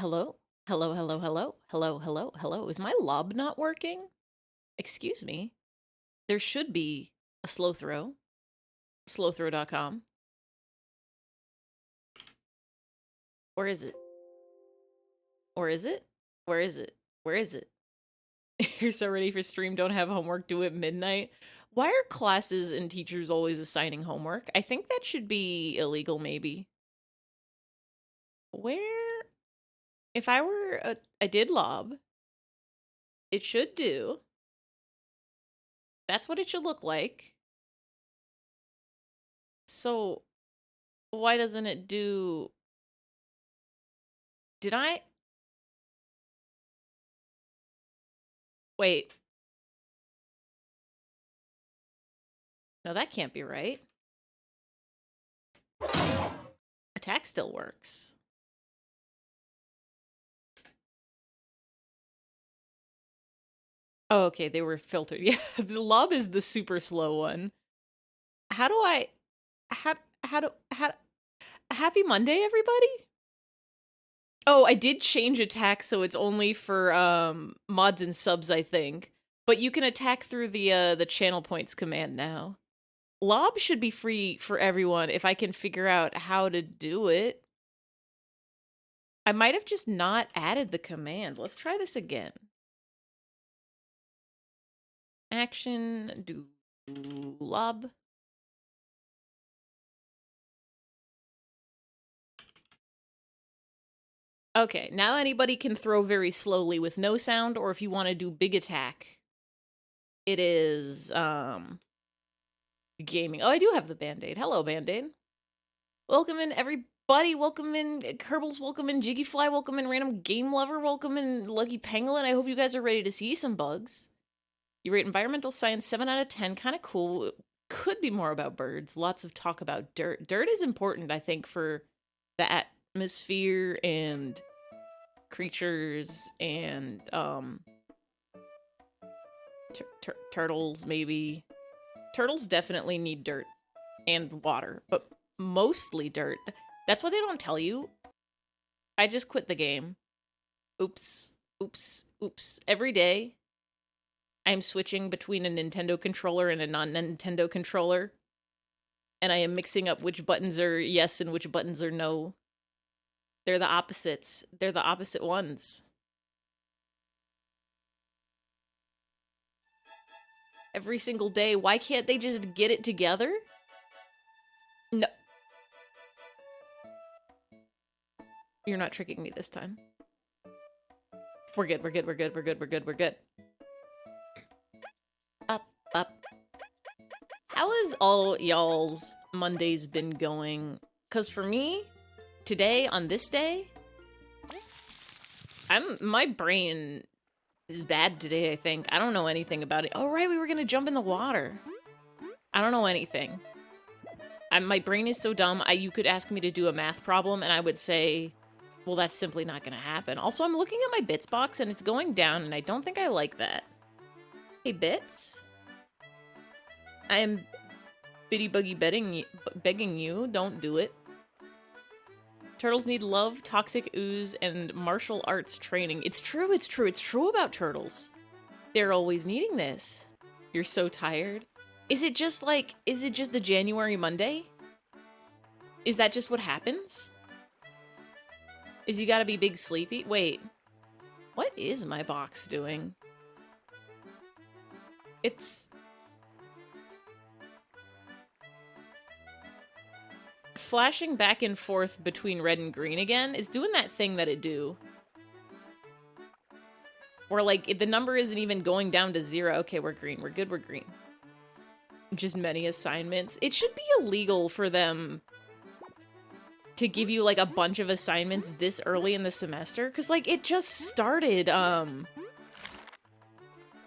Hello? Hello, hello, hello, hello, hello, hello. Is my lob not working? Excuse me. There should be a slow throw. Slowthrow.com. Where is it? Or is it? Where is it? Where is it? You're so ready for stream, don't have homework, do it midnight. Why are classes and teachers always assigning homework? I think that should be illegal, maybe. Where? If I were I did lob. It should do. That's what it should look like. So, why doesn't it do... Did I... Wait. No, that can't be right. Attack still works. Oh, okay, they were filtered. Yeah, the lob is the super slow one. How do I... Happy Monday, everybody? Oh, I did change attack, so it's only for mods and subs, I think. But you can attack through the channel points command now. Lob should be free for everyone if I can figure out how to do it. I might have just not added the command. Let's try this again. Action, do lob. Okay, now anybody can throw very slowly with no sound, or if you want to do big attack, it is, gaming. Oh, I do have the Band-Aid. Hello, Band-Aid. Welcome in, everybody. Welcome in, Kerbals. Welcome in, Jiggyfly. Welcome in, Random Game Lover. Welcome in, Lucky Pangolin. I hope you guys are ready to see some bugs. You rate environmental science 7 out of 10. Kind of cool. Could be more about birds. Lots of talk about dirt. Dirt is important, I think, for the atmosphere and creatures and turtles, maybe. Turtles definitely need dirt and water, but mostly dirt. That's what they don't tell you. I just quit the game. Oops, oops, oops. Every day, I'm switching between a Nintendo controller and a non-Nintendo controller, and I am mixing up which buttons are yes and which buttons are no. They're the opposites. They're the opposite ones. Every single day. Why can't they just get it together? No. You're not tricking me this time. We're good, we're good, we're good, we're good, we're good, we're good. Up, up. How has all y'all's Mondays been going? Because for me, today, on this day, my brain is bad today, I think. I don't know anything about it. Oh, right, we were gonna jump in the water. I don't know anything. My brain is so dumb, you could ask me to do a math problem, and I would say, well, that's simply not gonna happen. Also, I'm looking at my bits box, and it's going down, and I don't think I like that. Hey, Bits? I am bitty buggy begging you, don't do it. Turtles need love, toxic ooze, and martial arts training. It's true, it's true, it's true about turtles. They're always needing this. You're so tired. Is it just a January Monday? Is that just what happens? Is you gotta be big sleepy? Wait. What is my box doing? It's... flashing back and forth between red and green again. It's doing that thing that it do. Or like, the number isn't even going down to 0. Okay, we're green. We're good, we're green. Just many assignments. It should be illegal for them to give you like a bunch of assignments this early in the semester. Cause like, it just started,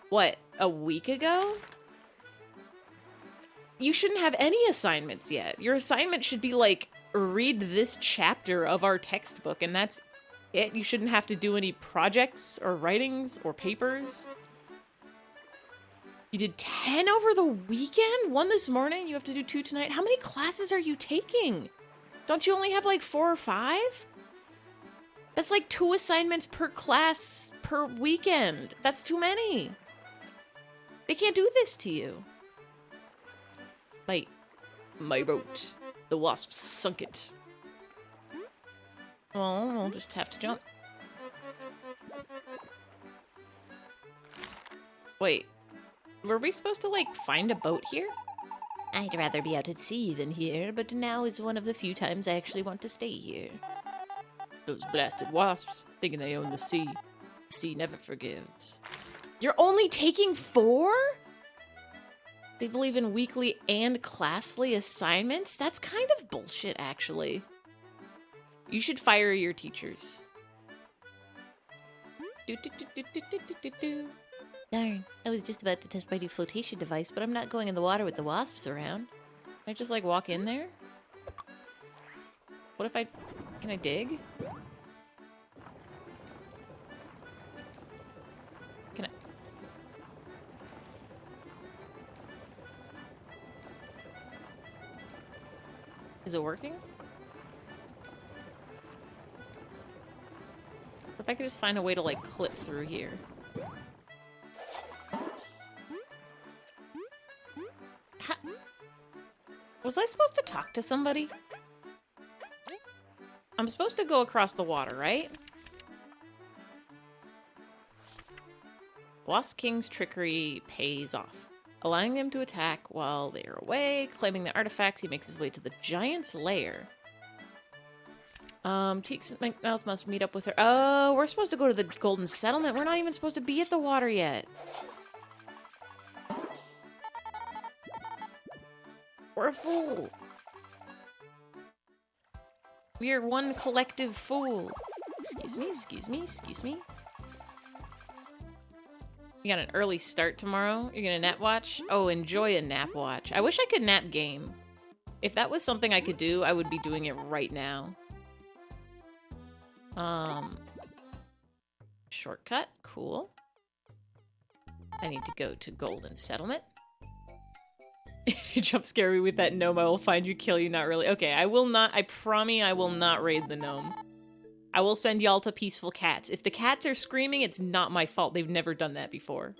what, a week ago? You shouldn't have any assignments yet. Your assignment should be like, read this chapter of our textbook, and that's it. You shouldn't have to do any projects or writings or papers. You did 10 over the weekend? 1 this morning? You have to do 2 tonight? How many classes are you taking? Don't you only have like 4 or 5? That's like 2 assignments per class per weekend. That's too many. They can't do this to you. My boat. The wasps sunk it. Well, we'll just have to jump. Wait. Were we supposed to, like, find a boat here? I'd rather be out at sea than here, but now is one of the few times I actually want to stay here. Those blasted wasps, thinking they own the sea. The sea never forgives. You're only taking 4? They believe in weekly and classly assignments? That's kind of bullshit, actually. You should fire your teachers. Darn, I was just about to test my new flotation device, but I'm not going in the water with the wasps around. Can I just, like, walk in there? What if I... Can I dig? Can I... Is it working? Or if I could just find a way to, like, clip through here. Was I supposed to talk to somebody? I'm supposed to go across the water, right? Wasp King's trickery pays off, allowing them to attack while they are away. Claiming the artifacts, he makes his way to the giant's lair. Teeks and McMouth must meet up with her. Oh, we're supposed to go to the Golden Settlement. We're not even supposed to be at the water yet. We're a fool. We are one collective fool. Excuse me, excuse me, excuse me. You got an early start tomorrow? You're gonna nap watch? Oh, enjoy a nap watch. I wish I could nap game. If that was something I could do, I would be doing it right now. Shortcut, cool. I need to go to Golden Settlement. If you jump scare me with that gnome, I will find you, kill you, not really. Okay, I will not, I promise I will not raid the gnome. I will send y'all to peaceful cats. If the cats are screaming, it's not my fault. They've never done that before.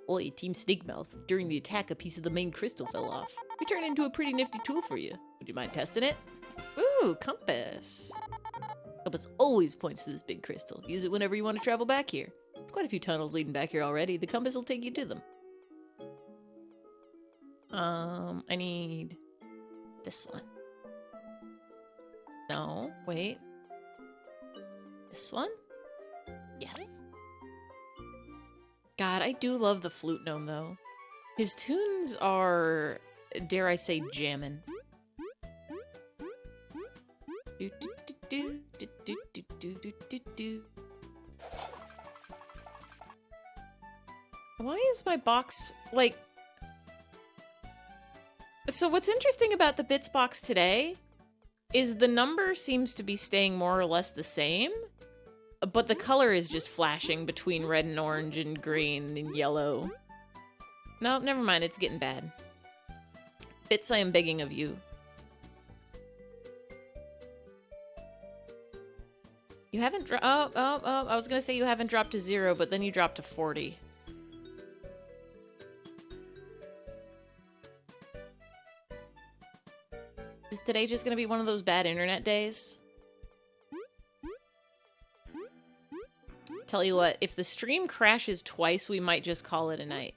Oi, Team Snagemouth. During the attack, a piece of the main crystal fell off. We turned into a pretty nifty tool for you. Would you mind testing it? Ooh, compass. Compass always points to this big crystal. Use it whenever you want to travel back here. There's quite a few tunnels leading back here already. The compass will take you to them. I need this one. No, wait. This one? Yes. God, I do love the flute gnome, though. His tunes are, dare I say, jammin'. Do, do, do, do, do, do, do, do, do, do. Why is my box, like... So what's interesting about the bits box today is the number seems to be staying more or less the same, but the color is just flashing between red and orange and green and yellow. No, never mind, it's getting bad. Bits, I am begging of you. You haven't dropped, I was gonna say you haven't dropped to 0, but then you dropped to 40. Is today just gonna be one of those bad internet days? Tell you what, if the stream crashes twice, we might just call it a night.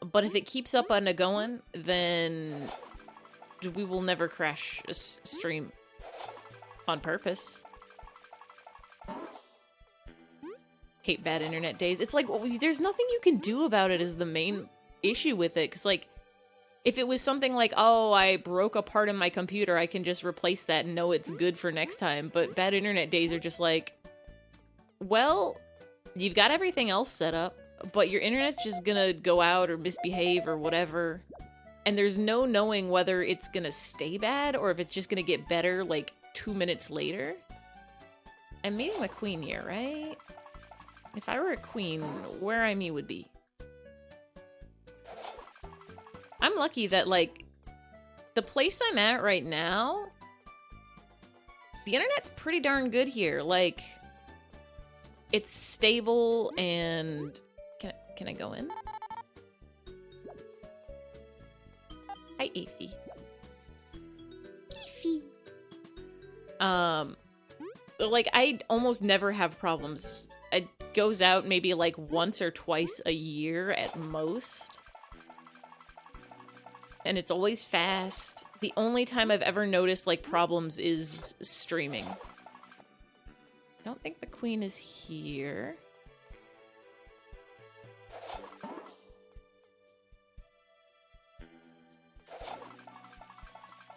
But if it keeps up on a going, then we will never crash a stream on purpose. Hate bad internet days. It's like, well, there's nothing you can do about it is the main issue with it. Because, like, if it was something like, oh, I broke a part in my computer, I can just replace that and know it's good for next time. But bad internet days are just like, well, you've got everything else set up, but your internet's just gonna go out or misbehave or whatever. And there's no knowing whether it's gonna stay bad or if it's just gonna get better like 2 minutes later. I'm meeting the queen here, right? If I were a queen, where I me would be. I'm lucky that, like, the place I'm at right now The internet's pretty darn good here. Like, it's stable and... Can I go in? Hi, eyfey. Eyfey. Like, I almost never have problems. It goes out maybe like once or twice a year at most. And it's always fast. The only time I've ever noticed like problems is streaming. I don't think the queen is here.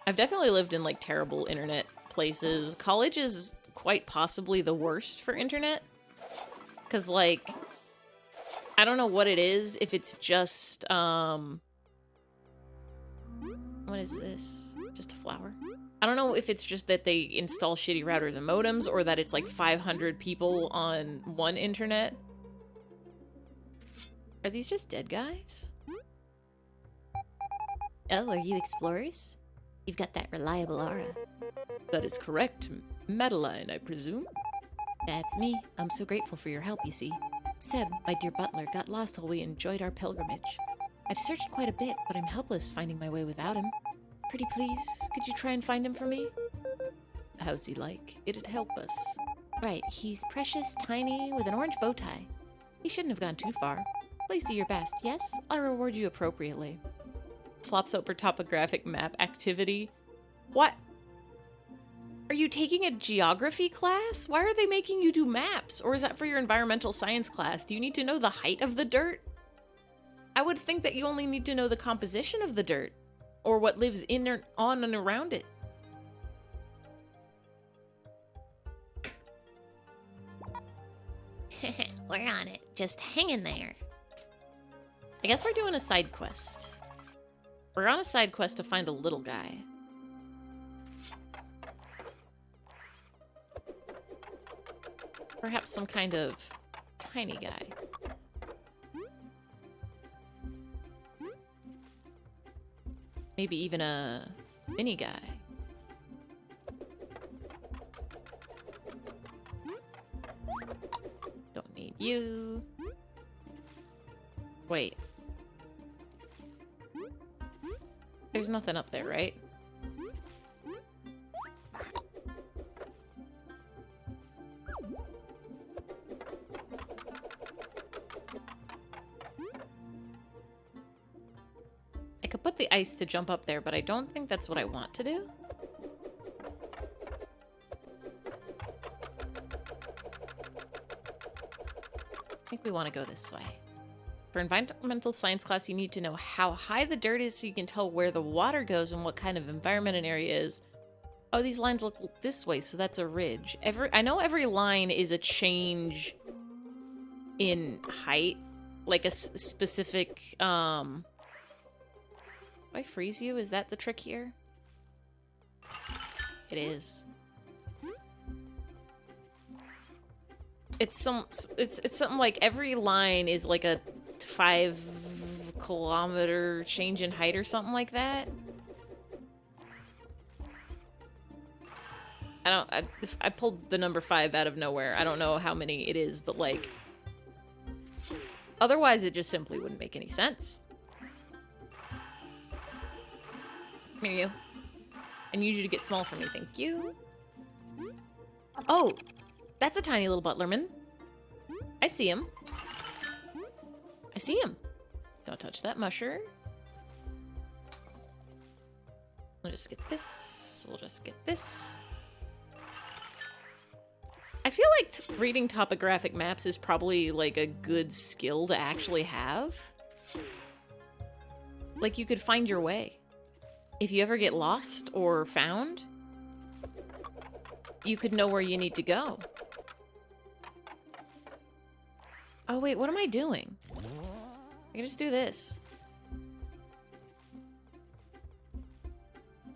I've definitely lived in like terrible internet places. College is quite possibly the worst for internet. 'Cause like, I don't know what it is, if it's just, what is this? Just a flower? I don't know if it's just that they install shitty routers and modems, or that it's like 500 people on one internet. Are these just dead guys? Oh, are you explorers? You've got that reliable aura. That is correct. Madeline, I presume? That's me. I'm so grateful for your help, you see. Seb, my dear butler, got lost while we enjoyed our pilgrimage. I've searched quite a bit, but I'm helpless finding my way without him. Pretty please, could you try and find him for me? How's he like? It'd help us. Right, he's precious, tiny, with an orange bow tie. He shouldn't have gone too far. Please do your best, yes? I'll reward you appropriately. Flops over topographic map activity. What? Are you taking a geography class? Why are they making you do maps? Or is that for your environmental science class? Do you need to know the height of the dirt? I would think that you only need to know the composition of the dirt, or what lives in or on and around it. We're on it. Just hang in there. I guess we're doing a side quest. We're on a side quest to find a little guy. Perhaps some kind of tiny guy. Maybe even a mini guy. Don't need you. Wait. There's nothing up there, right? I could put the ice to jump up there, but I don't think that's what I want to do. I think we want to go this way. For environmental science class, you need to know how high the dirt is so you can tell where the water goes and what kind of environment an area is. Oh, these lines look this way, so that's a ridge. I know every line is a change in height, like a specific, do I freeze you? Is that the trick here? It is. It's something like every line is like a 5-kilometer change in height or something like that. I pulled the number 5 out of nowhere. I don't know how many it is, but like, otherwise it just simply wouldn't make any sense. Come here, you. I need you to get small for me, thank you. Oh, that's a tiny little butlerman. I see him. I see him. Don't touch that musher. We'll just get this. We'll just get this. I feel like reading topographic maps is probably like a good skill to actually have. Like, you could find your way. If you ever get lost or found, you could know where you need to go. Oh wait, what am I doing? I can just do this.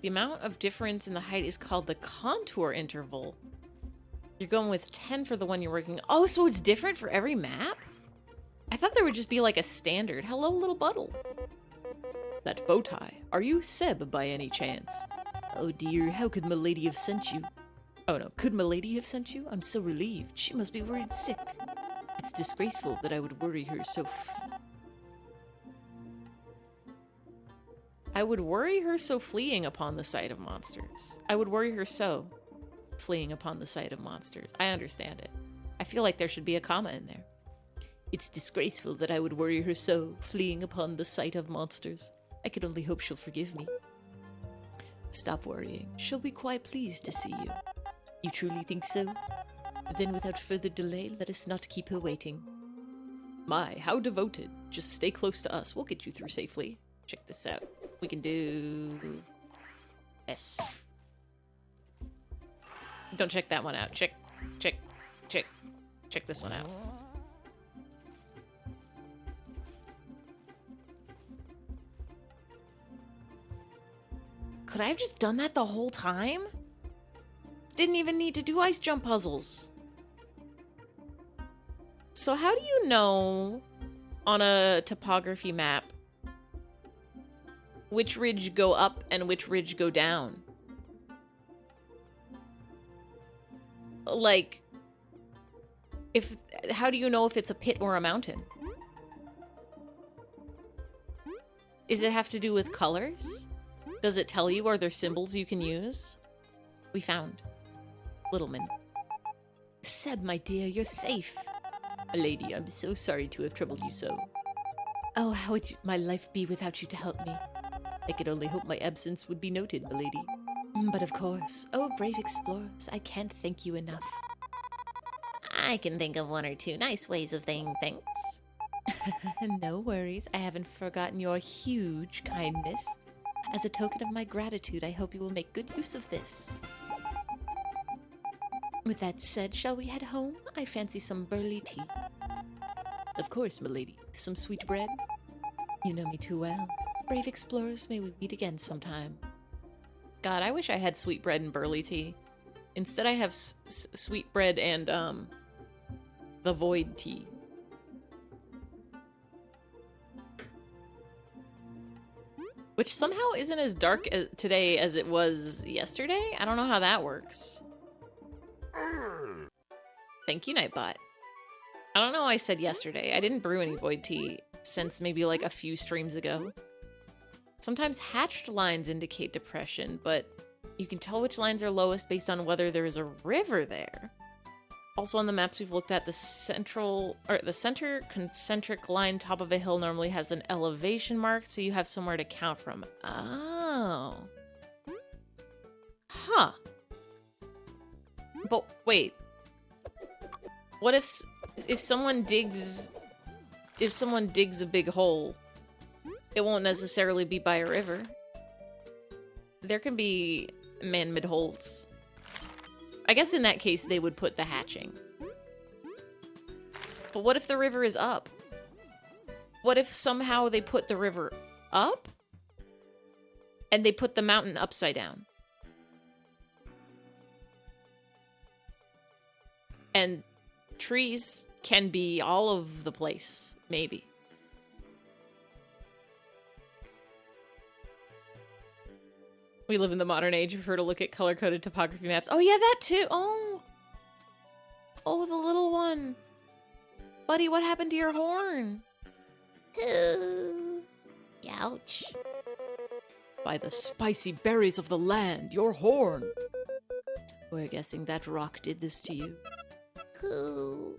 The amount of difference in the height is called the contour interval. You're going with 10 for the one you're working. Oh, so it's different for every map? I thought there would just be like a standard. Hello, little Buttle. That bow tie. Are you Seb by any chance? Oh dear, how could milady have sent you? Oh no, could Milady have sent you? I'm so relieved. She must be worried sick. It's disgraceful that I would worry her so I would worry her so fleeing upon the sight of monsters. I would worry her so fleeing upon the sight of monsters. I understand it. I feel like there should be a comma in there. It's disgraceful that I would worry her so, fleeing upon the sight of monsters. I can only hope she'll forgive me. Stop worrying. She'll be quite pleased to see you. You truly think so? Then without further delay, let us not keep her waiting. My, how devoted. Just stay close to us. We'll get you through safely. Check this out. We can do... S. Don't check that one out. Check this one out. Could I have just done that the whole time? Didn't even need to do ice jump puzzles. So how do you know on a topography map which ridge go up and which ridge go down? Like, how do you know if it's a pit or a mountain? Does it have to do with colors? Does it tell you? Are there symbols you can use? We found Littleman. Seb, my dear, you're safe. Lady, I'm so sorry to have troubled you so. Oh, how would my life be without you to help me? I could only hope my absence would be noted, milady. But of course. Oh, brave explorers, I can't thank you enough. I can think of one or two nice ways of saying thanks. No worries, I haven't forgotten your huge kindness. As a token of my gratitude, I hope you will make good use of this. With that said, shall we head home? I fancy some burly tea. Of course, milady. Some sweet bread? You know me too well. Brave explorers, may we meet again sometime. God, I wish I had sweet bread and burly tea. Instead, I have sweet bread and, the void tea. Which somehow isn't as dark today as it was yesterday? I don't know how that works. Thank you, Nightbot. I don't know why I said yesterday. I didn't brew any void tea since maybe like a few streams ago. Sometimes hatched lines indicate depression, but you can tell which lines are lowest based on whether there is a river there. Also on the maps we've looked at, the center concentric line top of a hill normally has an elevation mark, so you have somewhere to count from. Oh. Huh. But wait. What if someone digs a big hole, it won't necessarily be by a river. There can be man-made holes. I guess in that case they would put the hatching. But what if the river is up? What if somehow they put the river up and they put the mountain upside down? And trees can be all over the place, maybe. We live in the modern age. Prefer to look at color-coded topography maps. Oh yeah, that too. Oh, the little one. Buddy, what happened to your horn? Ouch. By the spicy berries of the land, your horn. We're guessing that rock did this to you. Cool.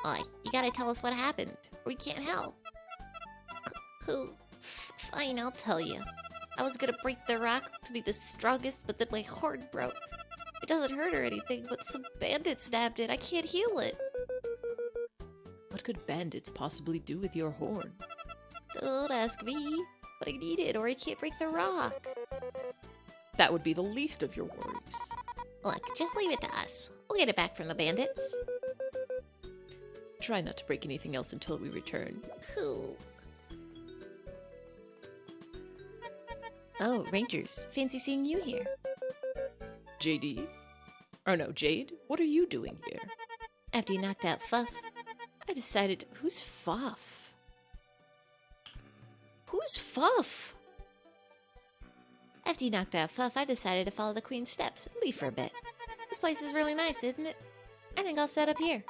Oi, you gotta tell us what happened, or we can't help. Cool. Fine, I'll tell you. I was gonna break the rock to be the strongest, but then my horn broke. It doesn't hurt or anything, but some bandits stabbed it. I can't heal it. What could bandits possibly do with your horn? Don't ask me. But I need it, or I can't break the rock. That would be the least of your worries. Look, just leave it to us. We'll get it back from the bandits. Try not to break anything else until we return. Cool. Oh, Rangers. Fancy seeing you here. JD? Or no, Jade? What are you doing here? After you knocked out Fuff, I decided to... Who's Fuff? Who's Fuff? after After you knocked out Fuff, I decided to follow the Queen's steps and leave for a bit. This place is really nice, isn't it? I think I'll set up here.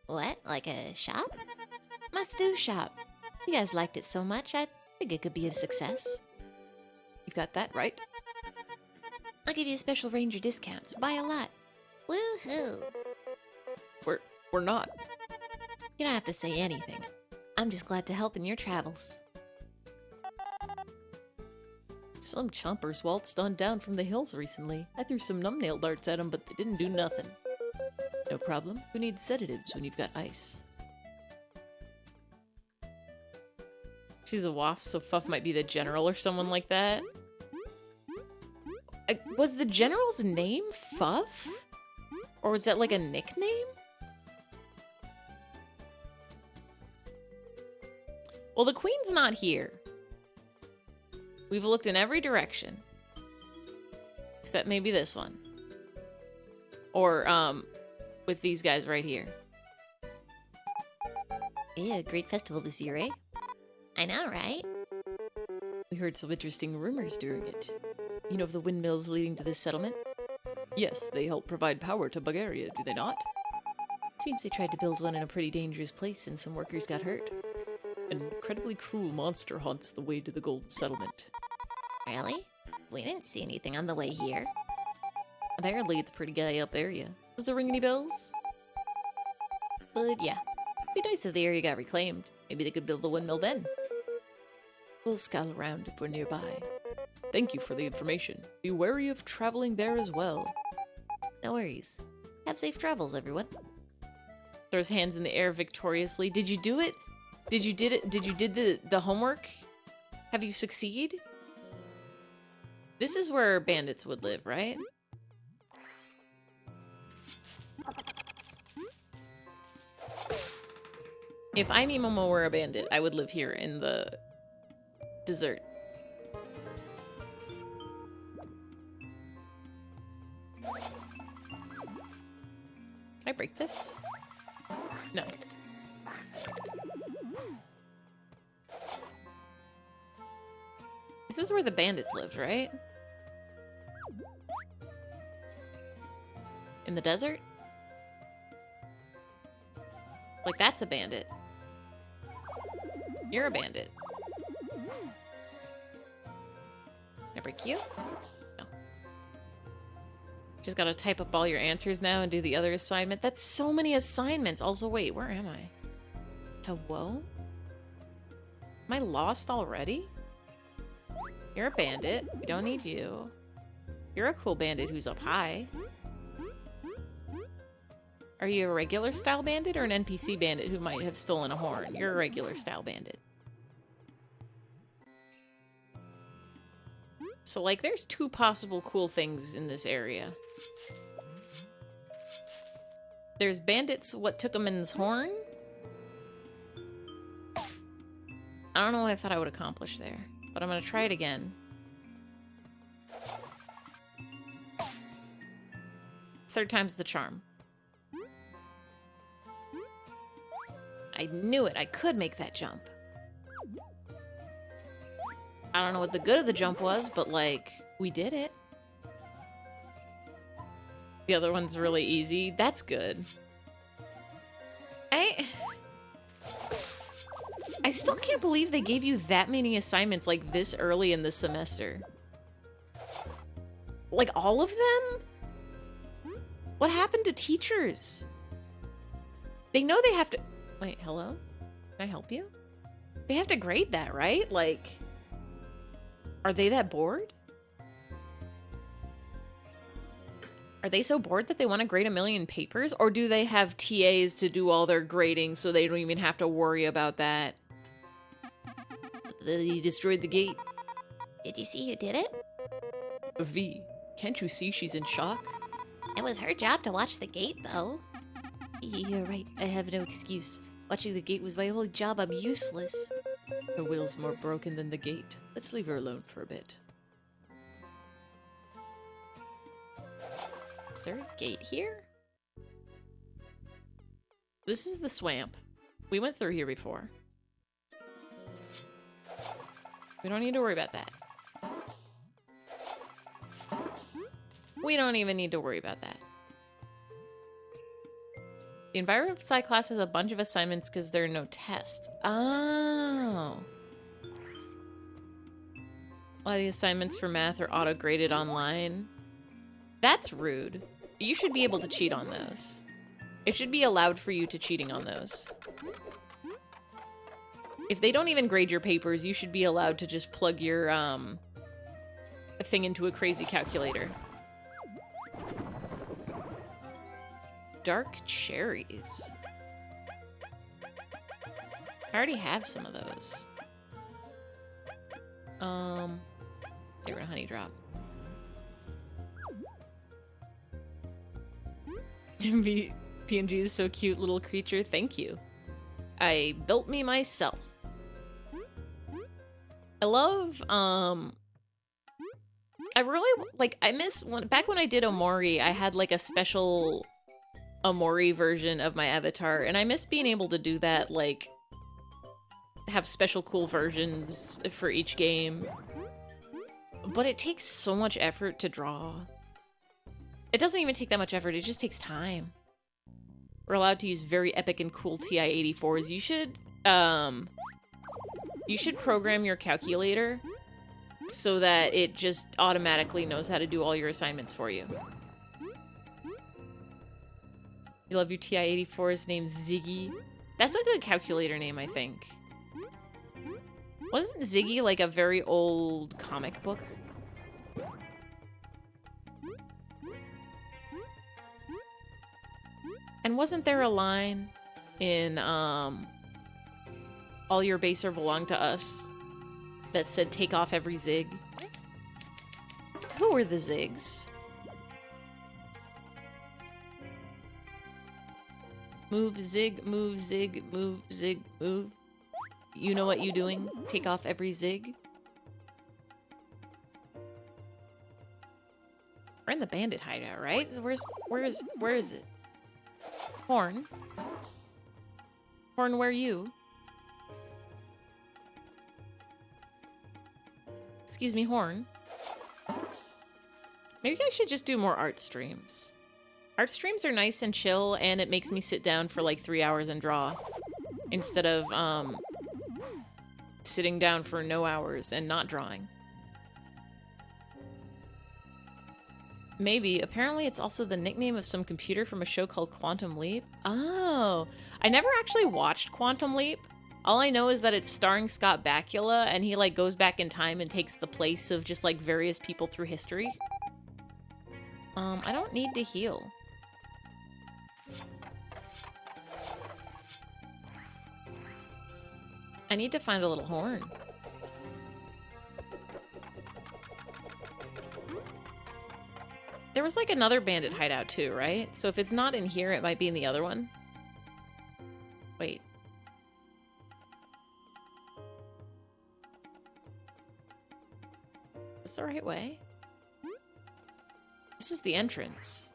What? Like a shop? My stew shop. You guys liked it so much, I think it could be a success. You got that right. I'll give you a special ranger discount, so buy a lot. Woohoo! We're not. You don't have to say anything. I'm just glad to help in your travels. Some chompers waltzed on down from the hills recently. I threw some numbnail darts at them, but they didn't do nothing. No problem. Who needs sedatives when you've got ice? She's a waft, so Fuff might be the general or someone like that. Was the general's name Fuff? Or was that like a nickname? Well, the queen's not here. We've looked in every direction. Except maybe this one. Or, with these guys right here. Yeah, great festival this year, eh? I know, right? We heard some interesting rumors during it. You know of the windmills leading to this settlement? Yes, they help provide power to Bulgaria, do they not? Seems they tried to build one in a pretty dangerous place and some workers got hurt. An incredibly cruel monster haunts the way to the gold settlement. Really? We didn't see anything on the way here. Apparently it's a pretty guy-up area. Does it ring any bells? But yeah, it'd be nice if the area got reclaimed. Maybe they could build the windmill then. We'll scowl around if we're nearby. Thank you for the information. Be wary of traveling there as well. No worries. Have safe travels, everyone. Throws hands in the air victoriously. Did you do it? Did you did the homework? Have you succeed? This is where bandits would live, right? If I, Momo, were a bandit, I would live here in the desert. Can I break this? No. This is where the bandits lived, right? In the desert? Like, that's a bandit. You're a bandit. Can I break you? No. Just gotta type up all your answers now and do the other assignment. That's so many assignments. Also, wait, where am I? Hello? Am I lost already? You're a bandit. We don't need you. You're a cool bandit who's up high. Are you a regular style bandit or an NPC bandit who might have stolen a horn? You're a regular style bandit. So, like, there's two possible cool things in this area. There's bandits, what took them in his horn? I don't know what I thought I would accomplish there, but I'm gonna try it again. Third time's the charm. I knew it. I could make that jump. I don't know what the good of the jump was, but, like, we did it. The other one's really easy. That's good. I still can't believe they gave you that many assignments, like, this early in the semester. Like, all of them? What happened to teachers? They know they have to... Wait, hello? Can I help you? They have to grade that, right? Like, are they that bored? Are they so bored that they want to grade 1,000,000 papers? Or do they have TAs to do all their grading so they don't even have to worry about that? They destroyed the gate. Did you see who did it? V, can't you see she's in shock? It was her job to watch the gate, though. You're right, I have no excuse. Watching the gate was my only job, I'm useless. Her will's more broken than the gate. Let's leave her alone for a bit. Is there a gate here? This is the swamp. We went through here before. We don't need to worry about that. We don't even need to worry about that. The Enviro Sci class has a bunch of assignments because there are no tests. Oh. A lot of the assignments for math are auto-graded online. That's rude. You should be able to cheat on those. It should be allowed for you to cheating on those. If they don't even grade your papers, you should be allowed to just plug your thing into a crazy calculator. Dark cherries. I already have some of those. They were a honey drop. PNG is so cute, little creature. Thank you. I built me myself. I love, I really, like, I miss, back when I did Omori, I had, like, a special Omori version of my avatar, and I miss being able to do that, like, have special cool versions for each game. But it takes so much effort to draw. It doesn't even take that much effort, it just takes time. We're allowed to use very epic and cool TI-84s. You should program your calculator so that it just automatically knows how to do all your assignments for you. You love your TI-84's named Ziggy. That's a good calculator name, I think. Wasn't Ziggy like a very old comic book? And wasn't there a line in All Your Base Are Belong to Us that said take off every zig? Who were the zigs? Move, zig, move, zig, move, zig, move. You know what you doing? Take off every zig. We're in the bandit hideout, right? So where is it? Horn? Horn, where are you? Excuse me, Horn. Maybe I should just do more art streams. Art streams are nice and chill, and it makes me sit down for like 3 hours and draw. Instead of, sitting down for no hours and not drawing. Maybe. Apparently it's also the nickname of some computer from a show called Quantum Leap. Oh. I never actually watched Quantum Leap. All I know is that it's starring Scott Bakula, and he, like, goes back in time and takes the place of just, like, various people through history. I don't need to heal. I need to find a little horn. There was like another bandit hideout too, right? So if it's not in here, it might be in the other one. Wait. Is this the right way? This is the entrance.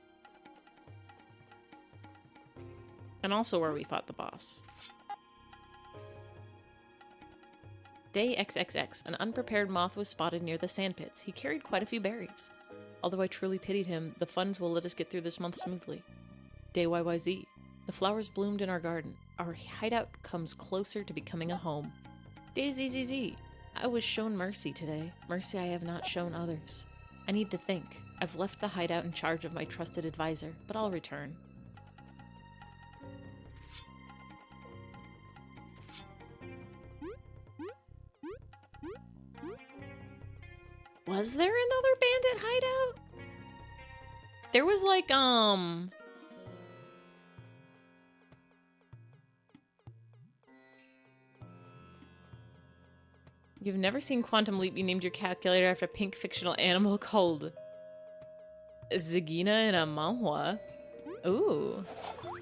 And also where we fought the boss. Day XXX. An unprepared moth was spotted near the sandpits. He carried quite a few berries. Although I truly pitied him, the funds will let us get through this month smoothly. Day YYZ. The flowers bloomed in our garden. Our hideout comes closer to becoming a home. Day ZZZ. I was shown mercy today. Mercy I have not shown others. I need to think. I've left the hideout in charge of my trusted advisor, but I'll return. Was there another bandit hideout? There was like, You've never seen Quantum Leap. You named your calculator after a pink fictional animal called Zagina in a manhwa. Ooh.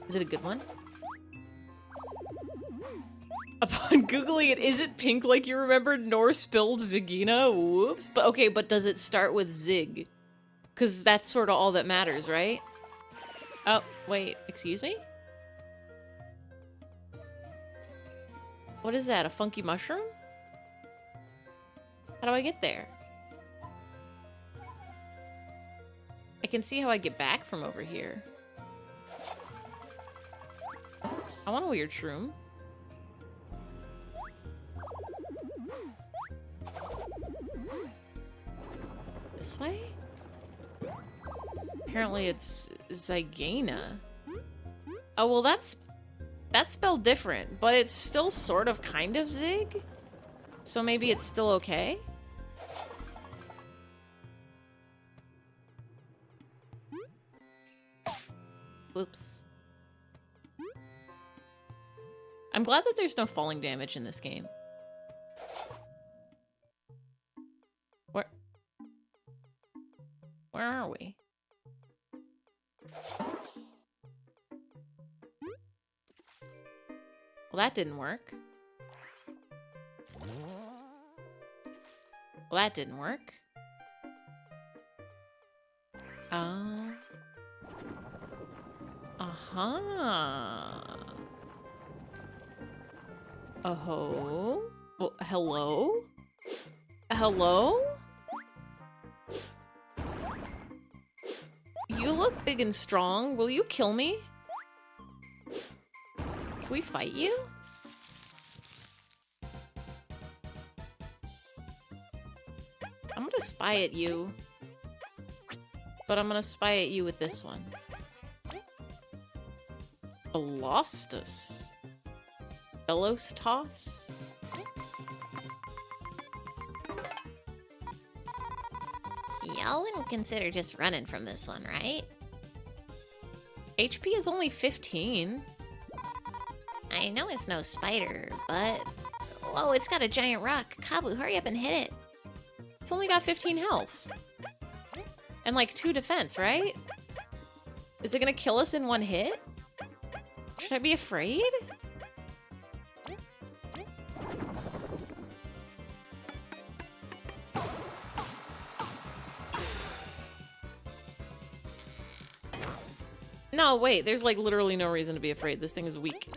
Is it a good one? Upon Googling it, is it pink like you remembered nor spelled Zagina? Whoops. But okay, but does it start with Zig? Because that's sort of all that matters, right? Oh, wait. Excuse me? What is that? A funky mushroom? How do I get there? I can see how I get back from over here. I want a weird shroom. This way? Apparently it's Zygana. Oh, well that's spelled different, but it's still sort of kind of Zig. So maybe it's still okay? Oops. I'm glad that there's no falling damage in this game. Where are we? Well, that didn't work. Well, that didn't work. Uh-huh. Oh. Well, hello? Hello? You look big and strong. Will you kill me? Can we fight you? I'm gonna spy at you. But I'm gonna spy at you with this one. Velostus. Velostoss? Y'all wouldn't consider just running from this one, right? HP is only 15. I know it's no spider, but... Whoa, it's got a giant rock. Kabu, hurry up and hit it. It's only got 15 health. And like 2 defense, right? Is it gonna kill us in one hit? Should I be afraid? No, wait, there's like literally no reason to be afraid. This thing is weak.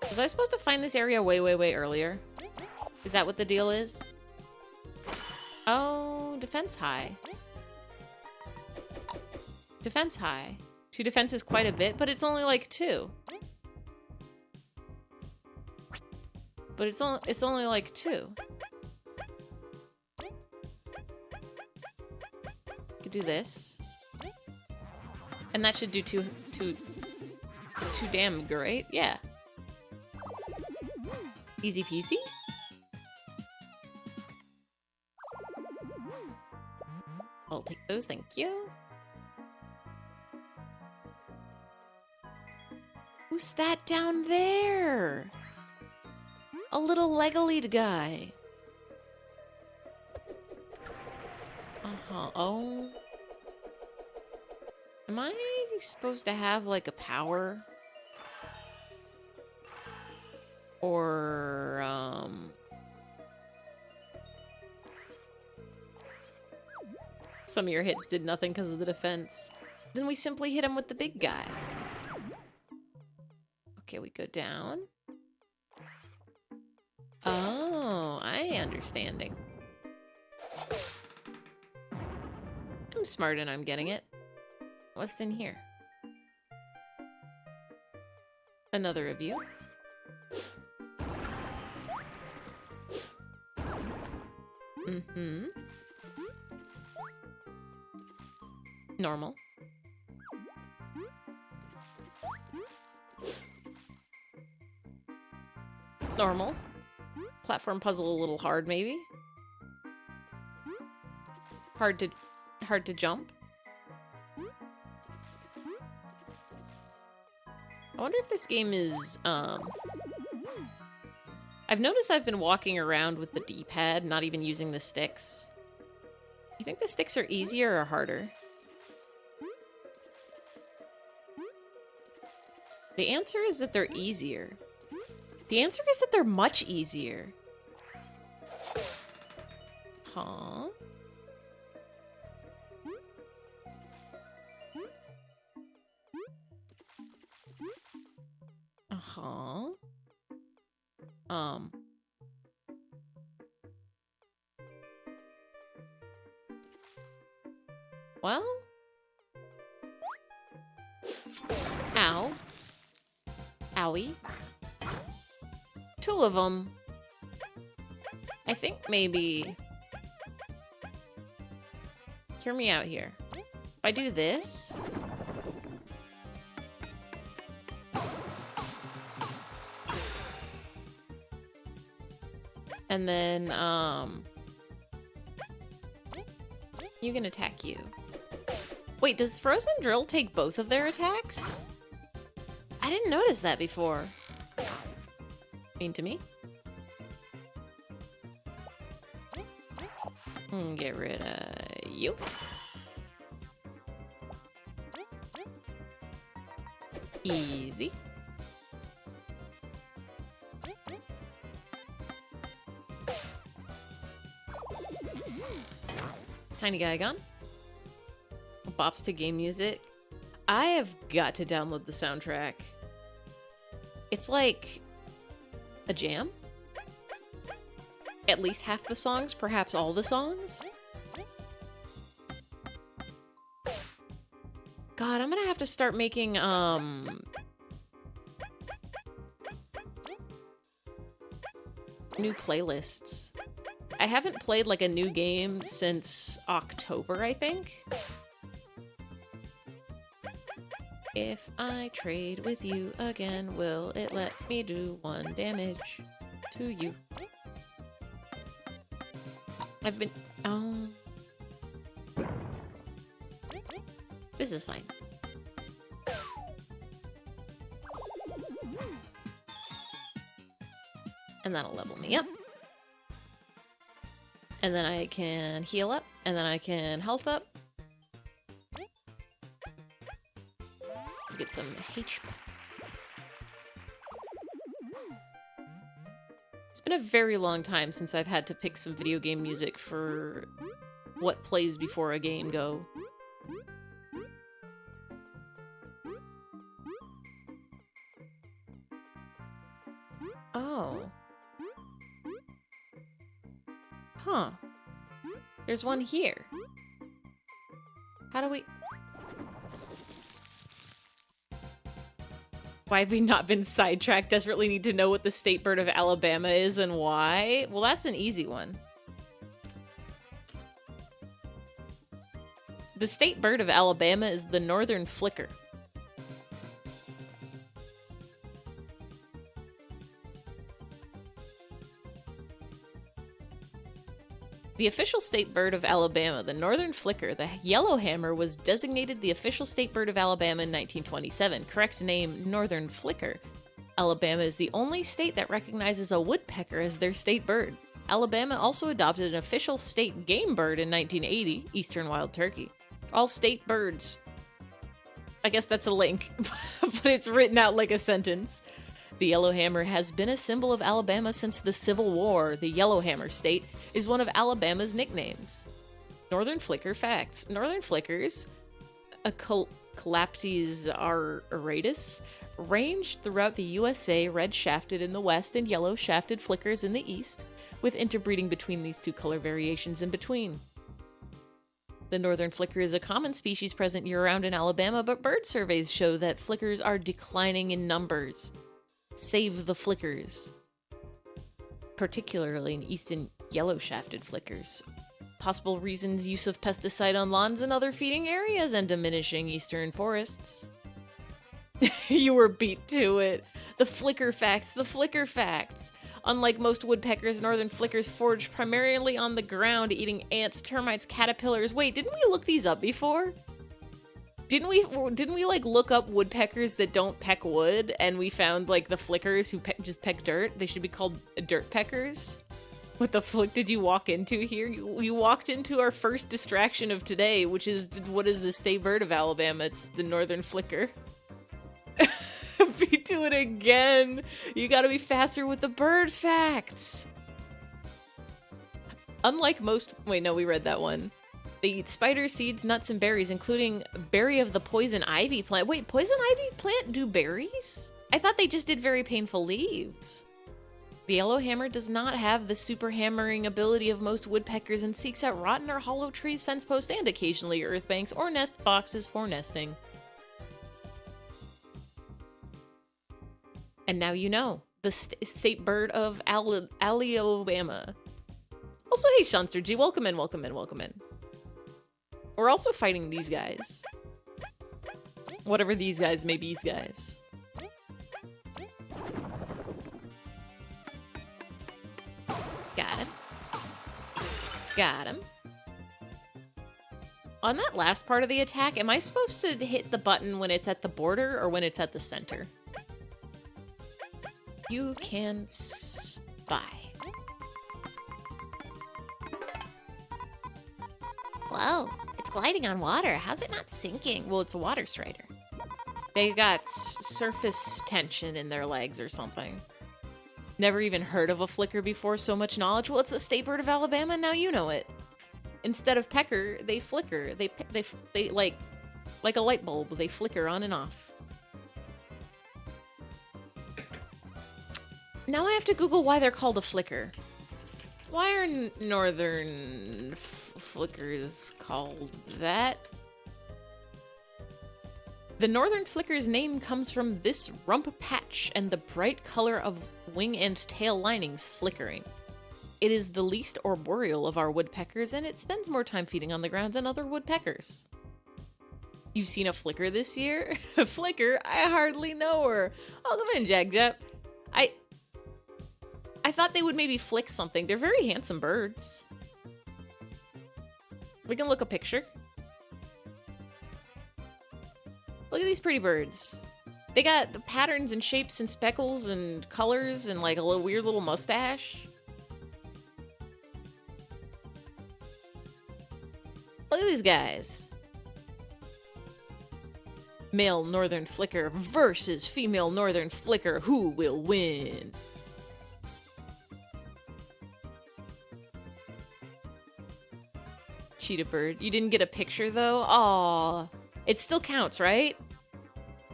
Was I supposed to find this area way, way, way earlier? Is that what the deal is? Oh, defense high. Defense high. 2 defense is quite a bit, but it's only like 2. But it's only like 2. Could do this. And that should do two damage, right? Yeah. Easy peasy? I'll take those, thank you. Who's that down there? A little leg-a-lead guy. Uh-huh. Oh. Am I supposed to have, like, a power? Or, some of your hits did nothing because of the defense. Then we simply hit him with the big guy. Okay, we go down. Oh, I understanding. I'm smart and I'm getting it. What's in here? Another of you. Mm-hmm. Normal. Normal. Platform puzzle a little hard, maybe. Hard to jump. I wonder if this game is, I've noticed I've been walking around with the D-pad, not even using the sticks. You think the sticks are easier or harder? The answer is that they're easier. The answer is that they're much easier. Huh? Uh-huh. Well. Ow. Owie. 2 of them. I think maybe... Hear me out here. If I do this... And then, you can attack you. Wait, does Frozen Drill take both of their attacks? I didn't notice that before. Mean to me? Get rid of you. Easy. Tiny guy gone. Bops to game music. I have got to download the soundtrack. It's like a jam. At least half the songs, perhaps all the songs. God, I'm gonna have to start making, new playlists. I haven't played like a new game since October, I think. If I trade with you again, will it let me do 1 damage to you? I've been... Oh. This is fine. And that'll level me up. And then I can heal up, and then I can health up. Let's get some HP. It's been a very long time since I've had to pick some video game music for what plays before a game go. Oh. Huh. There's one here. How do we... Why have we not been sidetracked? Desperately need to know what the state bird of Alabama is and why? Well, that's an easy one. The state bird of Alabama is the northern flicker. The official state bird of Alabama, the northern flicker, the yellowhammer, was designated the official state bird of Alabama in 1927. Correct name, northern flicker. Alabama is the only state that recognizes a woodpecker as their state bird. Alabama also adopted an official state game bird in 1980, eastern wild turkey. All state birds. I guess that's a link, but it's written out like a sentence. The yellowhammer has been a symbol of Alabama since the Civil War. The Yellowhammer State is one of Alabama's nicknames. Northern flicker facts. Northern flickers, Colaptes auratus, ranged throughout the USA, red-shafted in the west and yellow-shafted flickers in the east, with interbreeding between these 2 color variations in between. The northern flicker is a common species present year-round in Alabama, but bird surveys show that flickers are declining in numbers. Save the flickers. Particularly in eastern yellow-shafted flickers. Possible reasons: use of pesticide on lawns and other feeding areas and diminishing eastern forests. You were beat to it. The flicker facts, the flicker facts. Unlike most woodpeckers, northern flickers forage primarily on the ground, eating ants, termites, caterpillars. Wait, didn't we look these up before? Didn't we like look up woodpeckers that don't peck wood, and we found like the flickers who just peck dirt? They should be called dirt peckers. What the flick did you walk into here? You walked into our first distraction of today, which is, what is the state bird of Alabama? It's the northern flicker. Beat to it again. You gotta be faster with the bird facts. Unlike most, wait, no, we read that one. They eat spider seeds, nuts, and berries, including berry of the poison ivy plant. Wait, poison ivy plant do berries? I thought they just did very painful leaves. The yellow hammer does not have the super hammering ability of most woodpeckers and seeks out rotten or hollow trees, fence posts, and occasionally earth banks or nest boxes for nesting. And now you know, the state bird of Alabama. Also, hey, Shunster G, welcome in, welcome in, welcome in. We're also fighting these guys. Whatever these guys may be, guys. Got him. Got him. On that last part of the attack, am I supposed to hit the button when it's at the border or when it's at the center? You can spy. Whoa, it's gliding on water. How's it not sinking? Well, it's a water strider. They got surface tension in their legs or something. Never even heard of a flicker before, so much knowledge. Well, it's the state bird of Alabama, now you know it. Instead of pecker, they flicker. They like a light bulb, they flicker on and off. Now I have to Google why they're called a flicker. Why are northern flickers called that? The northern flicker's name comes from this rump patch and the bright color of wing and tail linings flickering. It is the least arboreal of our woodpeckers, and it spends more time feeding on the ground than other woodpeckers. You've seen a flicker this year? A flicker? I hardly know her. Oh, come in, Jagjep. I thought they would maybe flick something. They're very handsome birds. We can look a picture. Look at these pretty birds. They got the patterns and shapes and speckles and colors and like a little weird little mustache. Look at these guys. Male northern flicker versus female northern flicker. Who will win? Cheetah bird. You didn't get a picture though? Aw. It still counts, right?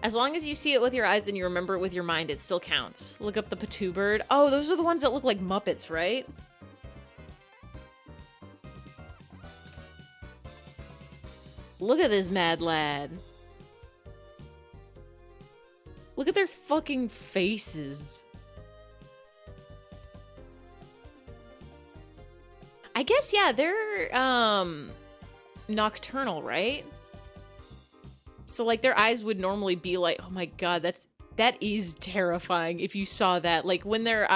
As long as you see it with your eyes and you remember it with your mind, it still counts. Look up the patoo bird. Oh, those are the ones that look like Muppets, right? Look at this mad lad. Look at their fucking faces. I guess, yeah, they're, nocturnal, right? So, like, their eyes would normally be like, oh my god, that is terrifying if you saw that. Like, when their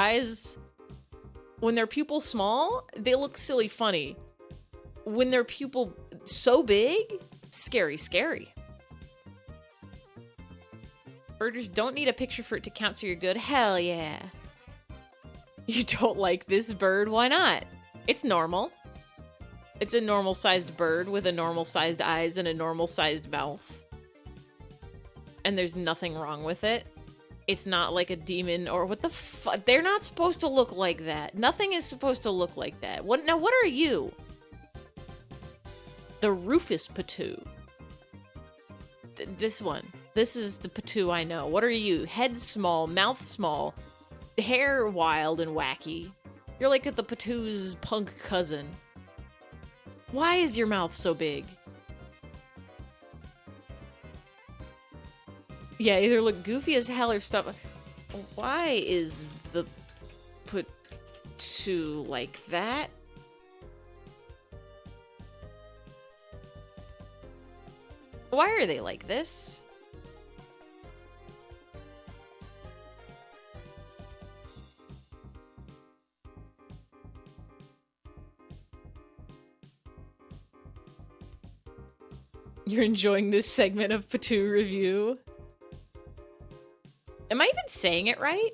pupil small, they look silly funny. When their pupil so big, scary, scary. Birders don't need a picture for it to count, so you're good. Hell yeah. You don't like this bird? Why not? It's normal. It's a normal-sized bird with a normal-sized eyes and a normal-sized mouth. And there's nothing wrong with it. It's not like a demon or what the fuck? They're not supposed to look like that. Nothing is supposed to look like that. Now, what are you? The Rufus Patoo. This one. This is the Patoo I know. What are you? Head small, mouth small, hair wild and wacky. You're like the Patoo's punk cousin. Why is your mouth so big? Yeah, either look goofy as hell or stuff. Why is the Patoo like that? Why are they like this? You're enjoying this segment of Patoo Review? Am I even saying it right?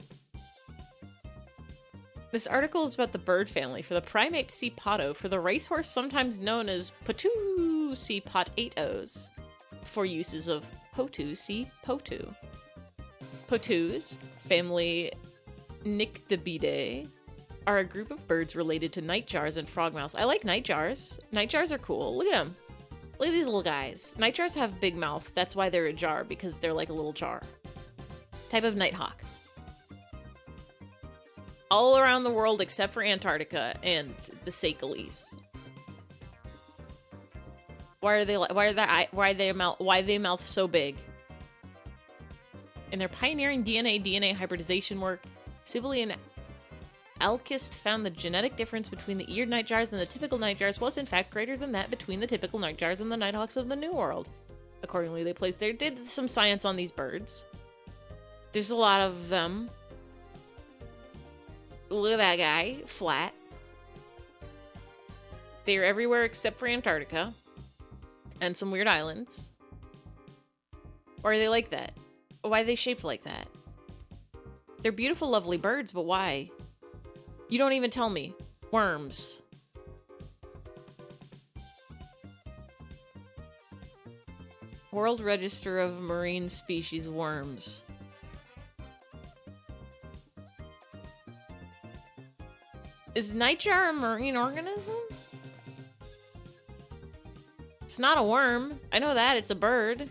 This article is about the bird family for the primate C. potto, for the racehorse sometimes known as Patoo C. potatos, for uses of Potu C. potu. Potus, family Nyctibidae, are a group of birds related to nightjars and frogmouths. I like nightjars. Nightjars are cool. Look at them. Look at these little guys. Nightjars have big mouth. That's why they're a jar, because they're like a little jar. Type of nighthawk. All around the world except for Antarctica and the Seychelles. Why are they mouth so big? In their pioneering DNA hybridization work, Sibylle and Alkist found the genetic difference between the eared nightjars and the typical nightjars was in fact greater than that between the typical nightjars and the nighthawks of the New World. Accordingly, they did some science on these birds. There's a lot of them. Look at that guy, flat. They're everywhere except for Antarctica. And some weird islands. Why are they like that? Why are they shaped like that? They're beautiful, lovely birds, but why? You don't even tell me. Worms. World Register of Marine Species Worms. Is nightjar a marine organism? It's not a worm. I know that. It's a bird.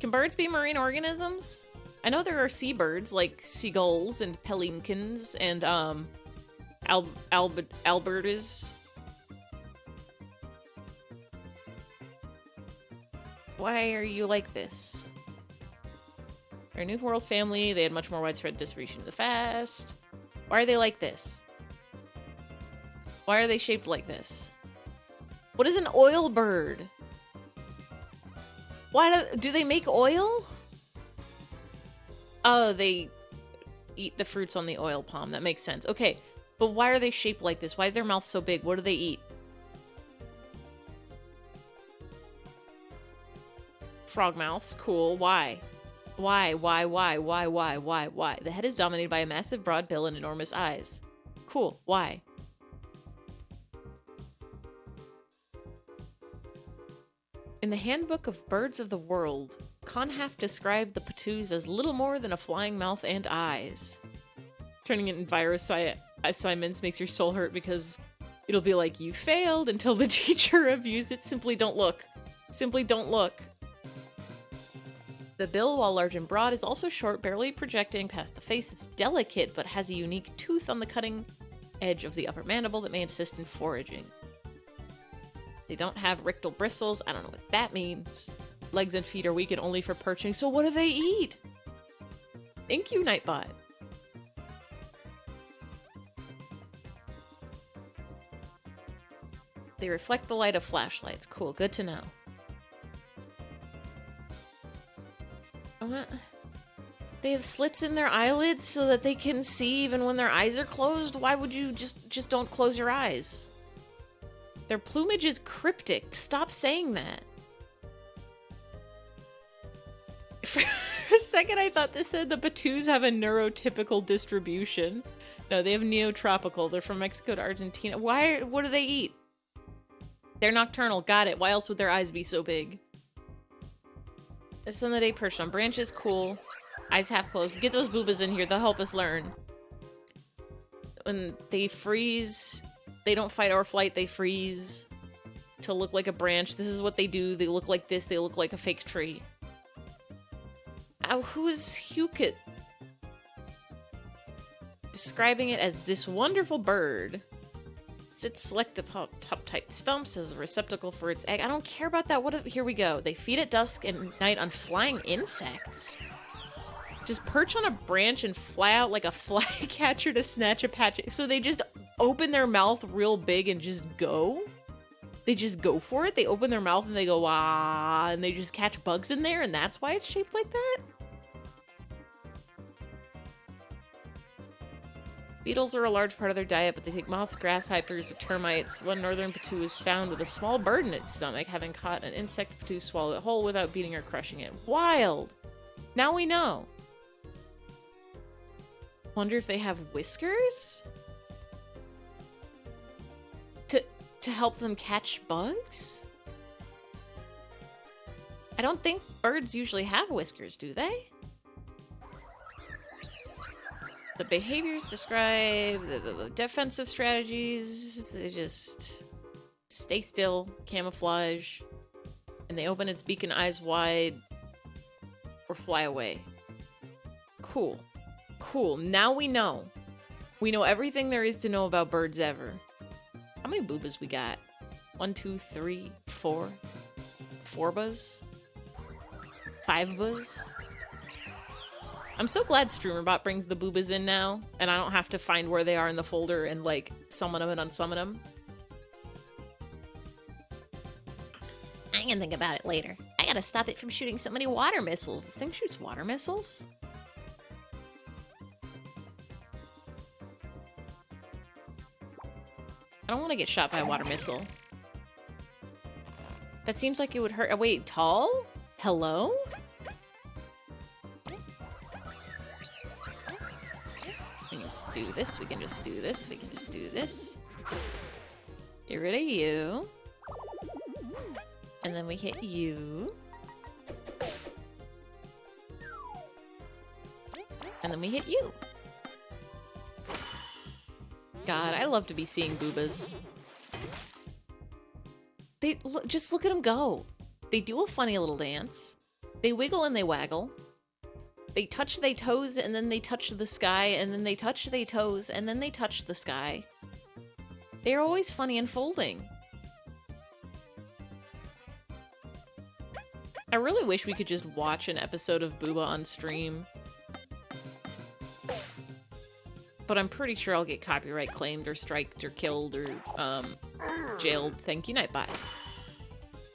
Can birds be marine organisms? I know there are seabirds like seagulls and pelicans and albertas. Why are you like this? They're a New World family. They had much more widespread distribution of the fast. Why are they like this? Why are they shaped like this? What is an oil bird? Why do they make oil? Oh, they eat the fruits on the oil palm. That makes sense. Okay, but why are they shaped like this? Why are their mouths so big? What do they eat? Frog mouths. Cool. Why? Why? The head is dominated by a massive broad bill and enormous eyes. Cool. Why? In the Handbook of Birds of the World, Conhaft described the patoos as little more than a flying mouth and eyes. Turning it in virus assignments makes your soul hurt because it'll be like, you failed until the teacher reviews it. Simply don't look. Simply don't look. The bill, while large and broad, is also short, barely projecting past the face. It's delicate, but has a unique tooth on the cutting edge of the upper mandible that may assist in foraging. They don't have rictal bristles. I don't know what that means. Legs and feet are weak and only for perching. So what do they eat? Thank you, Nightbot. They reflect the light of flashlights. Cool, good to know. What? They have slits in their eyelids so that they can see even when their eyes are closed? Why would you just don't close your eyes? Their plumage is cryptic. Stop saying that. For a second, I thought this said the patoos have a neurotypical distribution. No, they have neotropical. They're from Mexico to Argentina. What do they eat? They're nocturnal. Got it. Why else would their eyes be so big? They spend the day perched on branches. Cool. Eyes half closed. Get those boobas in here. They'll help us learn. When they freeze, they don't fight or flight. They freeze to look like a branch. This is what they do. They look like this. They look like a fake tree. Who is Hukit? Describing it as this wonderful bird. Sits select upon top tight stumps as a receptacle for its egg. I don't care about that. Here we go. They feed at dusk and night on flying insects. Just perch on a branch and fly out like a flycatcher to snatch a patch. So they just open their mouth real big and just go? They just go for it? They open their mouth and they go, ah, and they just catch bugs in there and that's why it's shaped like that? Beetles are a large part of their diet, but they take moths, grasshoppers, termites. One northern patoo is found with a small bird in its stomach. Having caught an insect, patoo swallow it whole without beating or crushing it. Wild! Now we know. Wonder if they have whiskers? To help them catch bugs? I don't think birds usually have whiskers, do they? The behaviors describe the defensive strategies. They just stay still, camouflage, and they open its beak and eyes wide or fly away. Cool. Cool. Now we know. We know everything there is to know about birds ever. How many boobas we got? 1, 2, 3, 4. 4 buzz? 5 buzz? I'm so glad Streamerbot brings the boobas in now, and I don't have to find where they are in the folder and, like, summon them and unsummon them. I can think about it later. I gotta stop it from shooting so many water missiles. This thing shoots water missiles? I don't want to get shot by a water missile. That seems like it would hurt. Oh, wait, tall? Hello? We can just do this, we can just do this, we can just do this. Get rid of you. And then we hit you. And then we hit you. God, I love to be seeing boobas. Just look at them go. They do a funny little dance. They wiggle and they waggle. They touch their toes and then they touch the sky and then they touch their toes and then they touch the sky. They're always funny and folding. I really wish we could just watch an episode of Booba on stream. But I'm pretty sure I'll get copyright claimed or striked or killed or jailed. Thank you, Nightbot.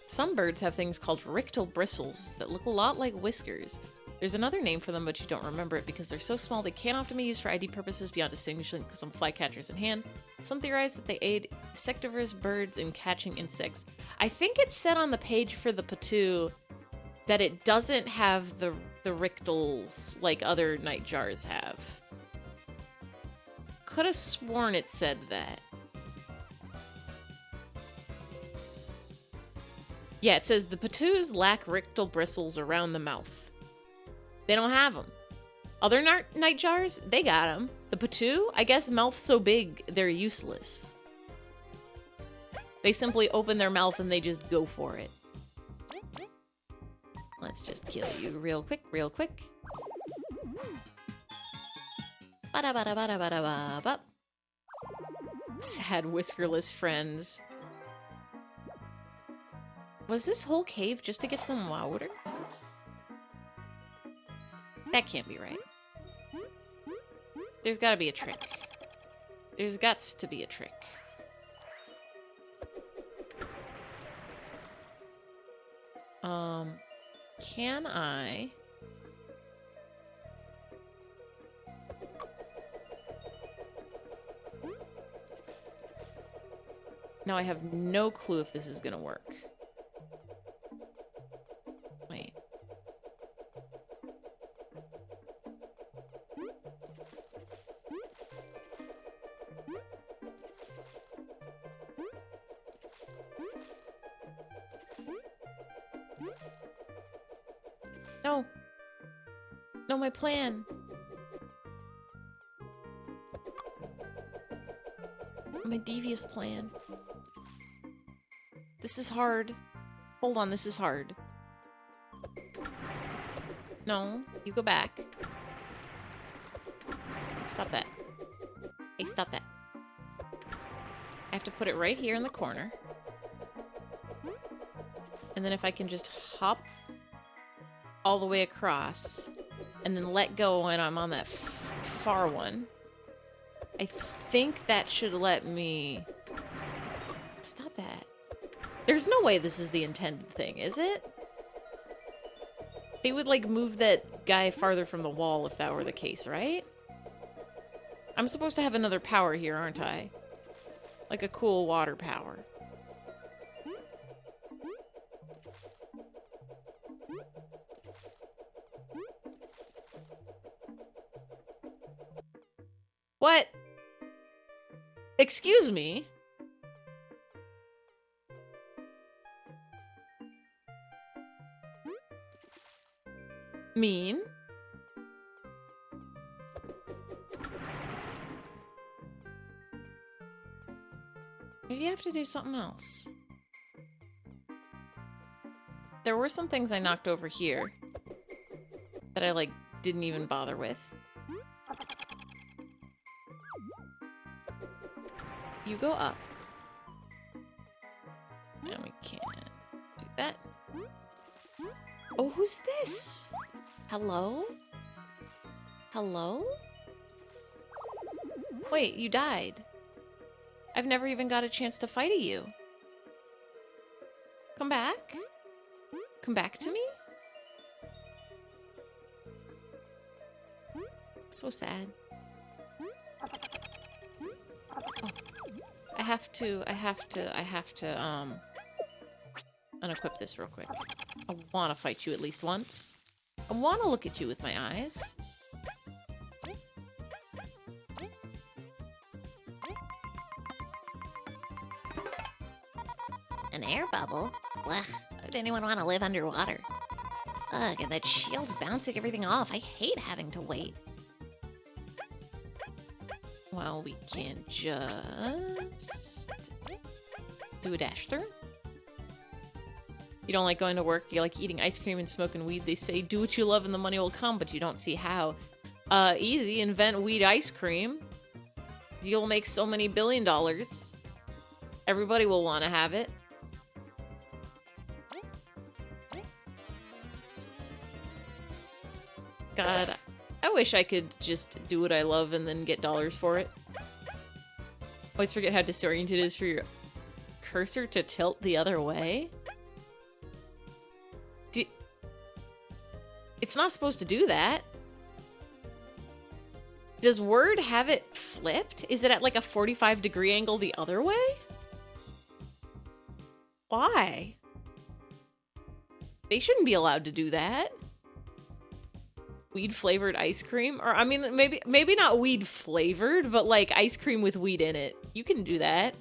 Some birds have things called rictal bristles that look a lot like whiskers. There's another name for them, but you don't remember it because they're so small they can't often be used for ID purposes beyond distinguishing some flycatchers in hand. Some theorize that they aid insectivorous birds in catching insects. I think it said on the page for the patoo that it doesn't have the rictals like other nightjars have. Could have sworn it said that. Yeah, it says the patoos lack rictal bristles around the mouth. They don't have them. Other nightjars, they got them. The patoo, I guess mouth's so big, they're useless. They simply open their mouth and they just go for it. Let's just kill you real quick, real quick. Ba-da-ba-da-ba-da-ba-da-ba-ba. Sad whiskerless friends. Was this whole cave just to get some water? That can't be right. There's gotta be a trick. There's gots to be a trick. Can I... Now I have no clue if this is gonna work. Wait. No. No, my plan. My devious plan. This is hard. Hold on, this is hard. No, you go back. Stop that. Hey, stop that. I have to put it right here in the corner. And then if I can just hop all the way across and then let go when I'm on that far one. I think that should let me... Stop that. There's no way this is the intended thing, is it? They would, like, move that guy farther from the wall if that were the case, right? I'm supposed to have another power here, aren't I? Like a cool water power. What? Excuse me? Mean? Maybe you have to do something else. There were some things I knocked over here that I, like, didn't even bother with. You go up. And we can't do that. Oh, who's this? Hello? Hello? Wait, you died. I've never even got a chance to fight you. Come back? Come back to me? So sad. Oh. I have to, unequip this real quick. I want to fight you at least once. I want to look at you with my eyes. An air bubble? Ugh, why would anyone want to live underwater? Ugh, and that shield's bouncing everything off. I hate having to wait. Well, we can just do a dash through. You don't like going to work, you like eating ice cream and smoking weed. They say do what you love and the money will come, but you don't see how. Easy, invent weed ice cream. You'll make so many $1 billion. Everybody will want to have it. God, I wish I could just do what I love and then get dollars for it. Always forget how disoriented it is for your cursor to tilt the other way. It's not supposed to do that. Does Word have it flipped? Is it at like a 45-degree angle the other way? Why? They shouldn't be allowed to do that. Weed flavored ice cream? Or I mean, maybe not weed flavored, but like ice cream with weed in it. You can do that.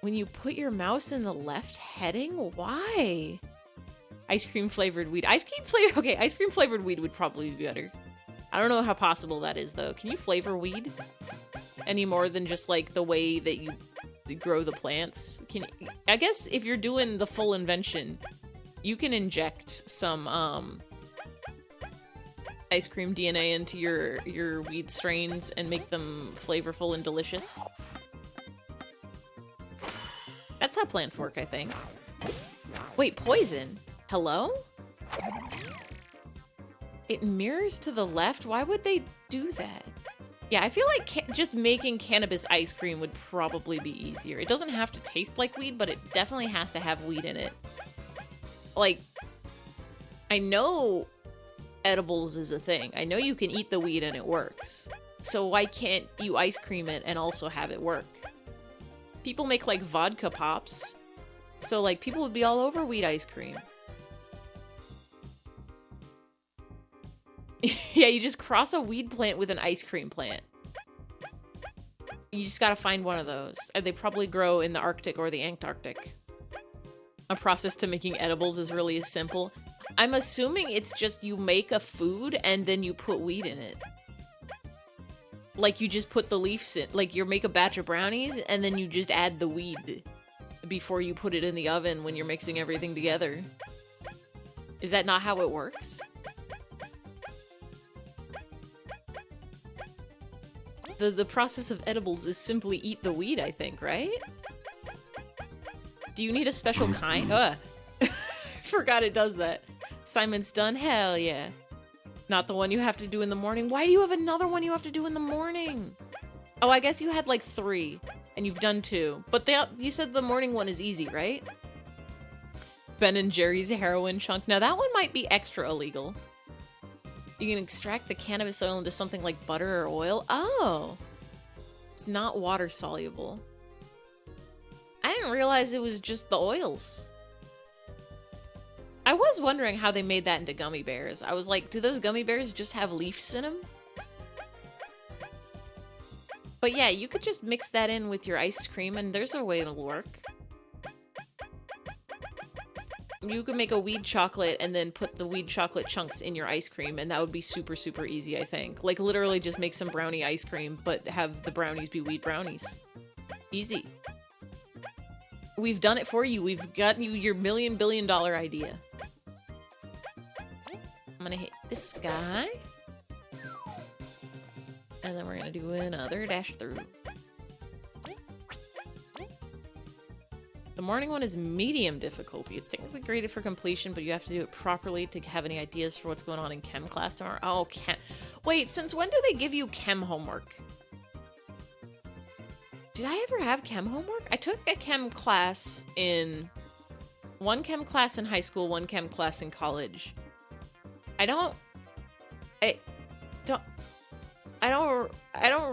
When you put your mouse in the left heading? Why? Ice cream flavored weed. Ice cream flavored weed would probably be better. I don't know how possible that is though. Can you flavor weed any more than just like the way that you grow the plants? I guess if you're doing the full invention, you can inject some ice cream DNA into your weed strains and make them flavorful and delicious. That's how plants work, I think. Wait, poison? Hello? It mirrors to the left? Why would they do that? Yeah, I feel like just making cannabis ice cream would probably be easier. It doesn't have to taste like weed, but it definitely has to have weed in it. Like, I know edibles is a thing. I know you can eat the weed and it works. So why can't you ice cream it and also have it work? People make like vodka pops. So like people would be all over weed ice cream. Yeah, you just cross a weed plant with an ice cream plant. You just gotta find one of those. And they probably grow in the Arctic or the Antarctic. A process to making edibles is really simple. I'm assuming it's just you make a food and then you put weed in it. Like you just put the leaves in, like you make a batch of brownies and then you just add the weed before you put it in the oven when you're mixing everything together. Is that not how it works? The process of edibles is simply eat the weed, I think, right? Do you need a special kind? Forgot it does that. Simon's done? Hell yeah. Not the one you have to do in the morning. Why do you have another one you have to do in the morning? Oh, I guess you had like 3 and you've done 2. But you said the morning one is easy, right? Ben & Jerry's heroin chunk. Now that one might be extra illegal. You can extract the cannabis oil into something like butter or oil. Oh, it's not water soluble. I didn't realize it was just the oils. I was wondering how they made that into gummy bears. I was like, do those gummy bears just have leaves in them? But yeah, you could just mix that in with your ice cream and there's a way it'll work. You could make a weed chocolate and then put the weed chocolate chunks in your ice cream and that would be super, super easy, I think. Like literally just make some brownie ice cream, but have the brownies be weed brownies. Easy. We've done it for you. We've gotten you your $1 billion idea. I'm gonna hit this guy. And then we're gonna do another dash through. The morning one is medium difficulty. It's technically graded for completion, but you have to do it properly to have any ideas for what's going on in chem class tomorrow. Oh, chem. Wait, since when do they give you chem homework? Did I ever have chem homework? I took a chem class in... one chem class in high school, one chem class in college. I don't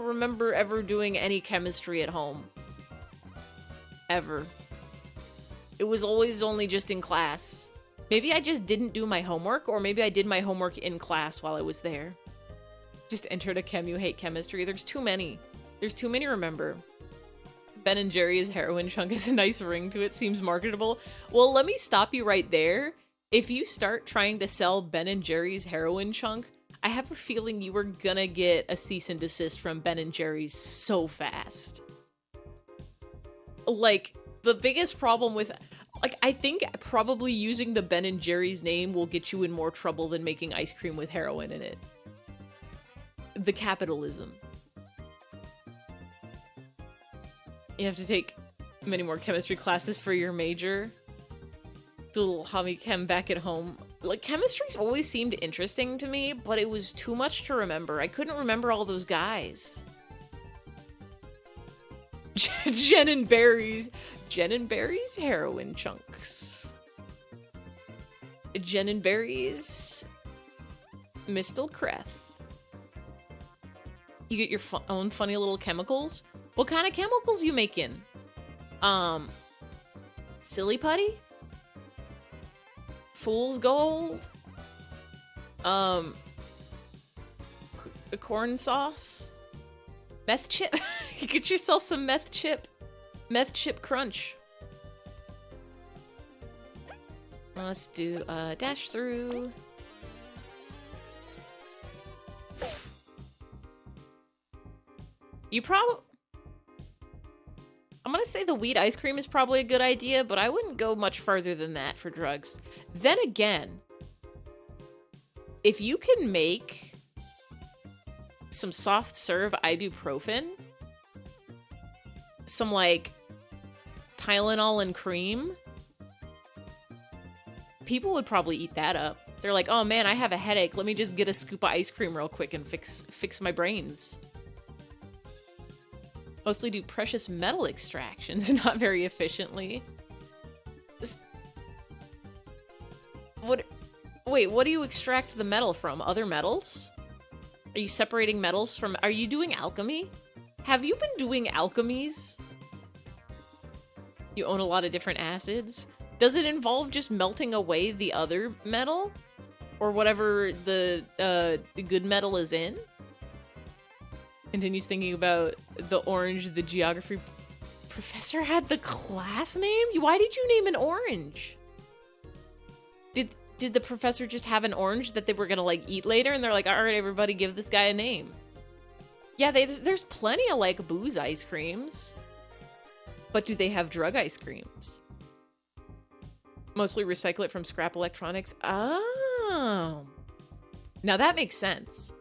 remember ever doing any chemistry at home. Ever. It was always only just in class. Maybe I just didn't do my homework, or maybe I did my homework in class while I was there. Just entered a chem, you hate chemistry. There's too many. There's too many to remember. Ben and Jerry's heroin chunk has a nice ring to it, seems marketable. Well, let me stop you right there. If you start trying to sell Ben and Jerry's heroin chunk, I have a feeling you are gonna get a cease and desist from Ben and Jerry's so fast. Like, the biggest problem with... like, I think probably using the Ben and Jerry's name will get you in more trouble than making ice cream with heroin in it. The capitalism. You have to take many more chemistry classes for your major. Do a little hobby chem back at home. Like, chemistry's always seemed interesting to me, but it was too much to remember. I couldn't remember all those guys. Jen and Barry's heroin chunks. Jen and Barry's Mistel Creth. You get your own funny little chemicals. What kind of chemicals you making? Silly putty? Fool's gold? Corn sauce? Meth chip? You get yourself some meth chip. Meth chip crunch. Let's do dash through. You probably... I'm gonna say the wheat ice cream is probably a good idea, but I wouldn't go much further than that for drugs. Then again, if you can make some soft serve ibuprofen, some like Tylenol and cream, people would probably eat that up. They're like, oh man, I have a headache. Let me just get a scoop of ice cream real quick and fix my brains. Mostly do precious metal extractions, not very efficiently. Wait, what do you extract the metal from? Other metals? Are you separating metals from... Are you doing alchemy? Have you been doing alchemies? You own a lot of different acids. Does it involve just melting away the other metal? Or whatever the good metal is in? Continues thinking about the orange the geography professor had the class name? Why did you name an orange? Did the professor just have an orange that they were gonna like eat later and they're like, all right, everybody give this guy a name? Yeah, there's plenty of like booze ice creams. But do they have drug ice creams? Mostly recycle it from scrap electronics. Oh. Now that makes sense.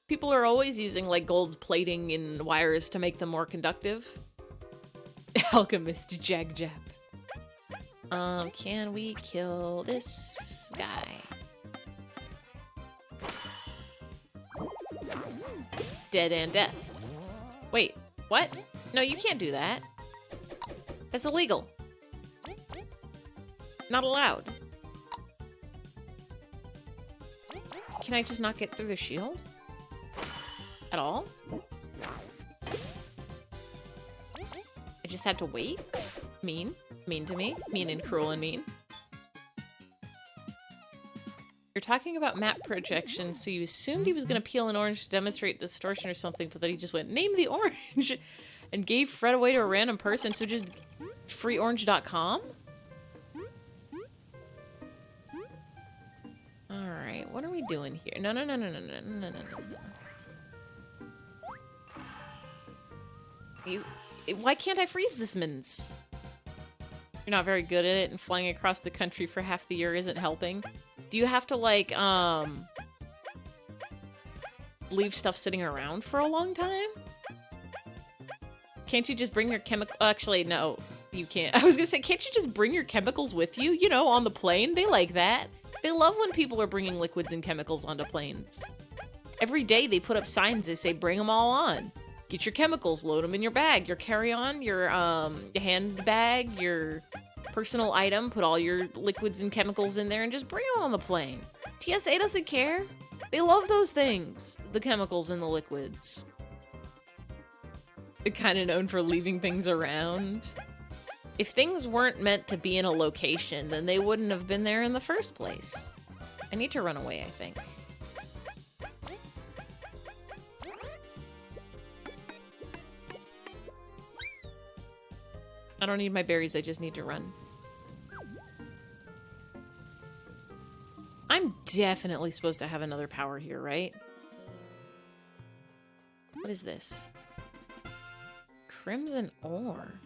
People are always using like gold plating in wires to make them more conductive. Alchemist Jagjap. Can we kill this guy? Dead and death. Wait, what? No, you can't do that. That's illegal. Not allowed. Can I just not get through the shield? At all? I just had to wait? Mean to me. Mean and cruel and mean. You're talking about map projections, so you assumed he was gonna peel an orange to demonstrate distortion or something, but then he just went, name the orange! And gave Fred away to a random person, so just freeorange.com? Alright, what are we doing here? No. Why can't I freeze this mince? You're not very good at it, and flying across the country for half the year isn't helping. Do you have to, like, leave stuff sitting around for a long time? Can't you just bring your chemical... Actually, no. You can't. I was gonna say, can't you just bring your chemicals with you? You know, on the plane. They like that. They love when people are bringing liquids and chemicals onto planes. Every day they put up signs that say, bring them all on. Get your chemicals, load them in your bag, your carry-on, your handbag, your personal item, put all your liquids and chemicals in there and just bring them on the plane. TSA doesn't care. They love those things, the chemicals and the liquids. They're kind of known for leaving things around. If things weren't meant to be in a location, then they wouldn't have been there in the first place. I need to run away, I think. I don't need my berries, I just need to run. I'm definitely supposed to have another power here, right? What is this? Crimson ore.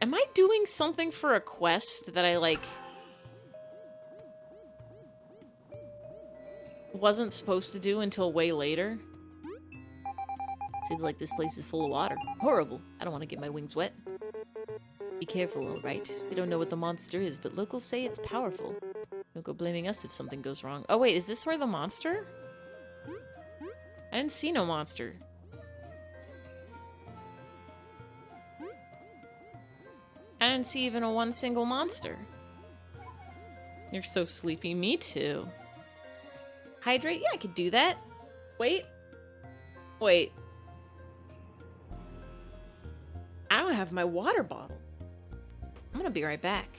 Am I doing something for a quest that I, like, wasn't supposed to do until way later? Seems like this place is full of water. Horrible. I don't want to get my wings wet. Be careful, all right? We don't know what the monster is, but locals say it's powerful. Don't go blaming us if something goes wrong. Oh wait, is this where the monster? I didn't see no monster. I didn't see even one single monster. You're so sleepy. Me too. Hydrate? Yeah, I could do that. Wait. Wait. I don't have my water bottle. I'm gonna be right back.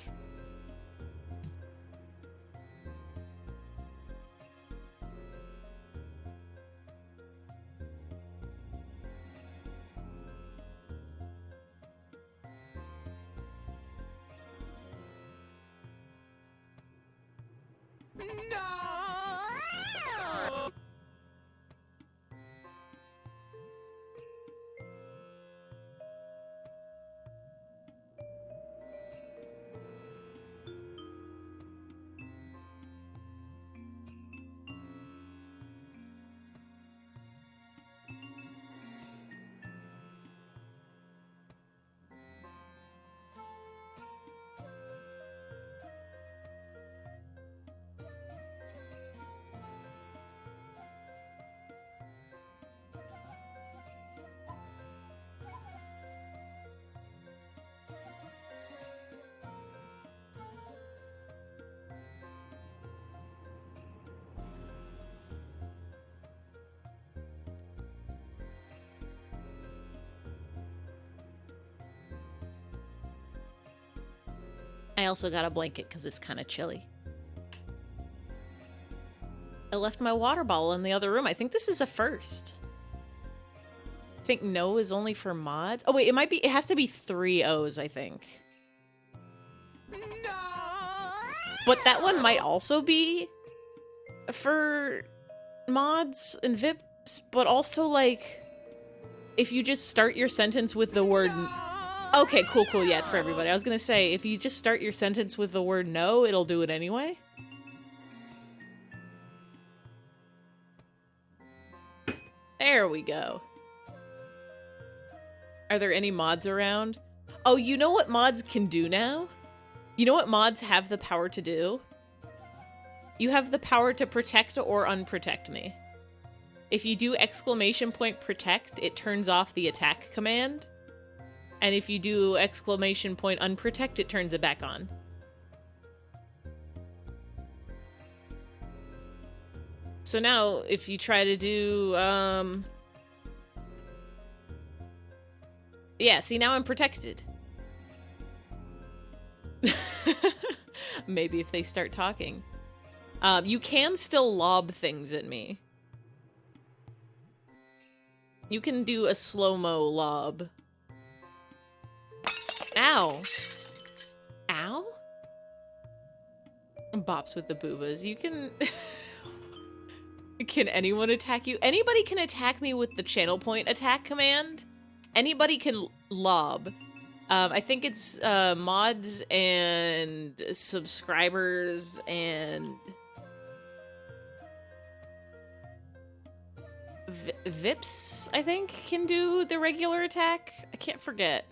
I also got a blanket because it's kind of chilly. I left my water bottle in the other room. I think this is a first. I think no is only for mods. Oh wait, it might be, it has to be 3 O's, I think. No! But that one might also be for mods and VIPs, but also like, if you just start your sentence with the word... Okay, cool, cool. Yeah, it's for everybody. I was gonna say, if you just start your sentence with the word no, it'll do it anyway. There we go. Are there any mods around? Oh, you know what mods can do now? You know what mods have the power to do? You have the power to protect or unprotect me. If you do !protect, it turns off the attack command. And if you do !unprotect, it turns it back on. So now, if you try to do, yeah, see, now I'm protected. Maybe if they start talking. You can still lob things at me. You can do a slow-mo lob. Ow. Ow? Bops with the boobas. You can... Can anyone attack you? Anybody can attack me with the channel point attack command. Anybody can lob. I think it's mods and subscribers and... VIPs, I think, can do the regular attack. I can't forget.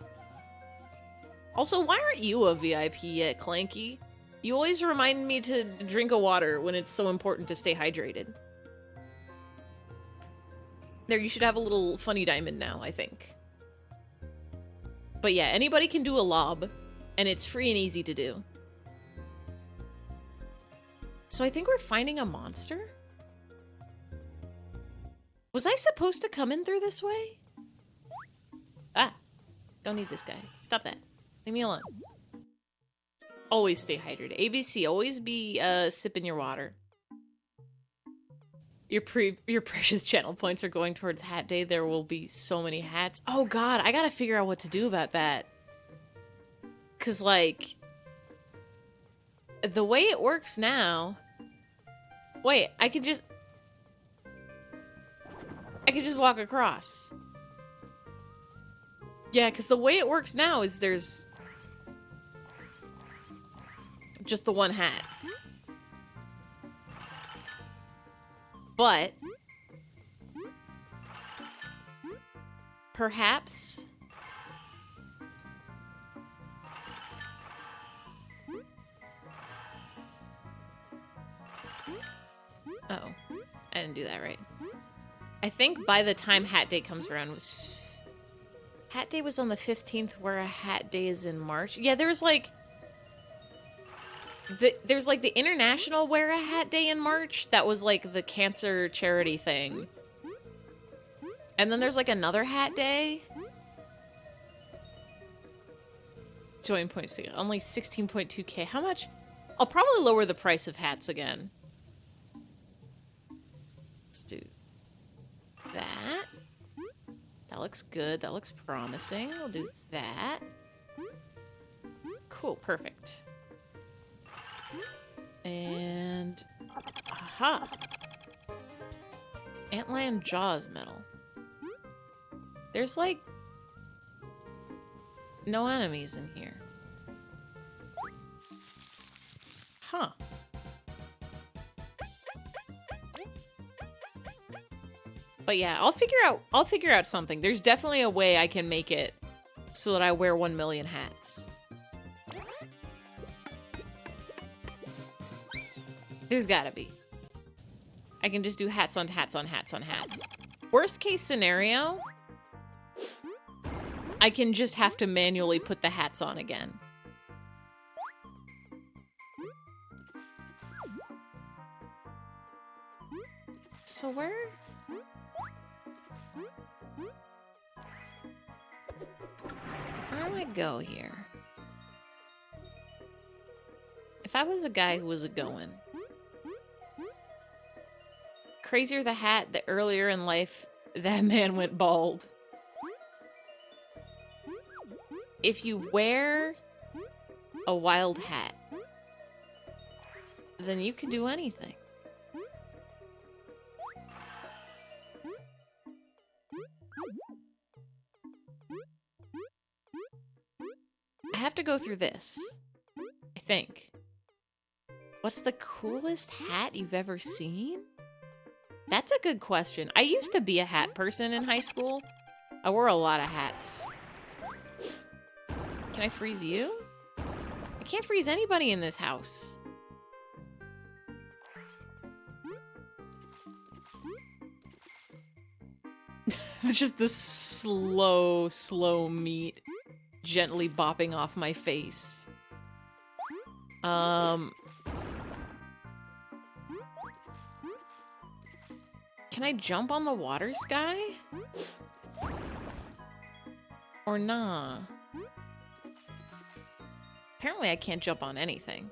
Also, why aren't you a VIP yet, Clanky? You always remind me to drink a water when it's so important to stay hydrated. There, you should have a little funny diamond now, I think. But yeah, anybody can do a lob, and it's free and easy to do. So I think we're finding a monster? Was I supposed to come in through this way? Ah, don't need this guy. Stop that. Leave me alone. Always stay hydrated. ABC, always be sipping your water. Your precious channel points are going towards hat day. There will be so many hats. Oh god, I gotta figure out what to do about that. Cause like, the way it works now... Wait, I could just walk across. Yeah, because the way it works now is there's just the one hat. But perhaps uh-oh, I didn't do that right. I think by the time Hat Day comes around Hat Day was on the 15th, where a Hat Day is in March. Yeah, there's like the International Wear a Hat Day in March. That was like the cancer charity thing. And then there's like another Hat Day. Join points to only 16.2k. How much? I'll probably lower the price of hats again. Let's do that. That looks good. That looks promising. We'll do that. Cool, perfect. And aha. Antlion Jaws medal. There's like no enemies in here. Huh. But yeah, I'll figure out something. There's definitely a way I can make it so that I wear 1 million hats. There's gotta be. I can just do hats on hats on hats on hats. Worst case scenario, I can just have to manually put the hats on again. So where do I go here? If I was a guy who was a going, crazier the hat, the earlier in life that man went bald. If you wear a wild hat, then you can do anything. I have to go through this, I think. What's the coolest hat you've ever seen? That's a good question. I used to be a hat person in high school. I wore a lot of hats. Can I freeze you? I can't freeze anybody in this house. Just the slow meat gently bopping off my face. Can I jump on the water sky? Or nah? Apparently I can't jump on anything.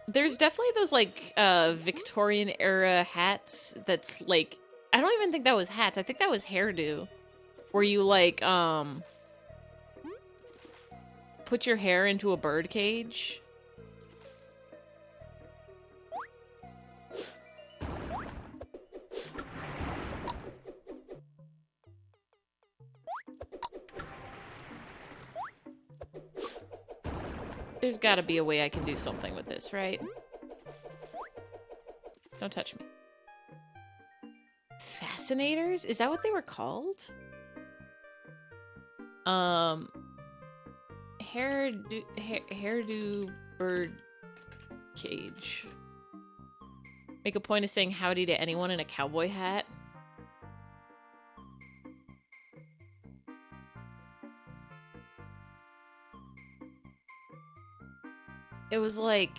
There's definitely those like Victorian era hats that's like, I don't even think that was hats. I think that was hairdo. Where you like put your hair into a bird cage. There's gotta be a way I can do something with this, right? Don't touch me. Fascinators? Is that what they were called? Um, hairdo bird cage. Make a point of saying howdy to anyone in a cowboy hat. It was like,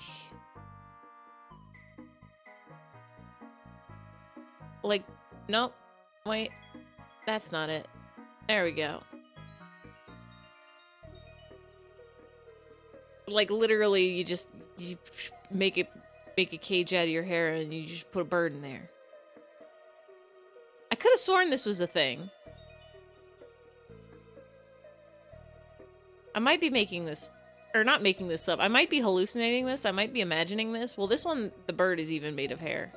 nope, wait, that's not it. There we go. Like literally, you make a cage out of your hair and you just put a bird in there. I could have sworn this was a thing. I might be making this, or not making this up. I might be hallucinating this. I might be imagining this. Well, this one, the bird is even made of hair.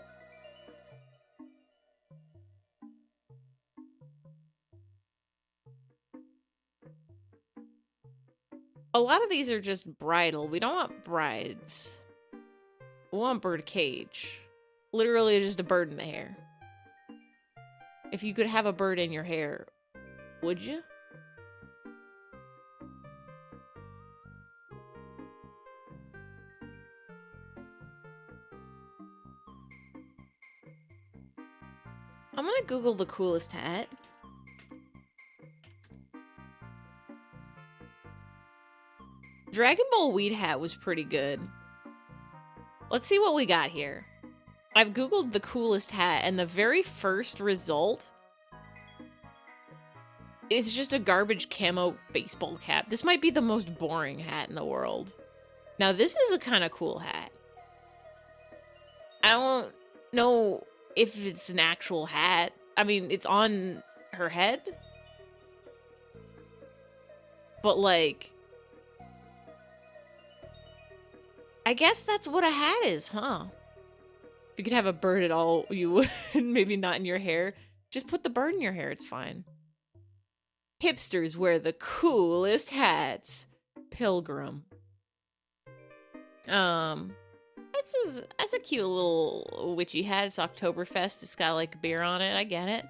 A lot of these are just bridal. We don't want brides. We want bird cage. Literally just a bird in the hair. If you could have a bird in your hair, would you? I'm gonna Google the coolest hat. Dragon Ball Weed hat was pretty good. Let's see what we got here. I've Googled the coolest hat, and the very first result is just a garbage camo baseball cap. This might be the most boring hat in the world. Now, this is a kind of cool hat. I don't know if it's an actual hat. I mean, it's on her head. But, like, I guess that's what a hat is, huh? If you could have a bird at all, you would. Maybe not in your hair. Just put the bird in your hair, it's fine. Hipsters wear the coolest hats. Pilgrim. That's a cute little witchy hat. It's Oktoberfest. It's got like beer on it. I get it.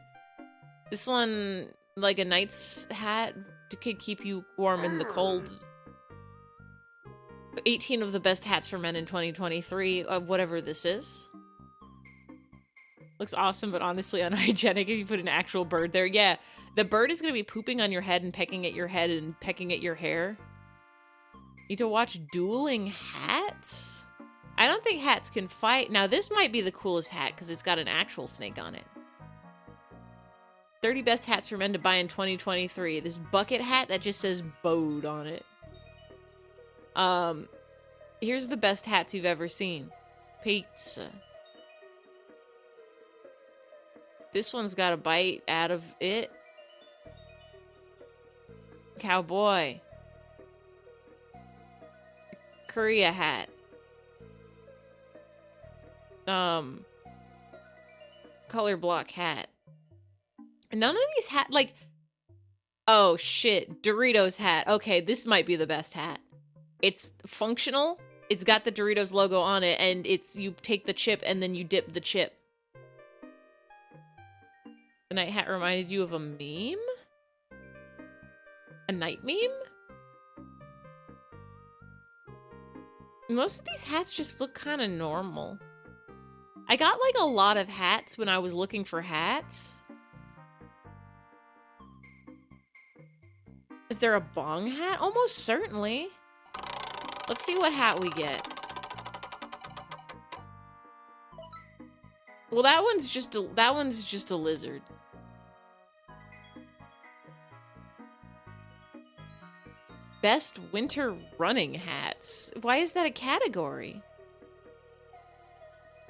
This one, like a knight's hat to keep you warm in the cold. 18 of the best hats for men in 2023, whatever this is. Looks awesome, but honestly unhygienic if you put an actual bird there. Yeah, the bird is going to be pooping on your head and pecking at your head and pecking at your hair. Need to watch dueling hats? I don't think hats can fight. Now, this might be the coolest hat because it's got an actual snake on it. 30 best hats for men to buy in 2023. This bucket hat that just says Bode on it. Here's the best hats you've ever seen. Pizza. This one's got a bite out of it. Cowboy. Korea hat. Color block hat. None of these hat, like, oh shit, Doritos hat. Okay, this might be the best hat. It's functional. It's got the Doritos logo on it, and it's, you take the chip and then you dip the chip. The night hat reminded you of a meme? A night meme? Most of these hats just look kind of normal. I got like a lot of hats when I was looking for hats. Is there a bong hat? Almost certainly. Let's see what hat we get. Well, that one's just a lizard. Best winter running hats. Why is that a category?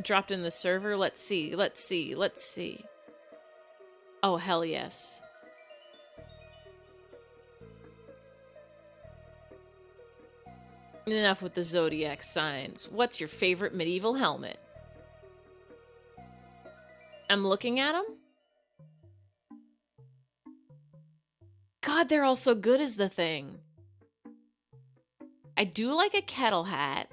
Dropped in the server. Let's see. Let's see. Let's see. Oh, hell yes. Enough with the zodiac signs. What's your favorite medieval helmet? I'm looking at them. God, they're all so good as the thing. I do like a kettle hat.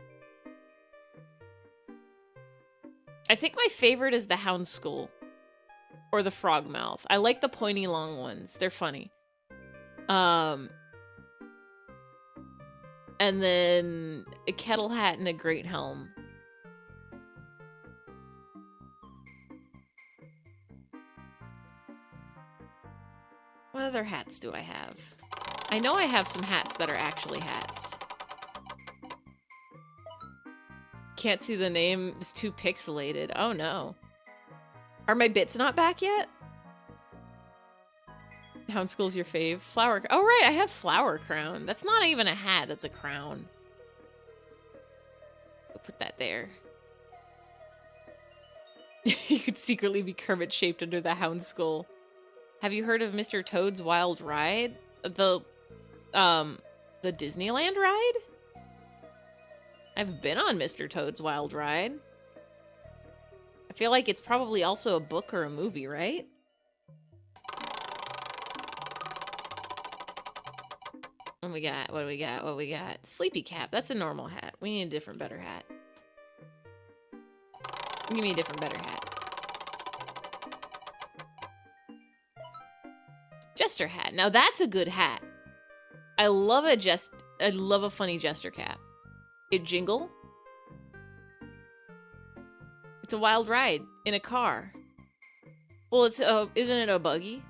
I think my favorite is the hound skull. Or the frog mouth. I like the pointy long ones. They're funny. And then a kettle hat and a great helm. What other hats do I have? I know I have some hats that are actually hats. Can't see the name, it's too pixelated. Oh no. Are my bits not back yet? Houndskull's your fave. Flower. Oh right, I have flower crown. That's not even a hat, that's a crown. I'll put that there. You could secretly be Kermit shaped under the Houndskull. Have you heard of Mr. Toad's Wild Ride? The Disneyland ride? I've been on Mr. Toad's Wild Ride. I feel like it's probably also a book or a movie, right? What we got? What do we got? What we got? Sleepy cap. That's a normal hat. We need a different, better hat. Give me a different, better hat. Jester hat. Now that's a good hat. I love a funny jester cap. It jingle. It's a wild ride in a car. Well, it's isn't it a buggy?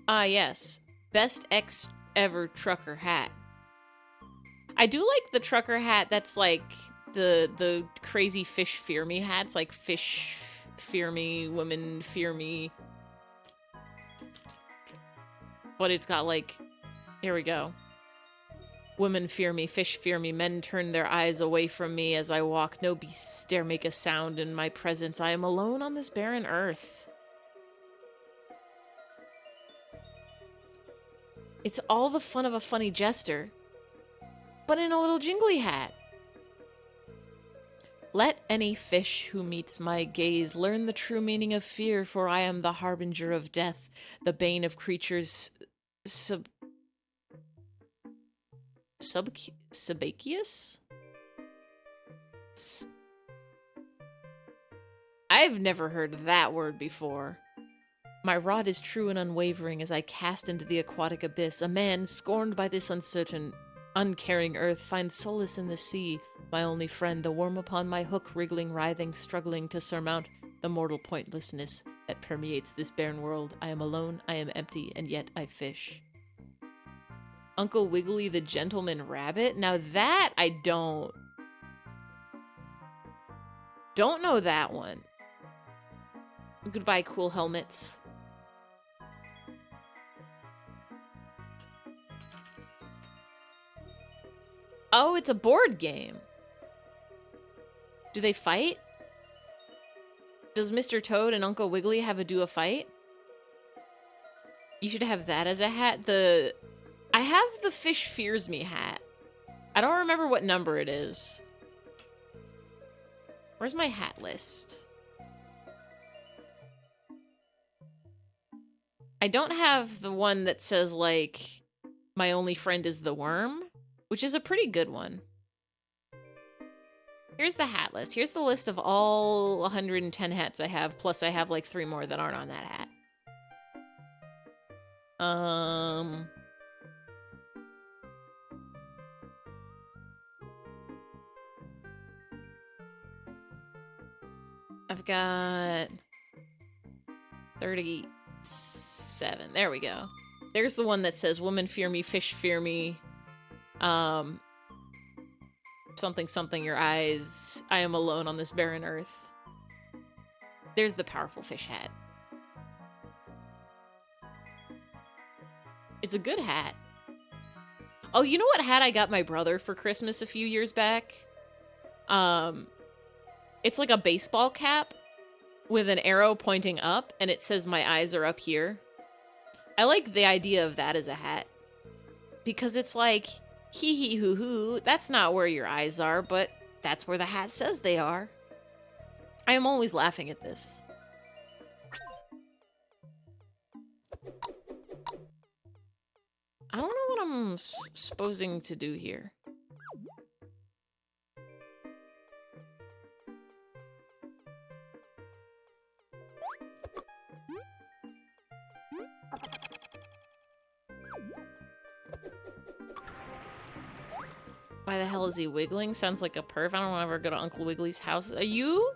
Ah, yes. Best X ever trucker hat. I do like the trucker hat that's like the crazy fish fear me hats, like fish fear me, women fear me. But it's got like, here we go. Women fear me, fish fear me, men turn their eyes away from me as I walk. No beasts dare make a sound in my presence. I am alone on this barren earth. It's all the fun of a funny jester, but in a little jingly hat. Let any fish who meets my gaze learn the true meaning of fear, for I am the harbinger of death, the bane of creatures subaceous? I've never heard that word before. My rod is true and unwavering as I cast into the aquatic abyss. A man scorned by this uncertain, uncaring earth finds solace in the sea. My only friend, the worm upon my hook, wriggling, writhing, struggling to surmount the mortal pointlessness that permeates this barren world. I am alone, I am empty, and yet I fish. Uncle Wiggily the Gentleman Rabbit? Now that I don't know that one. Goodbye, cool helmets. Oh, it's a board game. Do they fight? Does Mr. Toad and Uncle Wiggily do a fight? You should have that as a hat. I have the Fish Fears Me hat. I don't remember what number it is. Where's my hat list? I don't have the one that says, like, my only friend is the worm, which is a pretty good one. Here's the hat list. Here's the list of all 110 hats I have, plus I have like 3 more that aren't on that hat. I've got 37. There we go. There's the one that says, women fear me, fish fear me. Something, something, your eyes. I am alone on this barren earth. There's the powerful fish hat. It's a good hat. Oh, you know what hat I got my brother for Christmas a few years back? It's like a baseball cap with an arrow pointing up, and it says my eyes are up here. I like the idea of that as a hat. Because it's like, hee hee hoo hoo, that's not where your eyes are, but that's where the hat says they are. I am always laughing at this. I don't know what I'm supposing to do here. Why the hell is he wiggling? Sounds like a perv. I don't want to ever go to Uncle Wigglily's house. Are you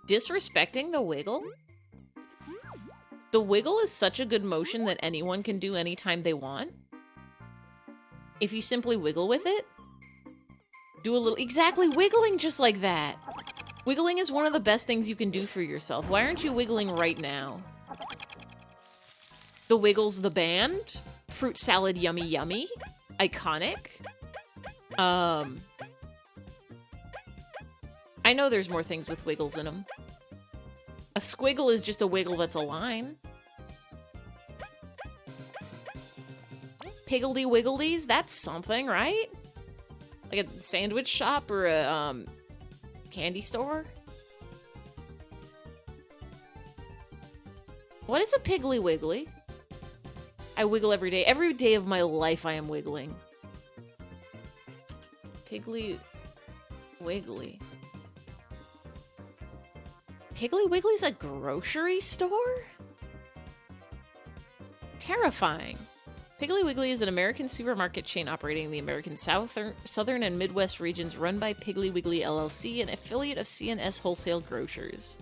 disrespecting the wiggle? The wiggle is such a good motion that anyone can do anytime they want. If you simply wiggle with it, do a little, exactly, wiggling just like that. Wiggling is one of the best things you can do for yourself. Why aren't you wiggling right now? The Wiggles, the band, fruit salad, yummy, yummy, iconic. I know there's more things with wiggles in them. A squiggle is just a wiggle that's a line. Piggledy wiggledies, that's something, right? Like a sandwich shop or a candy store? What is a piggly wiggly? I wiggle every day. Every day of my life I am wiggling. Piggly Wiggly. Piggly Wiggly's a grocery store? Terrifying. Piggly Wiggly is an American supermarket chain operating in the American Southern and Midwest regions, run by Piggly Wiggly LLC, an affiliate of C&S Wholesale Grocers.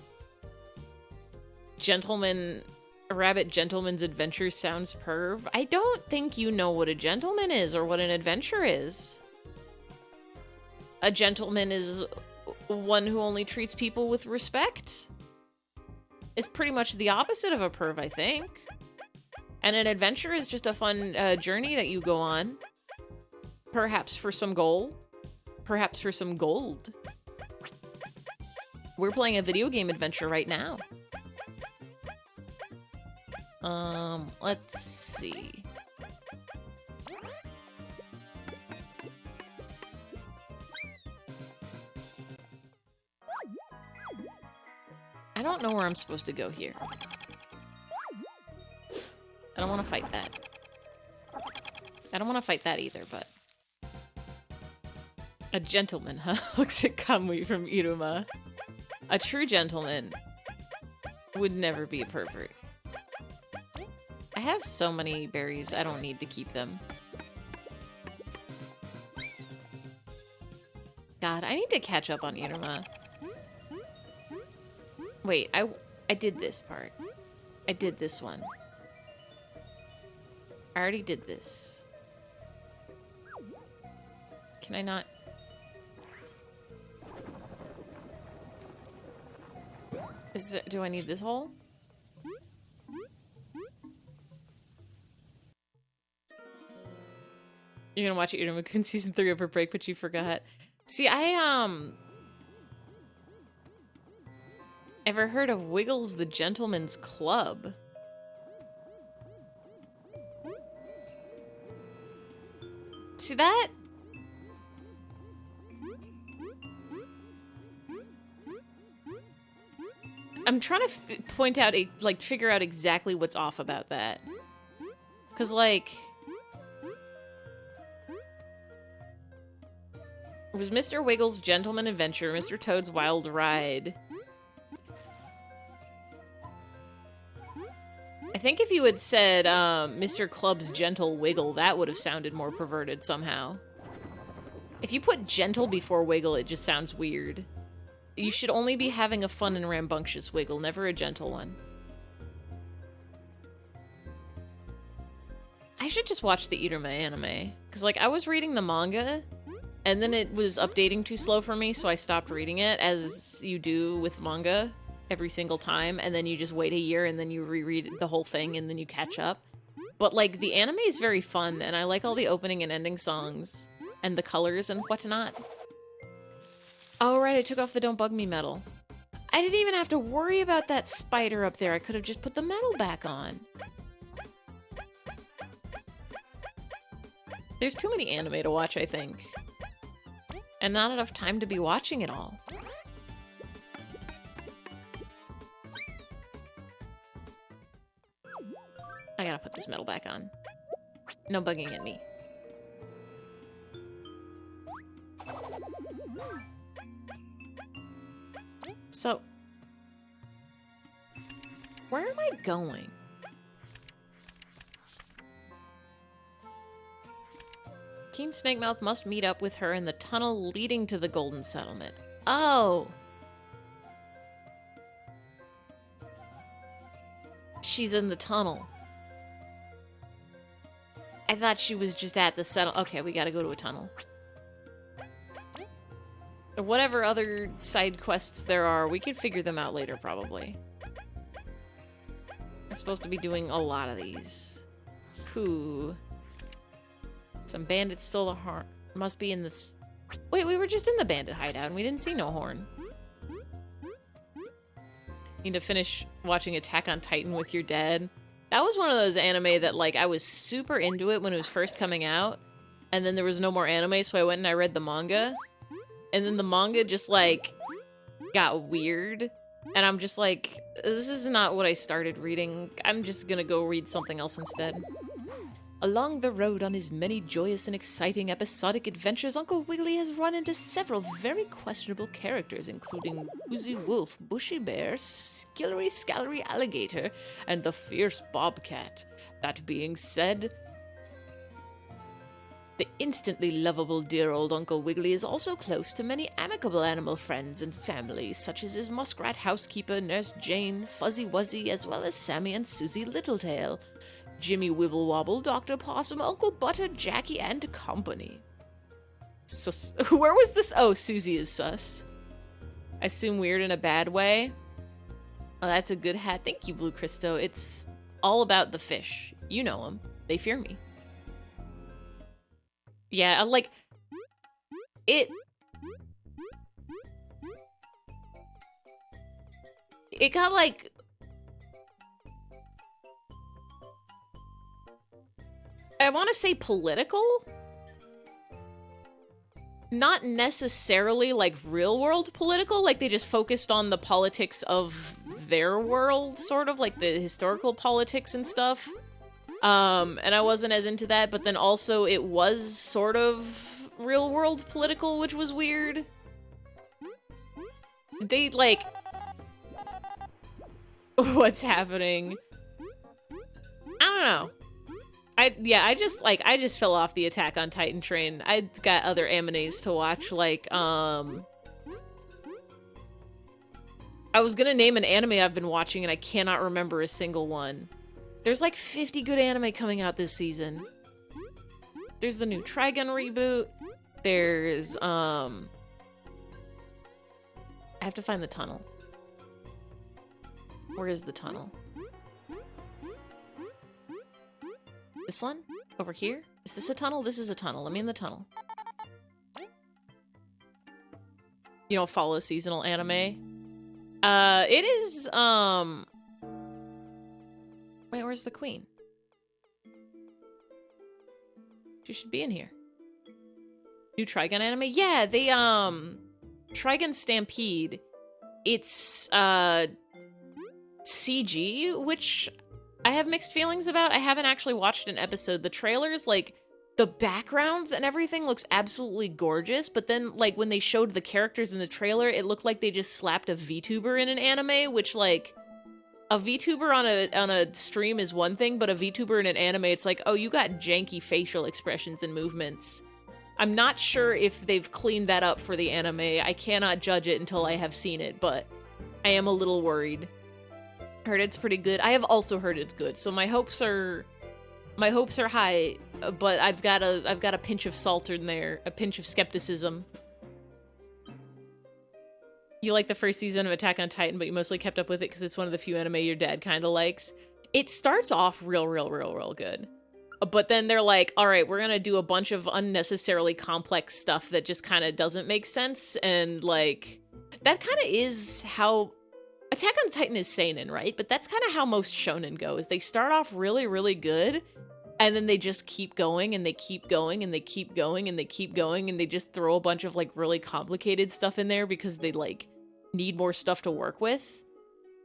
Rabbit Gentleman's Adventure sounds perv. I don't think you know what a gentleman is or what an adventure is. A gentleman is one who only treats people with respect. It's pretty much the opposite of a perv, I think. And an adventure is just a fun journey that you go on. Perhaps for some goal. Perhaps for some gold. We're playing a video game adventure right now. Let's see. I don't know where I'm supposed to go here. I don't want to fight that. I don't want to fight that either, but... A gentleman, huh? Looks at Kamui from Iruma. A true gentleman would never be a pervert. I have so many berries, I don't need to keep them. God, I need to catch up on Iruma. Wait, I did this part. I did this one. I already did this. Can I not? Do I need this hole? You're gonna watch Iruma-kun season 3 over break, but you forgot. See, ever heard of Wiggles the Gentleman's Club? See that? I'm trying to point out, figure out exactly what's off about that. Cause like... It was Mr. Wiggles' Gentleman Adventure, Mr. Toad's Wild Ride. I think if you had said, Mr. Club's Gentle Wiggle, that would have sounded more perverted somehow. If you put gentle before wiggle, it just sounds weird. You should only be having a fun and rambunctious wiggle, never a gentle one. I should just watch the Iruma anime. Because, like, I was reading the manga, and then it was updating too slow for me, so I stopped reading it, as you do with manga every single time, and then you just wait a year, and then you reread the whole thing, and then you catch up. But, like, the anime is very fun, and I like all the opening and ending songs, and the colors and whatnot. Oh, right, I took off the Don't Bug Me medal. I didn't even have to worry about that spider up there. I could have just put the medal back on. There's too many anime to watch, I think. And not enough time to be watching it all. I gotta put this medal back on. No bugging at me. So, where am I going? Team Snatemouth must meet up with her in the tunnel leading to the Golden Settlement. Oh! She's in the tunnel. I thought she was just at the settle. Okay, we gotta go to a tunnel. Or whatever other side quests there are, we can figure them out later, probably. I'm supposed to be doing a lot of these. Who? Some bandits stole the horn. Must be in this. Wait, we were just in the bandit hideout and we didn't see no horn. Need to finish watching Attack on Titan with your dad. That was one of those anime that, like, I was super into it when it was first coming out. And then there was no more anime, so I went and I read the manga. And then the manga just, like, got weird. And I'm just like, this is not what I started reading. I'm just gonna go read something else instead. Along the road on his many joyous and exciting episodic adventures, Uncle Wiggily has run into several very questionable characters, including Woozy Wolf, Bushy Bear, Skillery Scalery Alligator, and the Fierce Bobcat. That being said, the instantly lovable dear old Uncle Wiggily is also close to many amicable animal friends and families, such as his muskrat housekeeper, Nurse Jane, Fuzzy Wuzzy, as well as Sammy and Susie Littletail. Jimmy Wibblewobble, Dr. Possum, Uncle Butter, Jackie, and company. Sus. Where was this? Oh, Susie is sus. I assume weird in a bad way. Oh, that's a good hat. Thank you, Blue Christo. It's all about the fish. You know them. They fear me. Yeah, like... It got, like... I want to say political? Not necessarily like real world political, like they just focused on the politics of their world, sort of like the historical politics and stuff. And I wasn't as into that, but then also it was sort of real world political, which was weird. They like... What's happening? I don't know. I just fell off the Attack on Titan train. I got other animes to watch, like, I was gonna name an anime I've been watching and I cannot remember a single one. There's like 50 good anime coming out this season. There's the new Trigun reboot. There's, I have to find the tunnel. Where is the tunnel? This one? Over here? Is this a tunnel? This is a tunnel. Let me in the tunnel. You don't follow seasonal anime? It is, Wait, where's the queen? She should be in here. New Trigun anime? Yeah, they, Trigun Stampede. It's, CG, which... I have mixed feelings about. I haven't actually watched an episode. The trailers, like, the backgrounds and everything looks absolutely gorgeous, but then, like, when they showed the characters in the trailer, it looked like they just slapped a VTuber in an anime, which, like, a VTuber on a stream is one thing, but a VTuber in an anime, it's like, oh, you got janky facial expressions and movements. I'm not sure if they've cleaned that up for the anime. I cannot judge it until I have seen it, but I am a little worried. Heard it's pretty good. I have also heard it's good, so my hopes are high, but I've got a pinch of salt in there, a pinch of skepticism. You like the first season of Attack on Titan, but you mostly kept up with it because it's one of the few anime your dad kind of likes. It starts off real good, but then they're like, all right, we're gonna do a bunch of unnecessarily complex stuff that just kind of doesn't make sense, and like that kind of is how. Attack on Titan is seinen, right? But that's kind of how most shonen go, is they start off really good, and then they just keep going, and they keep going, and they keep going, and they keep going, and they just throw a bunch of, like, really complicated stuff in there because they, like, need more stuff to work with.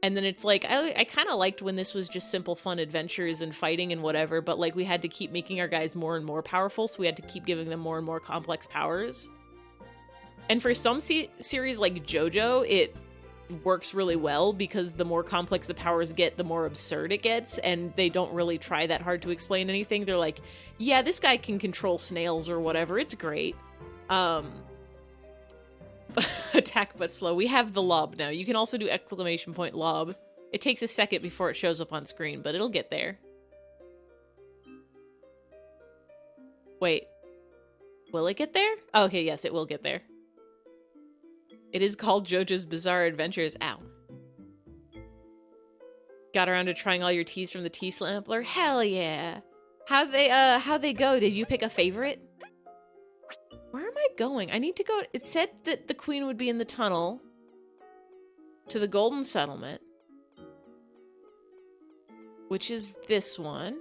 And then it's like, I kind of liked when this was just simple, fun adventures and fighting and whatever, but, like, we had to keep making our guys more and more powerful, so we had to keep giving them more and more complex powers. And for some series like JoJo, works really well because the more complex the powers get, the more absurd it gets, and they don't really try that hard to explain anything. They're like, yeah, this guy can control snails or whatever. It's great. Attack but slow. We have the lob now. You can also do exclamation point lob. It takes a second before it shows up on screen, but it'll get there. Wait. Will it get there? Oh, okay, yes, it will get there. It is called JoJo's Bizarre Adventures. Ow. Got around to trying all your teas from the tea sampler? Hell yeah. How'd they go? Did you pick a favorite? Where am I going? I need to go. It said that the queen would be in the tunnel to the Golden Settlement, which is this one.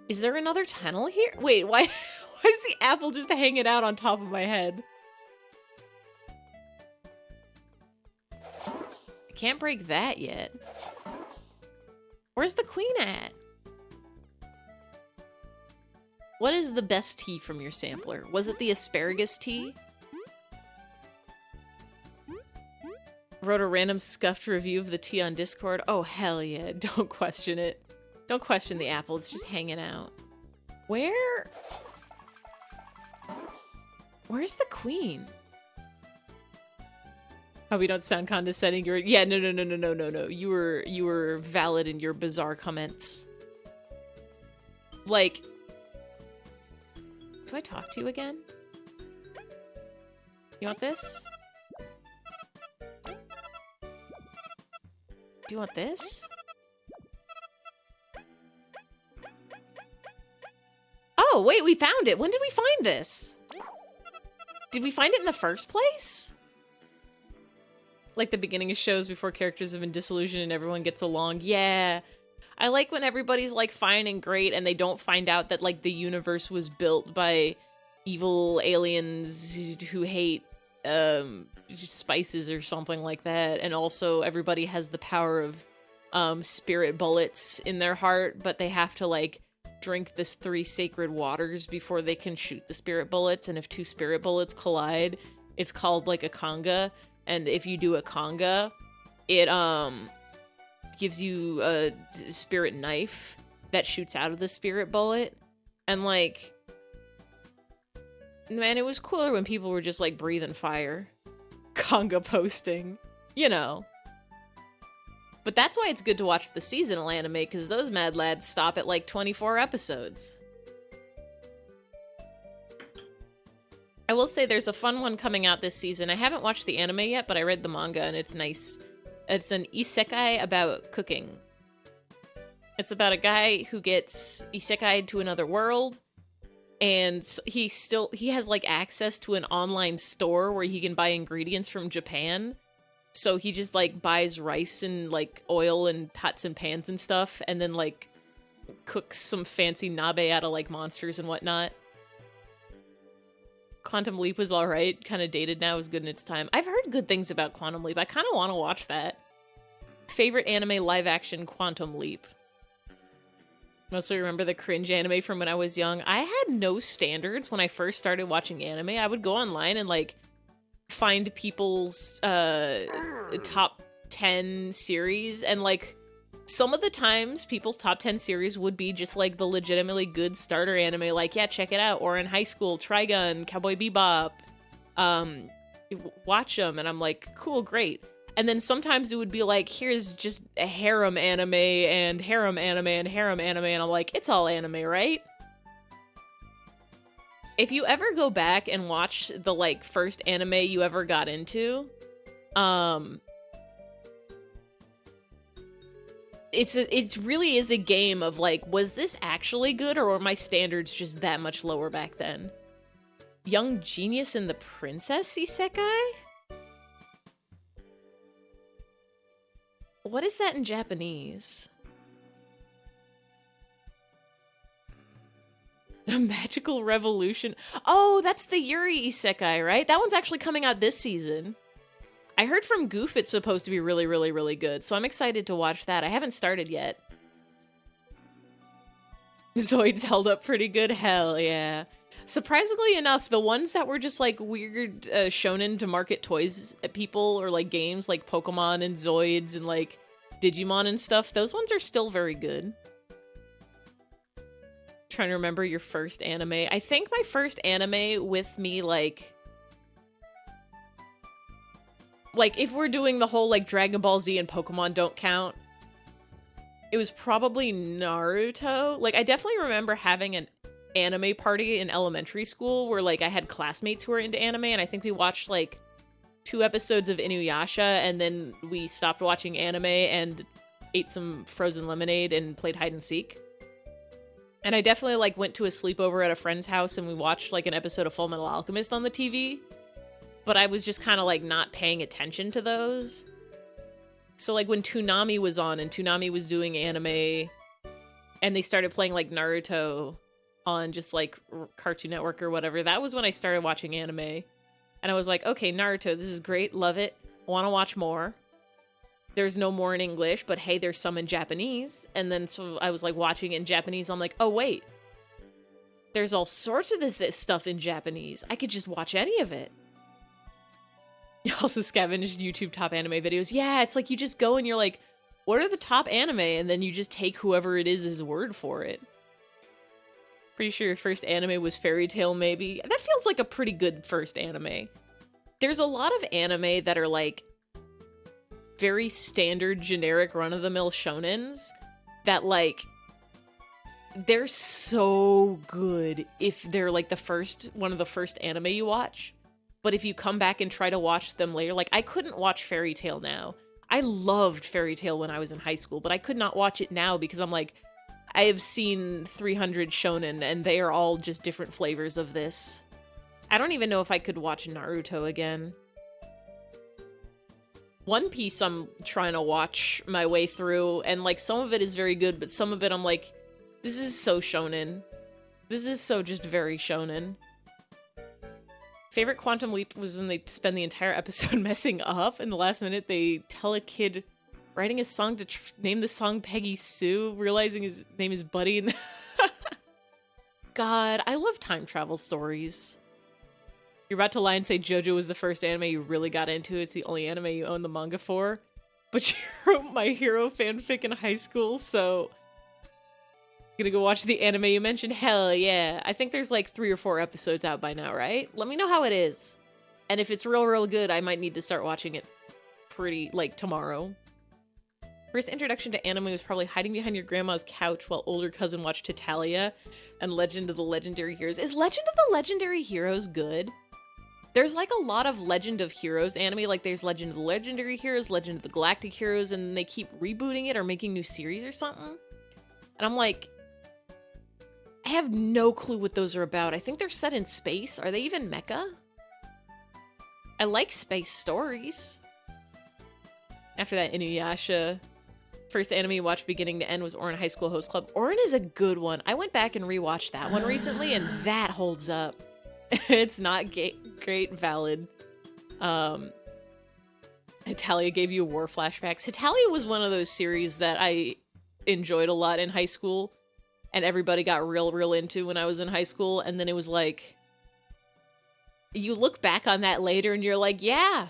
Is there another tunnel here? Wait, why is the apple just hanging out on top of my head? I can't break that yet. Where's the queen at? What is the best tea from your sampler? Was it the asparagus tea? Wrote a random scuffed review of the tea on Discord. Oh, hell yeah. Don't question it. Don't question the apple. It's just hanging out. Where's the queen? Oh, we don't sound condescending. You're yeah, no. You were valid in your bizarre comments. Like, do I talk to you again? You want this? Do you want this? Oh, wait, we found it. When did we find this? Did we find it in the first place? Like the beginning of shows before characters have been disillusioned and everyone gets along. Yeah. I like when everybody's like fine and great and they don't find out that like the universe was built by evil aliens who hate spices or something like that. And also everybody has the power of spirit bullets in their heart, but they have to like drink this 3 sacred waters before they can shoot the spirit bullets. And if 2 spirit bullets collide, it's called like a conga. And if you do a conga, it gives you a spirit knife that shoots out of the spirit bullet. And like, man, it was cooler when people were just like breathing fire. Conga posting, you know. But that's why it's good to watch the seasonal anime, because those mad lads stop at like 24 episodes. I will say there's a fun one coming out this season. I haven't watched the anime yet, but I read the manga and it's nice. It's an isekai about cooking. It's about a guy who gets isekai'd to another world, and he has like access to an online store where he can buy ingredients from Japan. So he just like buys rice and like oil and pots and pans and stuff, and then like cooks some fancy nabe out of like monsters and whatnot. Quantum Leap was alright, kind of dated now, it was good in its time. I've heard good things about Quantum Leap. I kind of want to watch that. Favorite anime live action, Quantum Leap. Mostly remember the cringe anime from when I was young. I had no standards when I first started watching anime. I would go online and like find people's top 10 series, and like some of the times people's top 10 series would be just like the legitimately good starter anime, like yeah, check it out, or in high school, Trigun, Cowboy Bebop, watch them, and I'm like, cool, great. And then sometimes it would be like, here's just a harem anime and harem anime and harem anime, and I'm like, it's all anime, right? If you ever go back and watch the like first anime you ever got into, it's really is a game of like, was this actually good, or were my standards just that much lower back then? Young Genius and the Princess Isekai? What is that in Japanese? The Magical Revolution. Oh, that's the Yuri Isekai, right? That one's actually coming out this season. I heard from Goof it's supposed to be really, really, really good, so I'm excited to watch that. I haven't started yet. Zoid's held up pretty good? Hell yeah. Surprisingly enough, the ones that were just like weird shonen to market toys at people or like games like Pokemon and Zoids and like Digimon and stuff, those ones are still very good. Trying to remember your first anime. I think my first anime with me like if we're doing the whole like Dragon Ball Z and Pokemon don't count, it was probably Naruto. Like I definitely remember having an anime party in elementary school where like I had classmates who were into anime, and I think we watched like 2 episodes of Inuyasha, and then we stopped watching anime and ate some frozen lemonade and played hide and seek. And I definitely like went to a sleepover at a friend's house and we watched like an episode of Full Metal Alchemist on the TV, but I was just kind of like not paying attention to those. So like when Toonami was on and Toonami was doing anime and they started playing like Naruto on just like Cartoon Network or whatever, that was when I started watching anime. And I was like, okay, Naruto, this is great, love it, want to watch more. There's no more in English, but hey, there's some in Japanese. And then so I was like watching it in Japanese, I'm like, oh wait, there's all sorts of this stuff in Japanese. I could just watch any of it. You also scavenged YouTube top anime videos. Yeah, it's like you just go and you're like, what are the top anime? And then you just take whoever it is his word for it. Pretty sure your first anime was Fairy Tail, maybe. That feels like a pretty good first anime. There's a lot of anime that are like very standard, generic, run-of-the-mill shonens that like they're so good if they're like one of the first anime you watch. But if you come back and try to watch them later, like I couldn't watch Fairy Tail now. I loved Fairy Tail when I was in high school, but I could not watch it now because I'm like, I have seen 300 shonen and they are all just different flavors of this. I don't even know if I could watch Naruto again. One Piece I'm trying to watch my way through, and like some of it is very good, but some of it I'm like, this is so shonen. This is so just very shonen. Favorite Quantum Leap was when they spend the entire episode messing up, and the last minute they tell a kid writing a song to name the song Peggy Sue, realizing his name is Buddy. And God, I love time travel stories. You're about to lie and say JoJo was the first anime you really got into. It's the only anime you own the manga for. But you wrote My Hero fanfic in high school, so gonna go watch the anime you mentioned? Hell yeah. I think there's like 3 or 4 episodes out by now, right? Let me know how it is. And if it's real good, I might need to start watching it pretty, like, tomorrow. First introduction to anime was probably hiding behind your grandma's couch while older cousin watched Titalia and Legend of the Legendary Heroes. Is Legend of the Legendary Heroes good? There's like a lot of Legend of Heroes anime, like there's Legend of the Legendary Heroes, Legend of the Galactic Heroes, and they keep rebooting it or making new series or something. And I'm like, I have no clue what those are about. I think they're set in space. Are they even mecha? I like space stories. After that, Inuyasha. First anime you watched beginning to end was Ouran High School Host Club. Ouran is a good one. I went back and rewatched that one recently, and that holds up. It's not great, valid. Hitalia gave you war flashbacks. Hitalia was one of those series that I enjoyed a lot in high school, and everybody got real into when I was in high school, and then it was like, you look back on that later and you're like, yeah,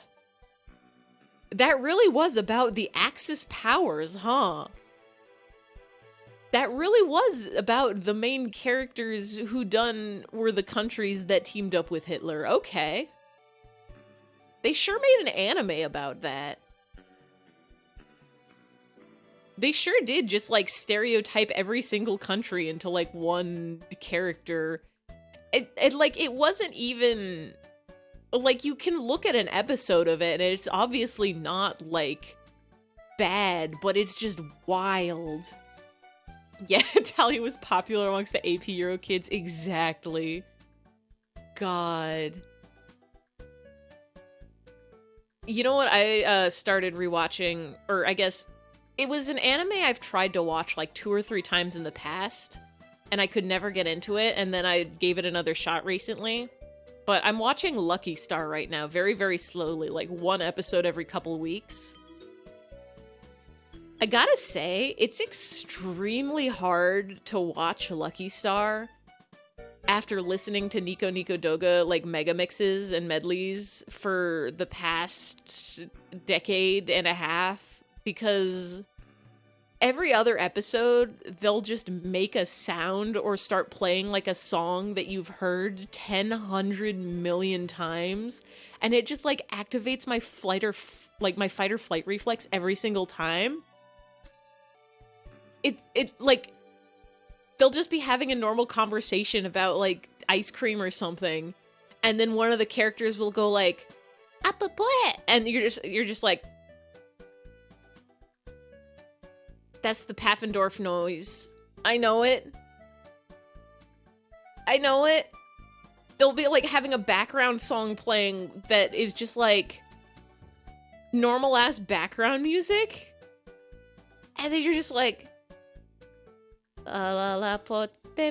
that really was about the Axis powers, huh? That really was about the main characters who were the countries that teamed up with Hitler. Okay. They sure made an anime about that. They sure did just like stereotype every single country into like one character. It wasn't even like, you can look at an episode of it and it's obviously not like bad, but it's just wild. Yeah, Talia was popular amongst the AP Euro kids. Exactly. God. You know what I started rewatching, or I guess it was an anime I've tried to watch like 2 or 3 times in the past, and I could never get into it, and then I gave it another shot recently. But I'm watching Lucky Star right now, very slowly, like 1 episode every couple weeks. I gotta say, it's extremely hard to watch Lucky Star after listening to Nico Nico Doga like mega mixes and medleys for the past decade and a half, because every other episode they'll just make a sound or start playing like a song that you've heard 100 million times, and it just like activates my my fight or flight reflex every single time. It like, they'll just be having a normal conversation about like ice cream or something, and then one of the characters will go like, "Apple," and you're just like, that's the Paffendorf noise. I know it. I know it. They'll be like having a background song playing that is just like normal ass background music, and then you're just like, la la la pote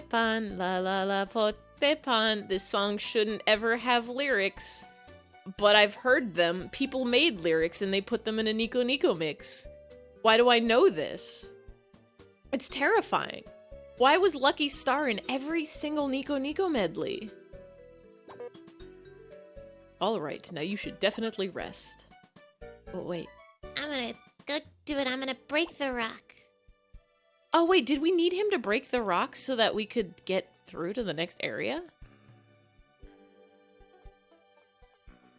pan, la la la pote pan. This song shouldn't ever have lyrics, but I've heard them. People made lyrics and they put them in a Nico Nico mix. Why do I know this? It's terrifying. Why was Lucky Star in every single Nico Nico medley? Alright, now you should definitely rest. Oh, wait. I'm gonna go do it. I'm gonna break the rock. Oh, wait, did we need him to break the rock so that we could get through to the next area?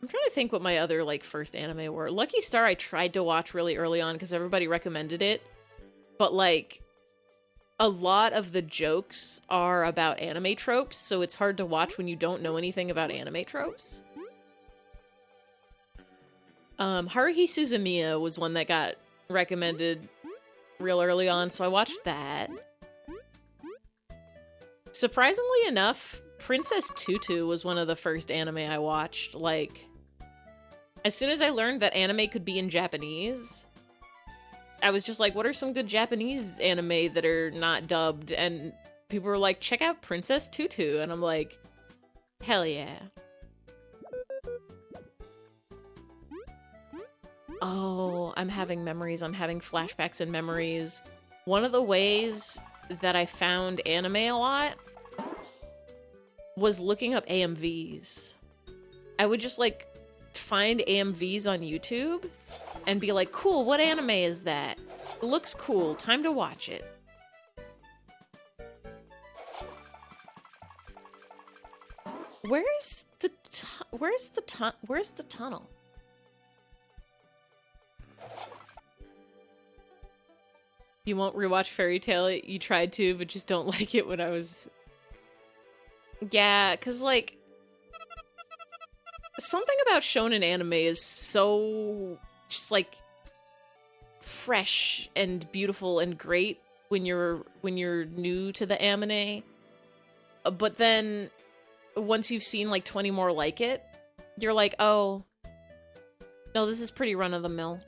I'm trying to think what my other, like, first anime were. Lucky Star I tried to watch really early on because everybody recommended it. But, like, a lot of the jokes are about anime tropes, so it's hard to watch when you don't know anything about anime tropes. Haruhi Suzumiya was one that got recommended real early on, so I watched that. Surprisingly enough, Princess Tutu was one of the first anime I watched. Like, as soon as I learned that anime could be in Japanese, I was just like, what are some good Japanese anime that are not dubbed? And people were like, check out Princess Tutu. And I'm like, hell yeah. Oh, I'm having memories. I'm having flashbacks and memories. One of the ways that I found anime a lot was looking up AMVs. I would just like find AMVs on YouTube and be like, cool, what anime is that? It looks cool, time to watch it. Where's the tunnel? You won't rewatch Fairy Tail? You tried to, but just don't like it when I was... Yeah, because, like... Something about shonen anime is so... just, like... fresh and beautiful and great when you're new to the anime. But then, once you've seen, like, 20 more like it, you're like, oh... no, this is pretty run-of-the-mill.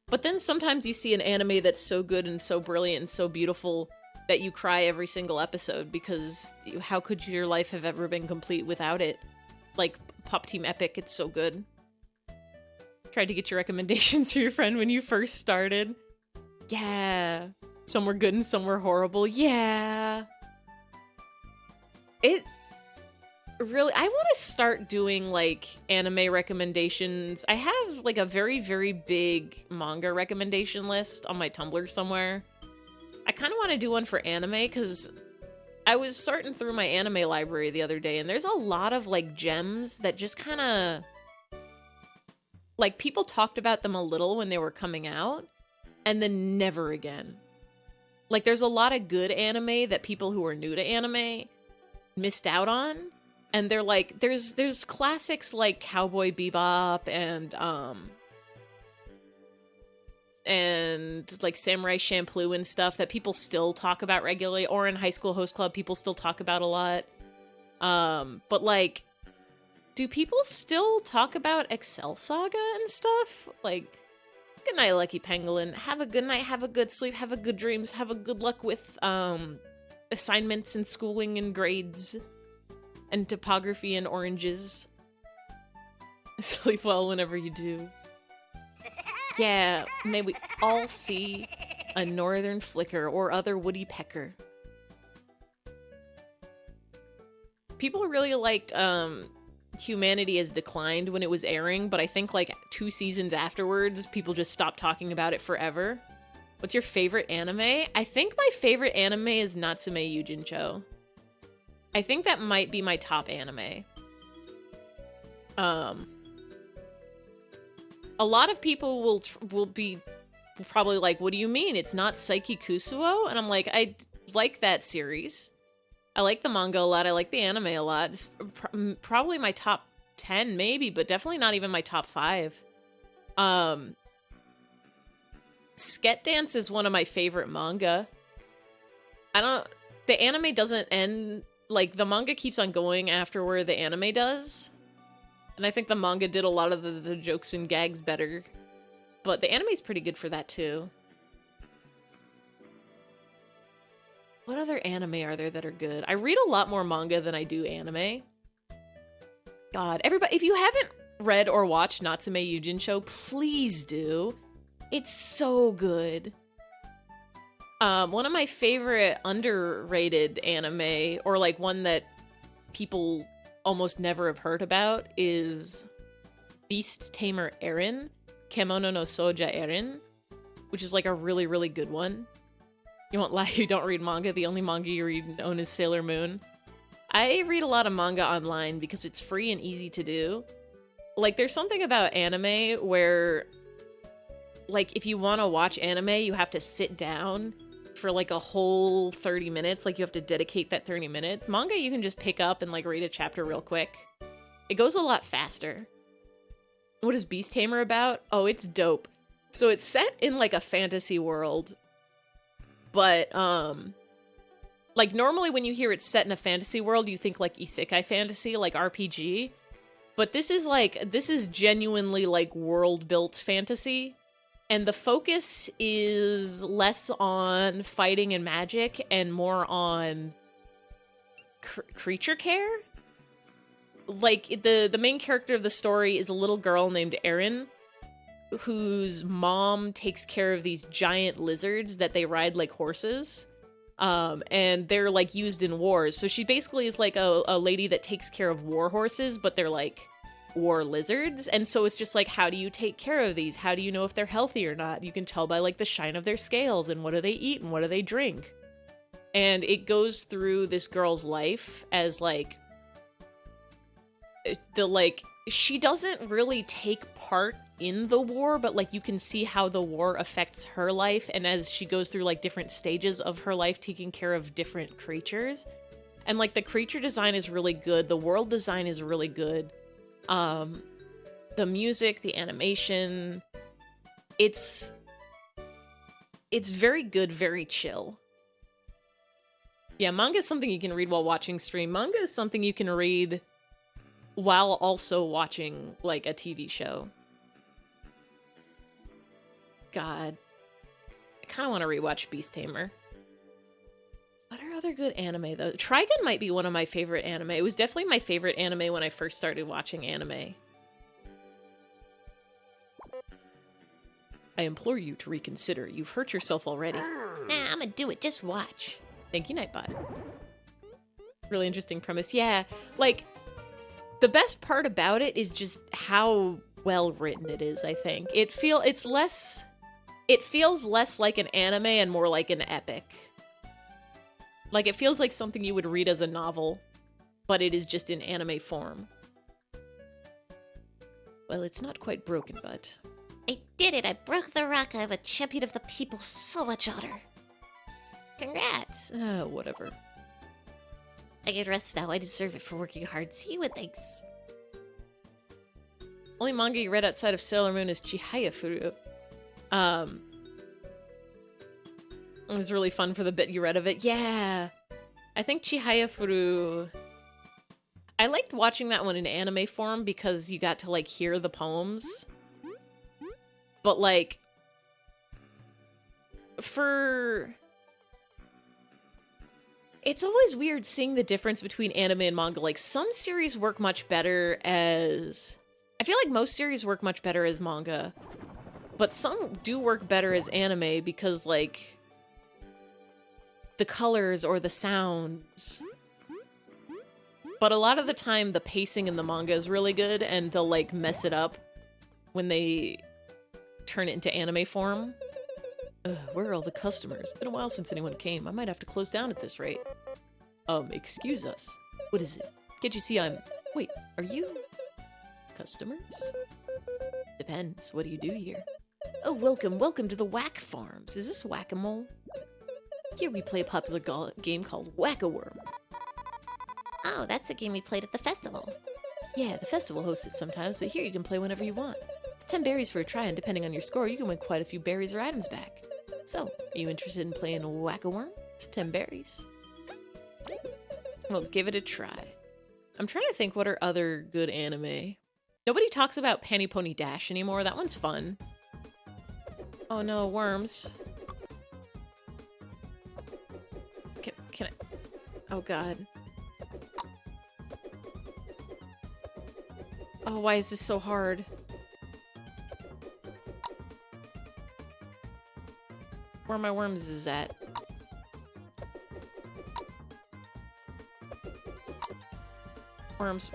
But then sometimes you see an anime that's so good and so brilliant and so beautiful that you cry every single episode because how could your life have ever been complete without it? Like Pop Team Epic, it's so good. Tried to get your recommendations for your friend when you first started. Yeah. Some were good and some were horrible. Yeah. It... really, I want to start doing, like, anime recommendations. I have, like, a very, very big manga recommendation list on my Tumblr somewhere. I kind of want to do one for anime, because I was sorting through my anime library the other day, and there's a lot of, like, gems that just kind of... like, people talked about them a little when they were coming out, and then never again. Like, there's a lot of good anime that people who are new to anime missed out on. And they're like, there's classics like Cowboy Bebop and like Samurai Champloo and stuff that people still talk about regularly, or in High School Host Club people still talk about a lot. But like, do people still talk about Excel Saga and stuff? Like, good night, Lucky Pangolin. Have a good night, have a good sleep, have a good dreams, have a good luck with assignments and schooling and grades. And topography and oranges. Sleep well whenever you do. Yeah, may we all see a northern flicker or other woody pecker. people really liked Humanity Has Declined when it was airing, but I think like 2 seasons afterwards, people just stopped talking about it forever. What's your favorite anime? I think my favorite anime is Natsume Yujincho. I think that might be my top anime. A lot of people will be probably like, what do you mean? It's not Saiki Kusuo? And I'm like, I like that series. I like the manga a lot. I like the anime a lot. It's probably my top 10 maybe, but definitely not even my top 5. Sket Dance is one of my favorite manga. The anime doesn't end, like the manga keeps on going after where the anime does. And I think the manga did a lot of the jokes and gags better. But the anime's pretty good for that too. What other anime are there that are good? I read a lot more manga than I do anime. God, everybody, if you haven't read or watched Natsume Yujincho, please do. It's so good. One of my favorite underrated anime, or like one that people almost never have heard about, is Beast Tamer Eren, Kemono no Soja Eren, which is like a really, really good one. You won't lie, you don't read manga. The only manga you read known as Sailor Moon. I read a lot of manga online because it's free and easy to do. Like, there's something about anime where, like, if you want to watch anime, you have to sit down for like a whole 30 minutes. Like, you have to dedicate that 30 minutes. Manga, you can just pick up and like read a chapter real quick. It goes a lot faster. What is Beast Tamer about? Oh, it's dope. So it's set in like a fantasy world. But, like, normally when you hear it's set in a fantasy world, you think, like, isekai fantasy, like RPG. But this is genuinely, like, world-built fantasy. And the focus is less on fighting and magic and more on creature care. Like, the main character of the story is a little girl named Erin, whose mom takes care of these giant lizards that they ride like horses. And they're like used in wars. So she basically is like a lady that takes care of war horses, but they're like war lizards. And so it's just like, how do you take care of these? How do you know if they're healthy or not? You can tell by like the shine of their scales and what do they eat and what do they drink. And it goes through this girl's life as like she doesn't really take part in the war, but like you can see how the war affects her life, and as she goes through like different stages of her life taking care of different creatures. And like the creature design is really good, the world design is really good, the music, the animation, it's very good, very chill. Yeah, manga is something you can read while watching stream. Manga is something you can read while also watching like a TV show. God, I kind of want to rewatch Beast Tamer. What are other good anime though? Trigun might be one of my favorite anime. It was definitely my favorite anime when I first started watching anime. I implore you to reconsider. You've hurt yourself already. Nah, I'm gonna do it. Just watch. Thank you, Nightbot. Really interesting premise. Yeah, like, the best part about it is just how well written it is, I think. It feels less like an anime and more like an epic. Like, it feels like something you would read as a novel, but it is just in anime form. Well, it's not quite broken, but... I did it. I broke the rock. I'm a champion of the people. So much honor. Congrats. Whatever. I get rest now. I deserve it for working hard. See you and thanks. Only manga you read outside of Sailor Moon is Chihaya Furu. It was really fun for the bit you read of it. Yeah. I think Chihaya Furu... I liked watching that one in anime form because you got to, like, hear the poems. But, like... It's always weird seeing the difference between anime and manga. Like, some series work much better as... I feel like most series work much better as manga. But some do work better as anime because, like... the colors or the sounds. But a lot of the time, the pacing in the manga is really good, and they'll, like, mess it up when they turn it into anime form. Where are all the customers? Been a while since anyone came. I might have to close down at this rate. Excuse us. What is it? Can't you see I'm... Wait, are you... customers? Depends. What do you do here? Oh, welcome to the Whack Farms. Is this Whack-A-Mole? Here we play a popular game called Whack-A-Worm. Oh, that's a game we played at the festival. Yeah, the festival hosts it sometimes, but here you can play whenever you want. It's 10 berries for a try, and depending on your score, you can win quite a few berries or items back. So, are you interested in playing Whack-A-Worm? It's 10 berries. Well, give it a try. I'm trying to think what are other good anime. Nobody talks about Panty Pony Dash anymore. That one's fun. Oh no, worms. Can I... Oh god. Oh, why is this so hard? Where my worms is at? Worms.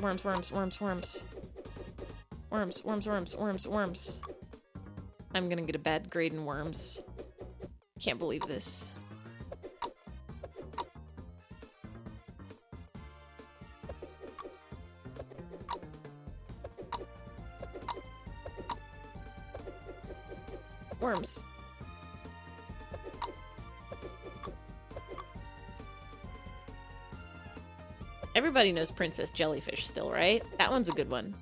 I'm gonna get a bad grade in worms. Can't believe this. Worms. Everybody knows Princess Jellyfish still, right? That one's a good one.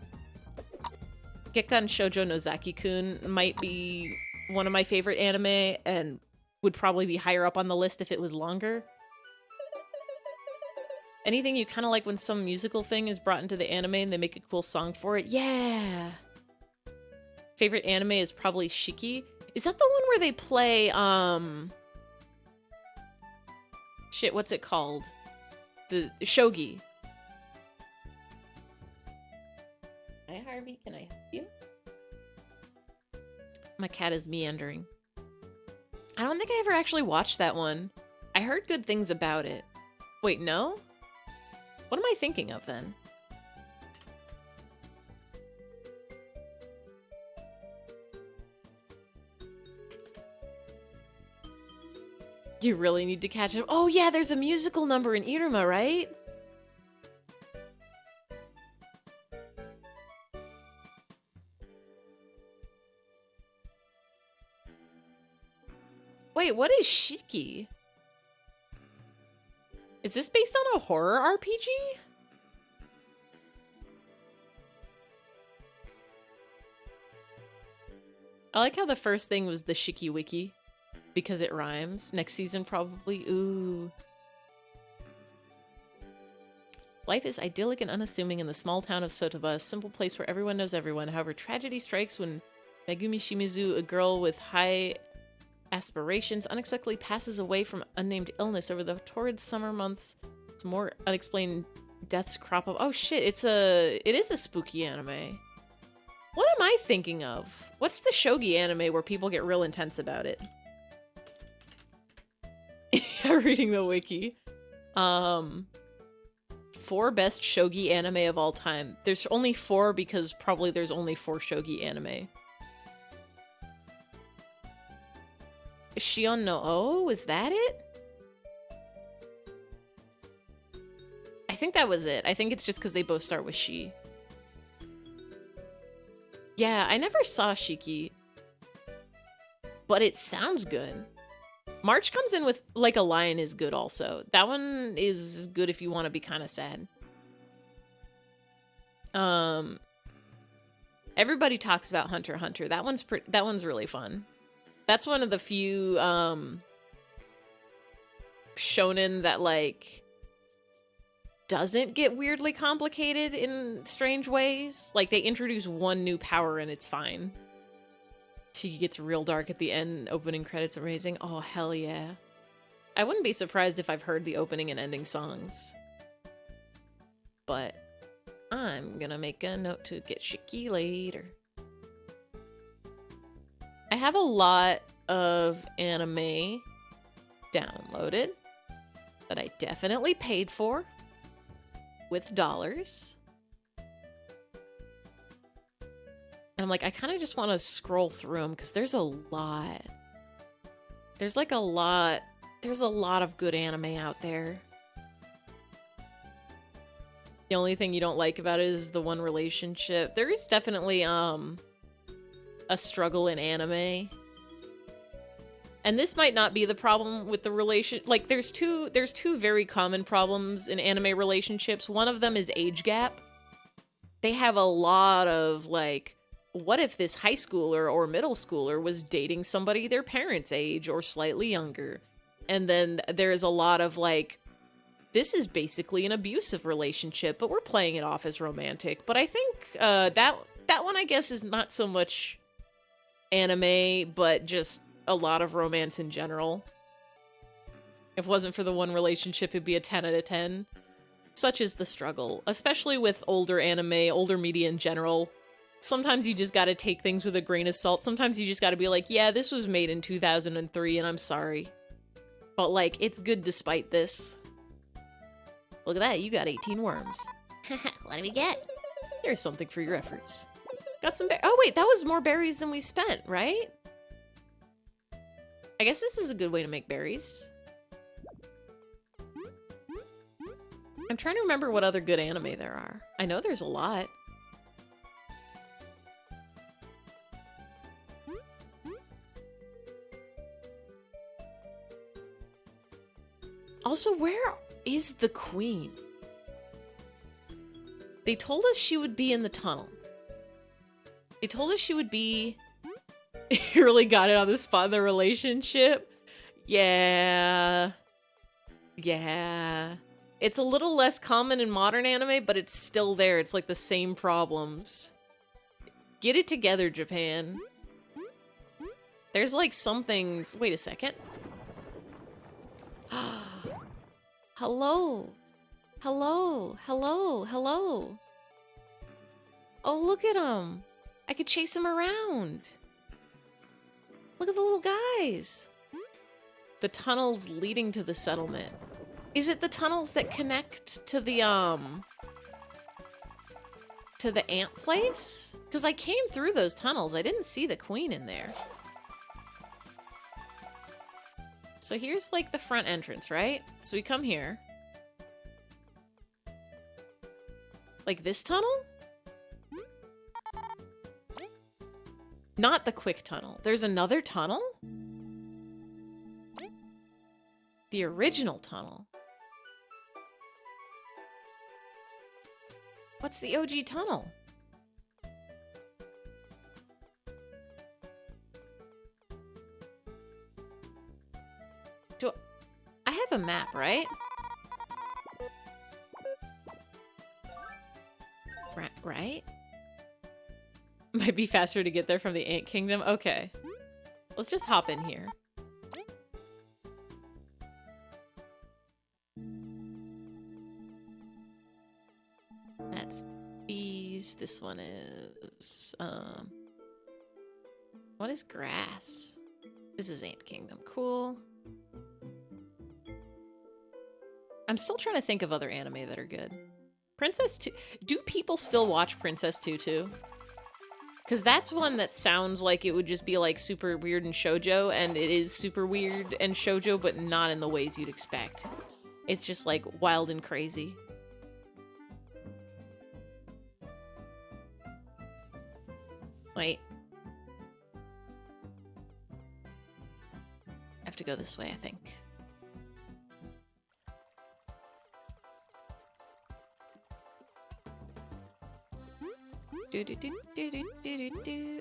Gekkan Shoujo Nozaki-kun might be one of my favorite anime and would probably be higher up on the list if it was longer. Anything you kind of like when some musical thing is brought into the anime and they make a cool song for it? Yeah! Favorite anime is probably Shiki. Is that the one where they play, shit, what's it called? The shogi. Hi, Harvey. Can I help you? My cat is meandering. I don't think I ever actually watched that one. I heard good things about it. Wait, no? What am I thinking of then? You really need to catch up. Oh yeah, there's a musical number in Iruma, right? Wait, what is Shiki? Is this based on a horror RPG? I like how the first thing was the Shiki Wiki. Because it rhymes. Next season, probably. Ooh. Life is idyllic and unassuming in the small town of Sotoba, a simple place where everyone knows everyone. However, tragedy strikes when Megumi Shimizu, a girl with high aspirations, unexpectedly passes away from unnamed illness. Over the torrid summer months, some more unexplained deaths crop up. Oh shit, it is a spooky anime. What am I thinking of? What's the shogi anime where people get real intense about it? Reading the wiki. 4 best shogi anime of all time. There's only 4 because probably there's only 4 shogi anime. Shion no O? Is that it? I think that was it. I think it's just because they both start with Shi. Yeah, I never saw Shiki. But it sounds good. March comes in with Like a Lion is good also. That one is good if you want to be kind of sad. Everybody talks about Hunter x Hunter. That one's really fun. That's one of the few shonen that like doesn't get weirdly complicated in strange ways. Like they introduce one new power and it's fine. She gets real dark at the end. Opening credits amazing. Oh, hell yeah. I wouldn't be surprised if I've heard the opening and ending songs. But I'm gonna make a note to get Shiki later. I have a lot of anime downloaded that I definitely paid for. with dollars. And I'm like, I kind of just want to scroll through them because there's a lot. There's like a lot. There's a lot of good anime out there. The only thing you don't like about it is the one relationship. There is definitely a struggle in anime. And this might not be the problem with the relation. Like there's two very common problems in anime relationships. One of them is age gap. They have a lot of like, what if this high schooler or middle schooler was dating somebody their parents' age or slightly younger? And then there's a lot of like, this is basically an abusive relationship, but we're playing it off as romantic. But I think that one, I guess, is not so much anime, but just a lot of romance in general. If it wasn't for the one relationship, it'd be a 10 out of 10. Such is the struggle, especially with older anime, older media in general. Sometimes you just gotta take things with a grain of salt. Sometimes you just gotta be like, yeah, this was made in 2003 and I'm sorry. But like, it's good despite this. Look at that, you got 18 worms. What do we get? Here's something for your efforts. Got some oh wait, that was more berries than we spent, right? I guess this is a good way to make berries. I'm trying to remember what other good anime there are. I know there's a lot. Also, where is the queen? They told us she would be in the tunnel. They told us she would be... You really got it on the spot in the relationship? Yeah. Yeah. It's a little less common in modern anime, but it's still there. It's like the same problems. Get it together, Japan. There's like some things... Wait a second. Hello. Hello. Hello. Hello. Oh, look at him. I could chase him around. Look at the little guys. The tunnels leading to the settlement. Is it the tunnels that connect to the ant place? Because I came through those tunnels. I didn't see the queen in there. So here's like the front entrance, right? So we come here. Like this tunnel? Not the quick tunnel. There's another tunnel? The original tunnel. What's the OG tunnel? I have a map, right? Right? Might be faster to get there from the Ant Kingdom. Okay. Let's just hop in here. That's bees. This one is, what is grass? This is Ant Kingdom. Cool. I'm still trying to think of other anime that are good. Princess 2. Do people still watch Princess Tutu? Because that's one that sounds like it would just be like super weird and shoujo, and it is super weird and shoujo, but not in the ways you'd expect. It's just like wild and crazy. Wait. I have to go this way, I think.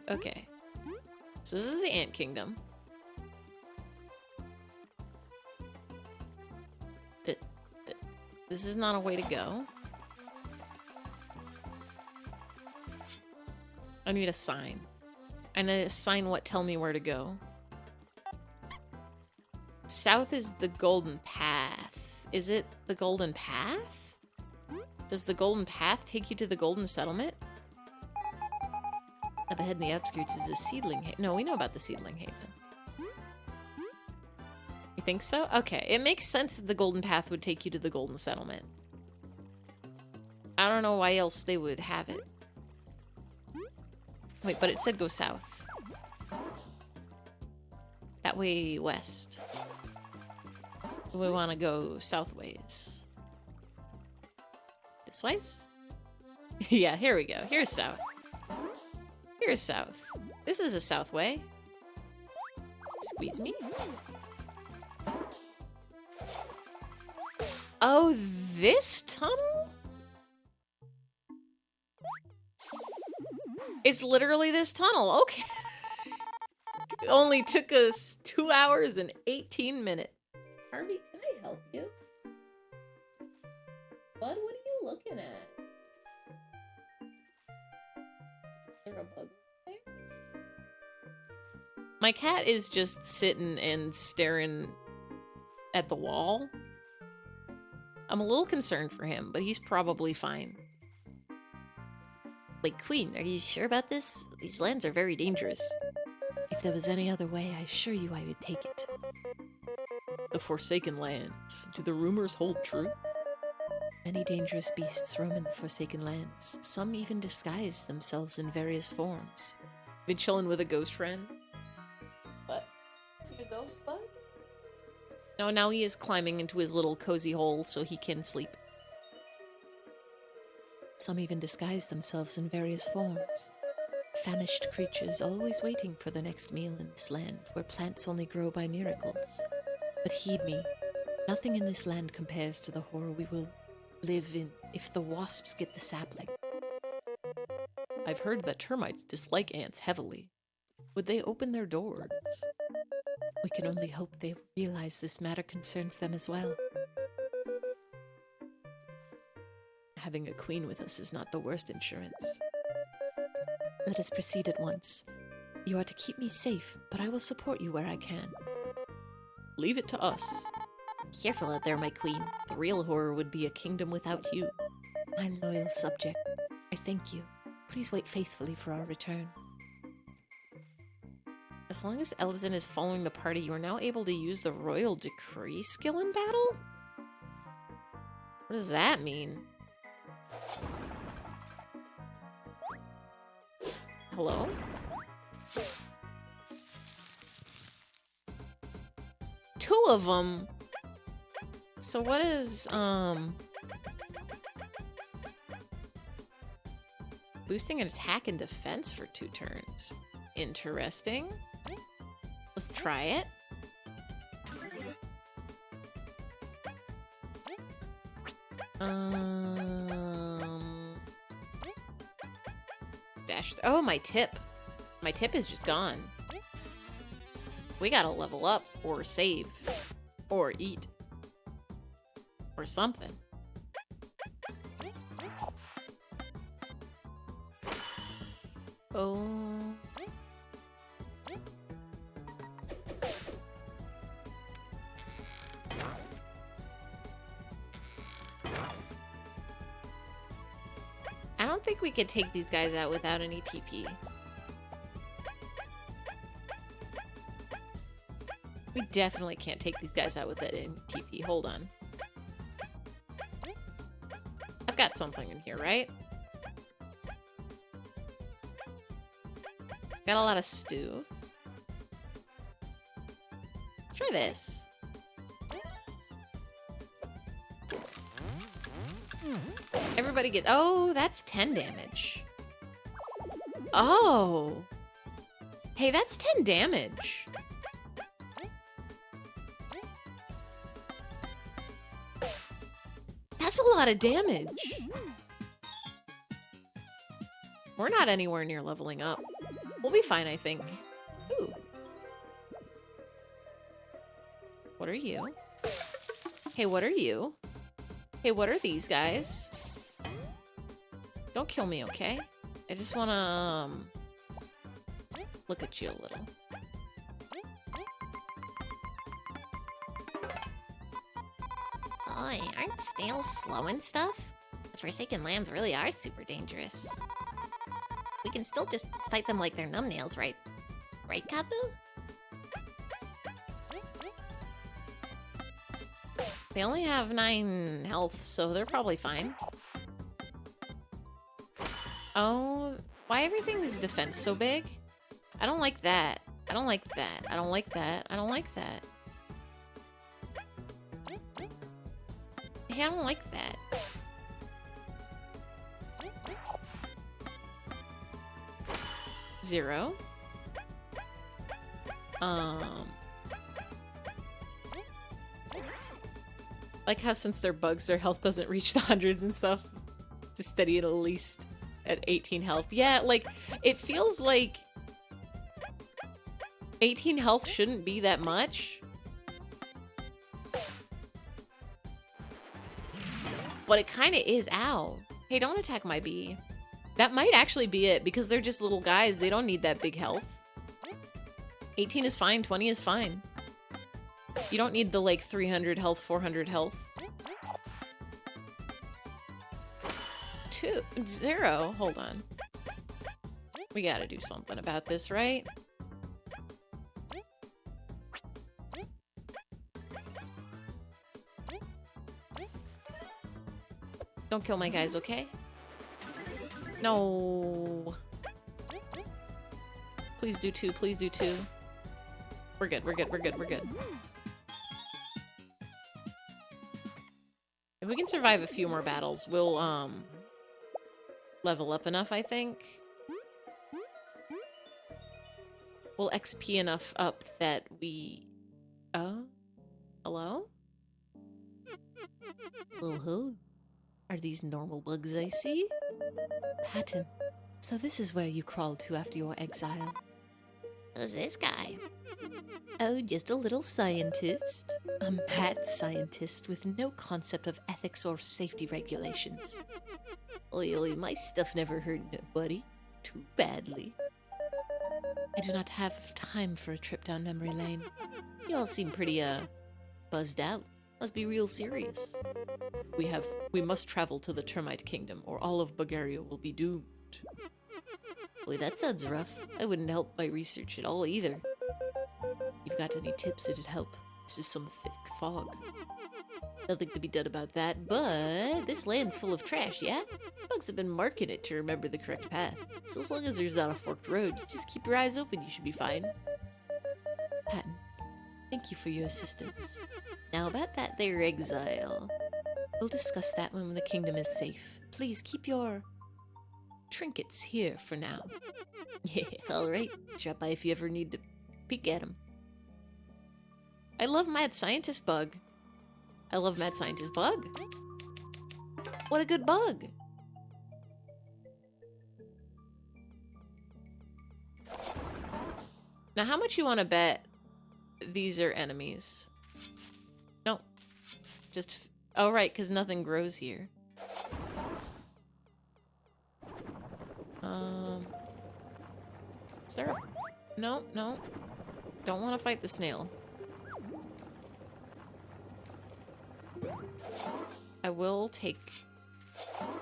Okay. So this is the Ant Kingdom. This is not a way to go. I need a sign. I need a sign what tell me where to go. South is the Golden Path. Is it the Golden Path? Does the Golden Path take you to the Golden Settlement? Up ahead in the outskirts is a seedling haven. No, we know about the seedling haven. You think so? Okay, it makes sense that the Golden Path would take you to the Golden Settlement. I don't know why else they would have it. Wait, but it said go south. That way west. We want to go southways. This ways? Yeah, here we go. Here's south. Here's south. This is a south way. Squeeze me. Oh, this tunnel? It's literally this tunnel. Okay. It only took us 2 hours and 18 minutes. Harvey, can I help you? Bud, what are you looking at? Is there a bug there? My cat is just sitting and staring at the wall. I'm a little concerned for him, but he's probably fine. Wait, Queen, are you sure about this? These lands are very dangerous. If there was any other way, I assure you I would take it. The Forsaken Lands. Do the rumors hold true? Many dangerous beasts roam in the Forsaken Lands. Some even disguise themselves in various forms. Been chilling with a ghost friend? What? See a ghost bug? No, now he is climbing into his little cozy hole so he can sleep. Some even disguise themselves in various forms. Famished creatures always waiting for the next meal in this land where plants only grow by miracles. But heed me, nothing in this land compares to the horror we will live in if the wasps get the sapling. I've heard that termites dislike ants heavily. Would they open their doors? We can only hope they realize this matter concerns them as well. Having a queen with us is not the worst insurance. Let us proceed at once. You are to keep me safe, but I will support you where I can. Leave it to us. Careful out there, my queen. The real horror would be a kingdom without you. My loyal subject, I thank you. Please wait faithfully for our return. As long as Elzen is following the party, you are now able to use the Royal Decree skill in battle? What does that mean? Hello? Two of them? So what is, boosting an attack and defense for 2 turns. Interesting. Let's try it. Dash. Oh, my tip. My tip is just gone. We gotta level up, or save, or eat, or something. Oh. I don't think we could take these guys out without any TP. We definitely can't take these guys out with any TP. Hold on. I've got something in here, right? Got a lot of stew. Let's try this. Everybody get... Oh, that's 10 damage. Oh. Hey, that's 10 damage. That's a lot of damage. We're not anywhere near leveling up. We'll be fine, I think. Ooh. What are you? Hey, what are you? Hey, what are these guys? Don't kill me, okay? I just wanna, look at you a little. Boy, aren't snails slow and stuff? The Forsaken Lands really are super dangerous. We can still just fight them like they're numbnails, right? Right, Kabu? They only have 9 health, so they're probably fine. Oh, why everything is defense so big? I don't like that. I don't like that. I don't like that. I don't like that. Hey, I don't like that. Zero. Like how since they're bugs, their health doesn't reach the hundreds and stuff. To steady it at least at 18 health. Yeah, like, it feels like 18 health shouldn't be that much. But it kind of is. Ow. Hey, don't attack my bee. That might actually be it, because they're just little guys. They don't need that big health. 18 is fine. 20 is fine. You don't need the, like, 300 health, 400 health. 0. Hold on. We gotta do something about this, right? Don't kill my guys, okay? No. Please do 2. Please do 2. We're good. We're good. We're good. We're good. If we can survive a few more battles, we'll, level up enough, I think. We'll XP enough up that we... Oh? Hello? Oh-ho. Are these normal bugs I see? Patton, so this is where you crawled to after your exile. Who's this guy? Oh, just a little scientist. A mad scientist with no concept of ethics or safety regulations. Oi, oi, my stuff never hurt nobody. Too badly. I do not have time for a trip down memory lane. You all seem pretty, buzzed out. Must be real serious. We must travel to the Termite Kingdom, or all of Bulgaria will be doomed. Boy, that sounds rough. I wouldn't help my research at all, either. If you've got any tips that'd help, this is some thick fog. Nothing to be done about that, but this land's full of trash, yeah? Bugs have been marking it to remember the correct path. So as long as there's not a forked road, you just keep your eyes open, you should be fine. Patton, thank you for your assistance. Now about that there exile. We'll discuss that when the kingdom is safe. Please keep your trinkets here for now. Yeah, alright. Drop by if you ever need to peek at them. I love Mad Scientist Bug. I love Mad Scientist Bug. What a good bug. Now, how much you want to bet these are enemies? No. Just... Oh, right, because nothing grows here. Is there a... No, no. Don't want to fight the snail. I will take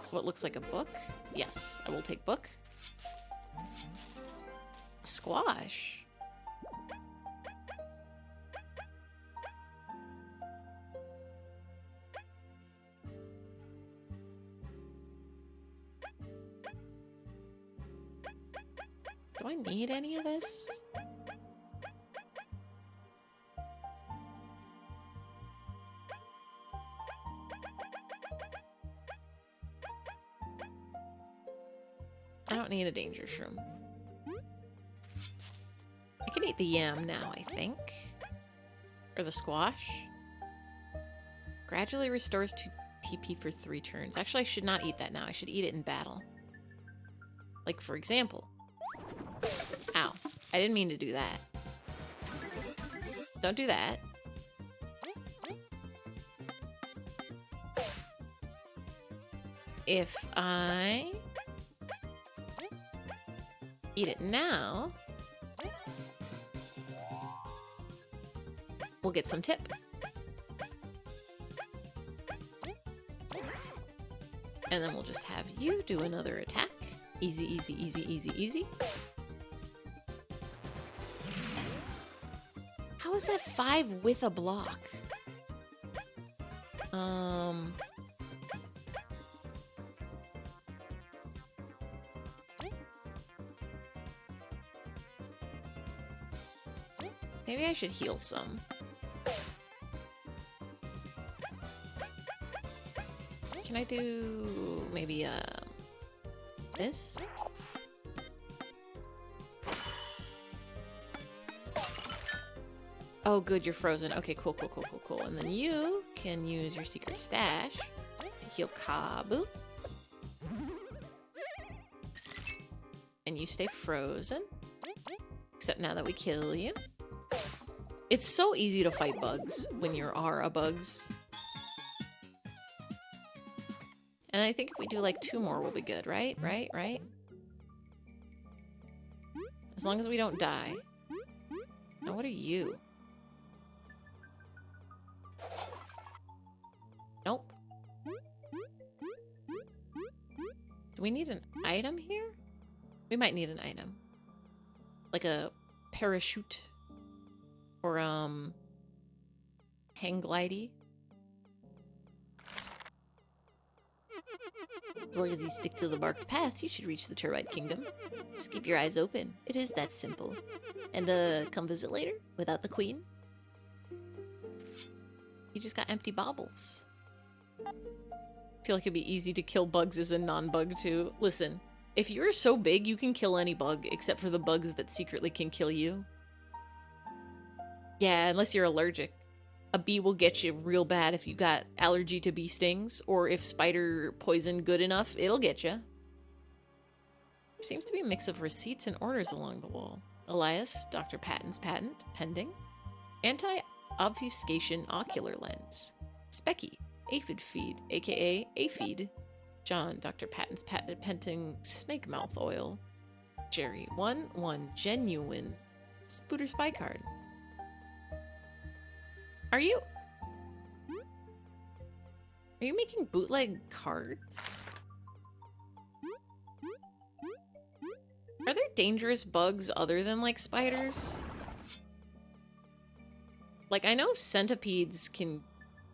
what looks like a book. Yes, I will take book. Squash. Do I need any of this? I don't need a danger shroom. I can eat the yam now, I think. Or the squash. Gradually restores 2 TP for 3 turns. Actually, I should not eat that now. I should eat it in battle. Like, for example. Ow. I didn't mean to do that. Don't do that. If I eat it now, we'll get some tip. And then we'll just have you do another attack. Easy, easy, easy, easy, easy. How is that 5 with a block? Maybe I should heal some. Can I do maybe this? Oh, good, you're frozen. Okay, cool, cool, cool, cool, cool. And then you can use your secret stash to heal Kabu. And you stay frozen. Except now that we kill you. It's so easy to fight bugs when you are a bugs. And I think if we do like 2 more, we'll be good, right? Right? As long as we don't die. Now, what are you? Nope. Do we need an item here? We might need an item. Like a parachute. Or, hang glidey. As long as you stick to the marked paths, you should reach the Turbine Kingdom. Just keep your eyes open. It is that simple. And, come visit later without the queen. You just got empty baubles. I feel like it'd be easy to kill bugs as a non-bug too. Listen, if you're so big, you can kill any bug except for the bugs that secretly can kill you. Yeah, unless you're allergic. A bee will get you real bad if you got allergy to bee stings, or if spider poison good enough, it'll get you. Seems to be a mix of receipts and orders along the wall. Elias, Dr. Patton's patent, pending. Anti-obfuscation ocular lens. Specky, aphid feed, aka aphid. John, Dr. Patton's patent pending snake mouth oil. Jerry, 1 genuine Spooter spy card. Are you making bootleg cards? Are there dangerous bugs other than, like, spiders? Like, I know centipedes can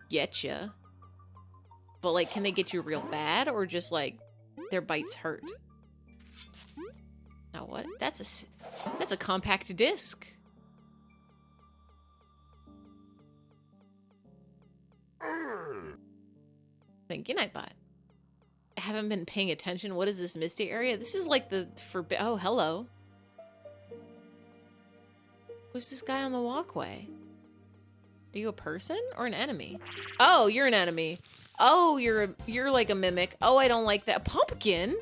get you, but, like, can they get you real bad, or just, like, their bites hurt? Now what? That's a compact disc. Thank you, Nightbot. I haven't been paying attention. What is this misty area? This is like the oh, hello. Who's this guy on the walkway? Are you a person or an enemy? Oh, you're an enemy. Oh, you're like a mimic. Oh, I don't like that. Pumpkin?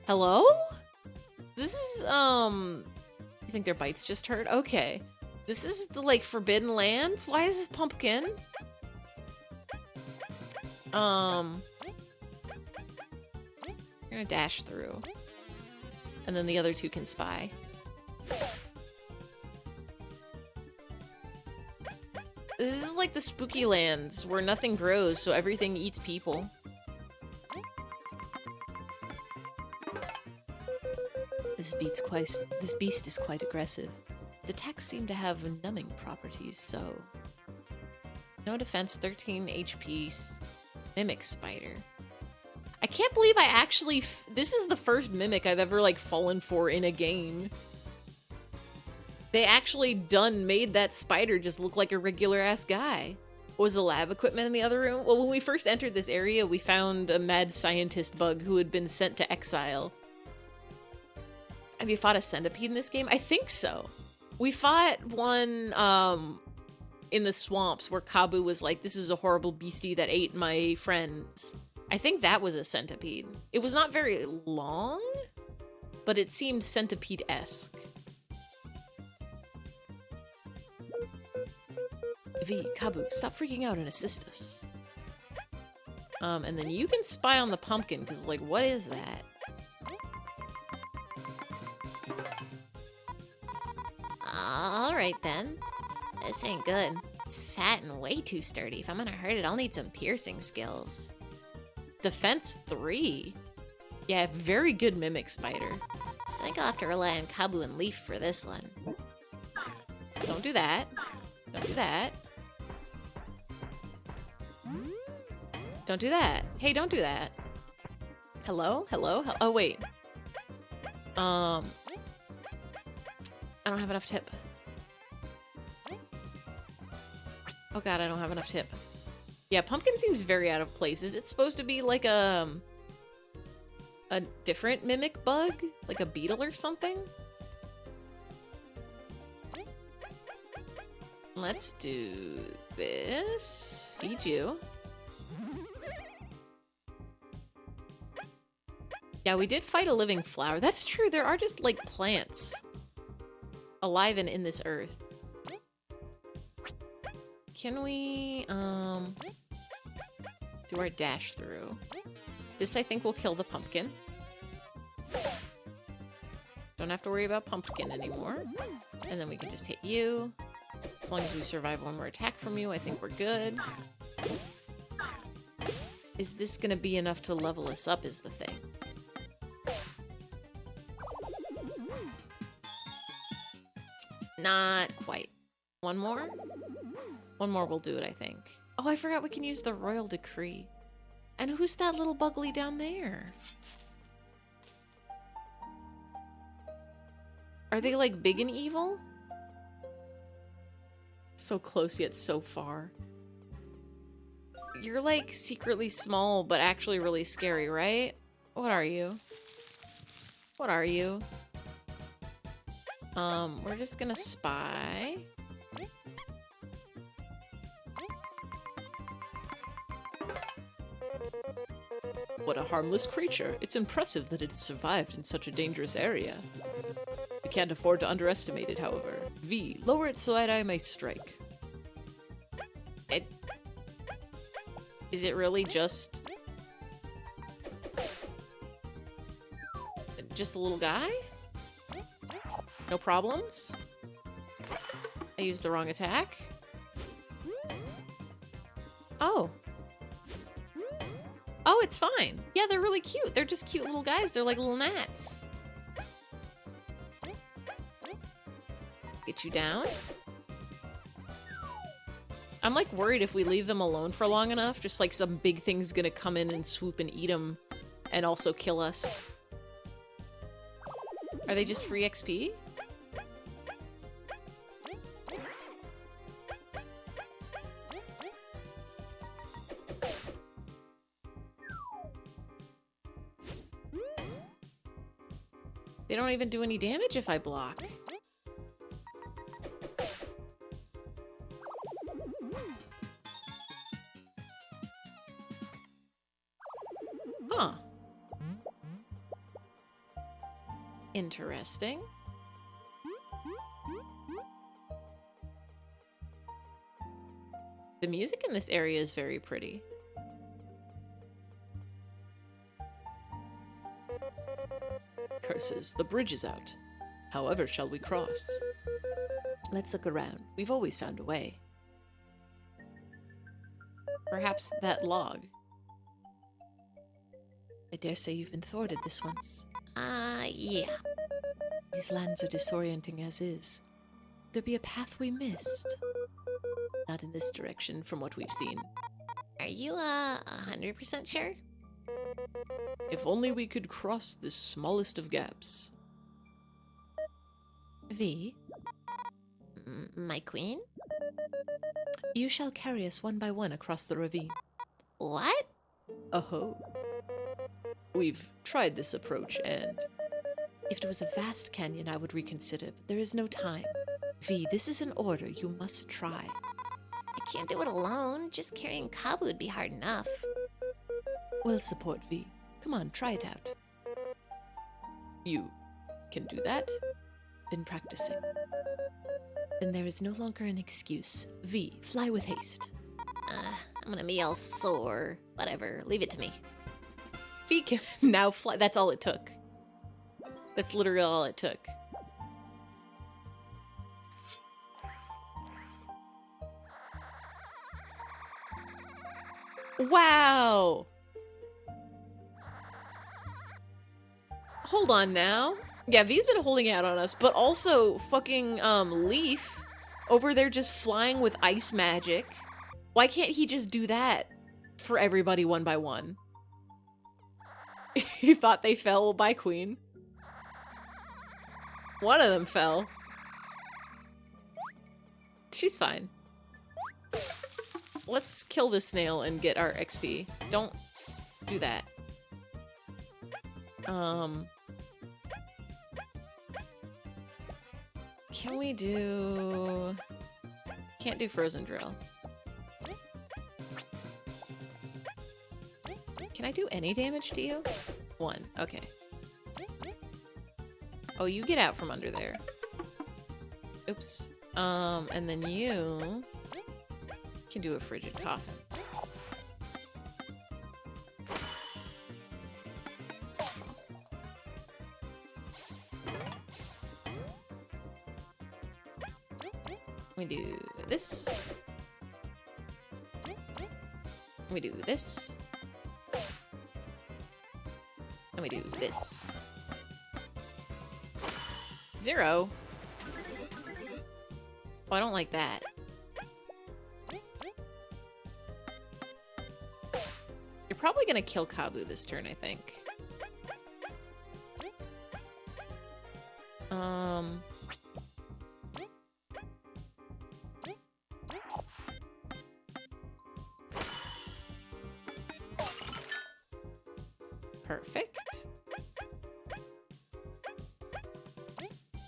Hello? This is, you think their bites just hurt? Okay. This is the, like, Forbidden Lands? Why is this pumpkin? You're gonna dash through. And then the other two can spy. This is like the spooky lands where nothing grows, so everything eats people. This beast is quite aggressive. Its attacks seem to have numbing properties, so... No defense, 13 HP, mimic spider. I can't believe I actually... This is the first mimic I've ever, like, fallen for in a game. They actually made that spider just look like a regular-ass guy. What was the lab equipment in the other room? Well, when we first entered this area, we found a mad scientist bug who had been sent to exile. Have you fought a centipede in this game? I think so. We fought one, in the swamps where Kabu was like, this is a horrible beastie that ate my friends. I think that was a centipede. It was not very long, but it seemed centipede-esque. V, Kabu, stop freaking out and assist us. And then you can spy on the pumpkin, because, like, what is that? Alright then. This ain't good. It's fat and way too sturdy. If I'm gonna hurt it, I'll need some piercing skills. Defense 3? Yeah, very good mimic spider. I think I'll have to rely on Kabu and Leaf for this one. Don't do that. Don't do that. Don't do that. Hey, don't do that. Hello? Hello? Oh, wait. I don't have enough tip. Oh god, I don't have enough tip. Yeah, pumpkin seems very out of place. Is it supposed to be like a different mimic bug? Like a beetle or something? Let's do this. Feed you. Yeah, we did fight a living flower. That's true. There are just like plants alive and in this earth. Can we do our dash through? This I think will kill the pumpkin. Don't have to worry about pumpkin anymore. And then we can just hit you. As long as we survive one more attack from you, I think we're good. Is this gonna be enough to level us up is the thing. Not quite. One more? One more will do it, I think. Oh, I forgot we can use the Royal Decree. And who's that little bugly down there? Are they like big and evil? So close yet so far. You're like secretly small but actually really scary, right? What are you? What are you? We're just gonna spy. What a harmless creature. It's impressive that it survived in such a dangerous area. We can't afford to underestimate it, however. V, lower it so that I may strike. Is it really just a little guy? No problems? I used the wrong attack? Oh. Oh, it's fine. Yeah, they're really cute. They're just cute little guys. They're like little gnats. Get you down. I'm like worried if we leave them alone for long enough, just like some big thing's gonna come in and swoop and eat them and also kill us. Are they just free XP? They don't even do any damage if I block. Huh. Interesting. The music in this area is very pretty. Curses, the bridge is out. However shall we cross? Let's look around. We've always found a way. Perhaps that log. I dare say you've been thwarted this once. Yeah. These lands are disorienting as is. There be a path we missed. Not in this direction, from what we've seen. Are you, 100% sure? If only we could cross this smallest of gaps. V, My queen? you shall carry us one by one across the ravine. What? Oh-ho. We've tried this approach, and if it was a vast canyon, I would reconsider, but there is no time. V, this is an order. You must try. I can't do it alone. Just carrying Kabu would be hard enough. We'll support V. Come on, try it out. You can do that? Been practicing. Then there is no longer an excuse. V, fly with haste. I'm gonna be all sore. Whatever, leave it to me. V can now fly. That's all it took. That's literally all it took. Wow! Hold on now. Yeah, V's been holding out on us, but also fucking Leaf over there just flying with ice magic. Why can't he just do that for everybody one by one? You thought they fell by Queen? One of them fell. She's fine. Let's kill this snail and get our XP. Don't do that. Can we do... Can't do frozen drill. Can I do any damage to you? 1, okay. Oh, you get out from under there. Oops. And then you can do a frigid coffin. We do this. We do this. And we do this. 0. Oh, I don't like that. You're probably gonna kill Kabu this turn, I think. Perfect.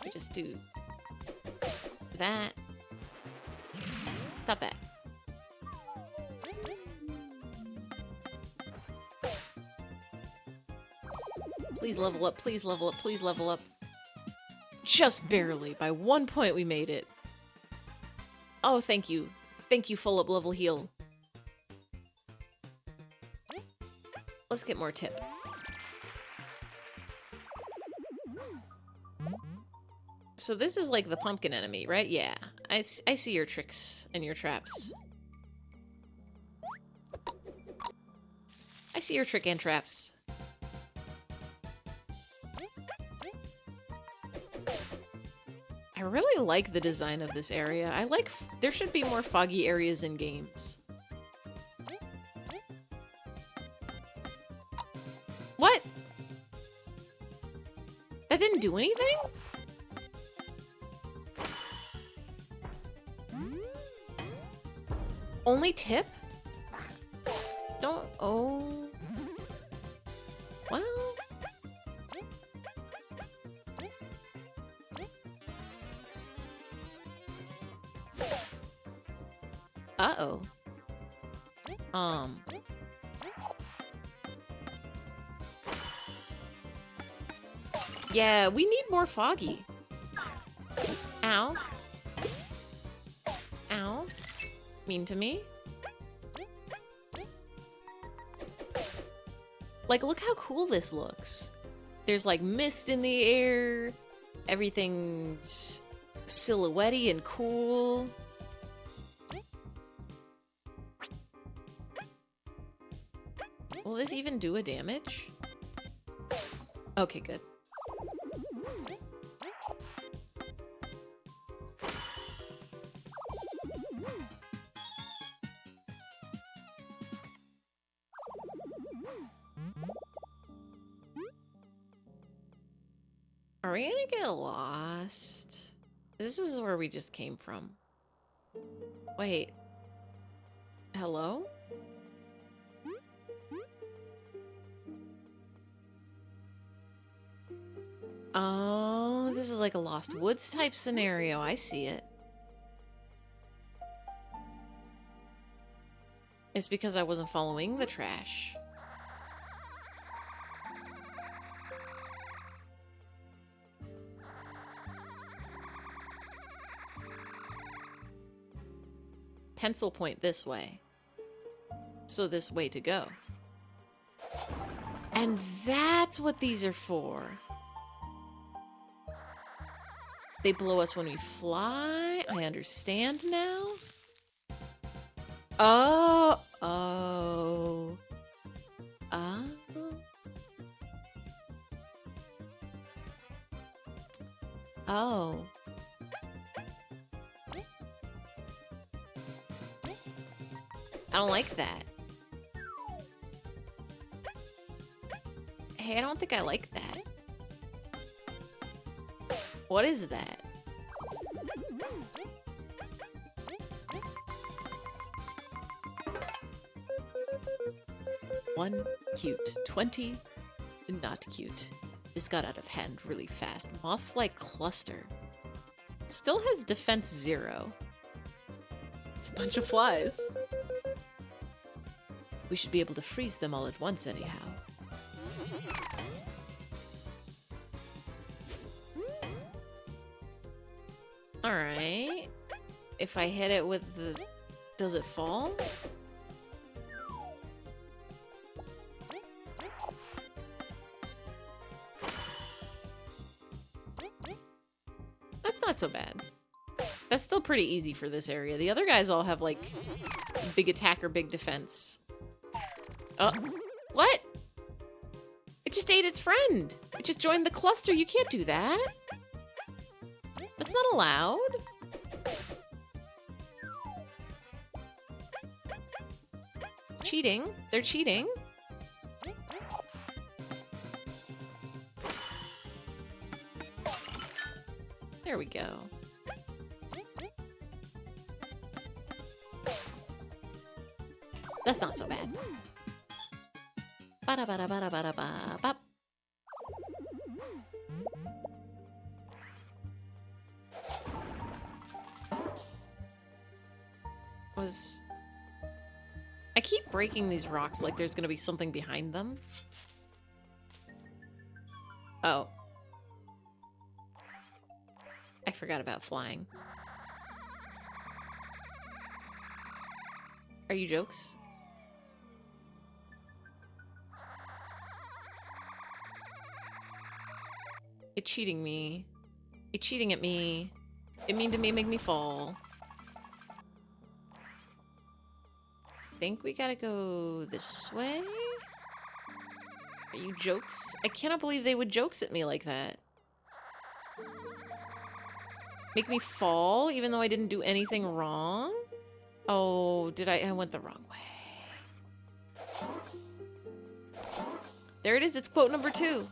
We just do that. Stop that. Please level up, please level up, please level up. Just barely. By 1 point we made it. Oh, thank you. Thank you, full up level heal. Let's get more tip. So this is like the pumpkin enemy, right? Yeah. I see your tricks and your traps. I see your trick and traps. I really like the design of this area. I like... There should be more foggy areas in games. What? That didn't do anything? Only tip? Don't... Oh... Well... Uh-oh. Yeah, we need more foggy. Ow. Ow. Mean to me? Like, look how cool this looks. There's like mist in the air. Everything's silhouette-y and cool. Will this even do a damage? Okay, good. Are we gonna get lost? This is where we just came from. Wait. Hello? Oh, this is like a Lost Woods type scenario. I see it. It's because I wasn't following the trash. Pencil point this way. So this way to go. And that's what these are for. They blow us when we fly. I understand now. Oh. Oh. Oh. Oh. I don't like that. Hey, I don't think I like that. What is that? 1, cute. 20, not cute. This got out of hand really fast. Moth-like cluster. Still has defense 0. It's a bunch of flies. We should be able to freeze them all at once anyhow. Alright. If I hit it with the... Does it fall? That's not so bad. That's still pretty easy for this area. The other guys all have, like, big attack or big defense. Oh. What? It just ate its friend. It just joined the cluster. You can't do that. That's not allowed. Cheating. They're cheating. There we go. That's not so bad. Ba-da-ba-da-ba-da-ba-da-ba-bop. I keep breaking these rocks like there's gonna be something behind them. Oh. I forgot about flying. Are you jokes? It's cheating me. It's cheating at me. It mean to me make me fall. I think we gotta go this way? Are you jokes? I cannot believe they would jokes at me like that. Make me fall even though I didn't do anything wrong? Oh, did I went the wrong way. There it is, it's quote number 2.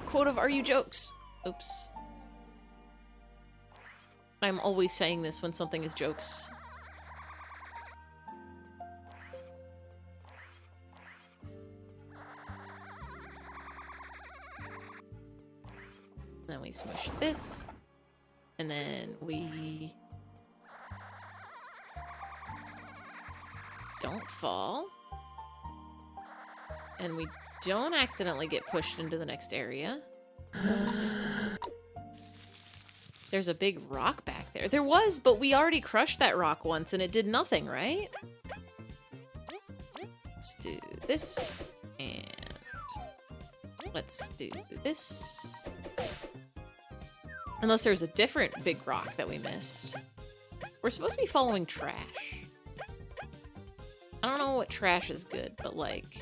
Quote of Are You Jokes? Oops. I'm always saying this when something is jokes. Then we smush this. And then we... don't fall. And we don't accidentally get pushed into the next area. There's a big rock back there. There was, but we already crushed that rock once and it did nothing, right? Let's do this, and let's do this. Unless there's a different big rock that we missed. We're supposed to be following trash. I don't know what trash is good, but like...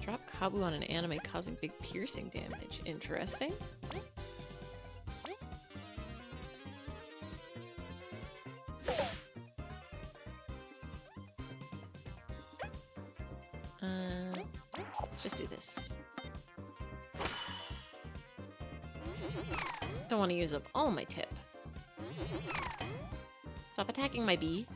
drop Kabu on an anime causing big piercing damage. Interesting. Let's just do this. Don't want to use up all my tip. Stop attacking my bee.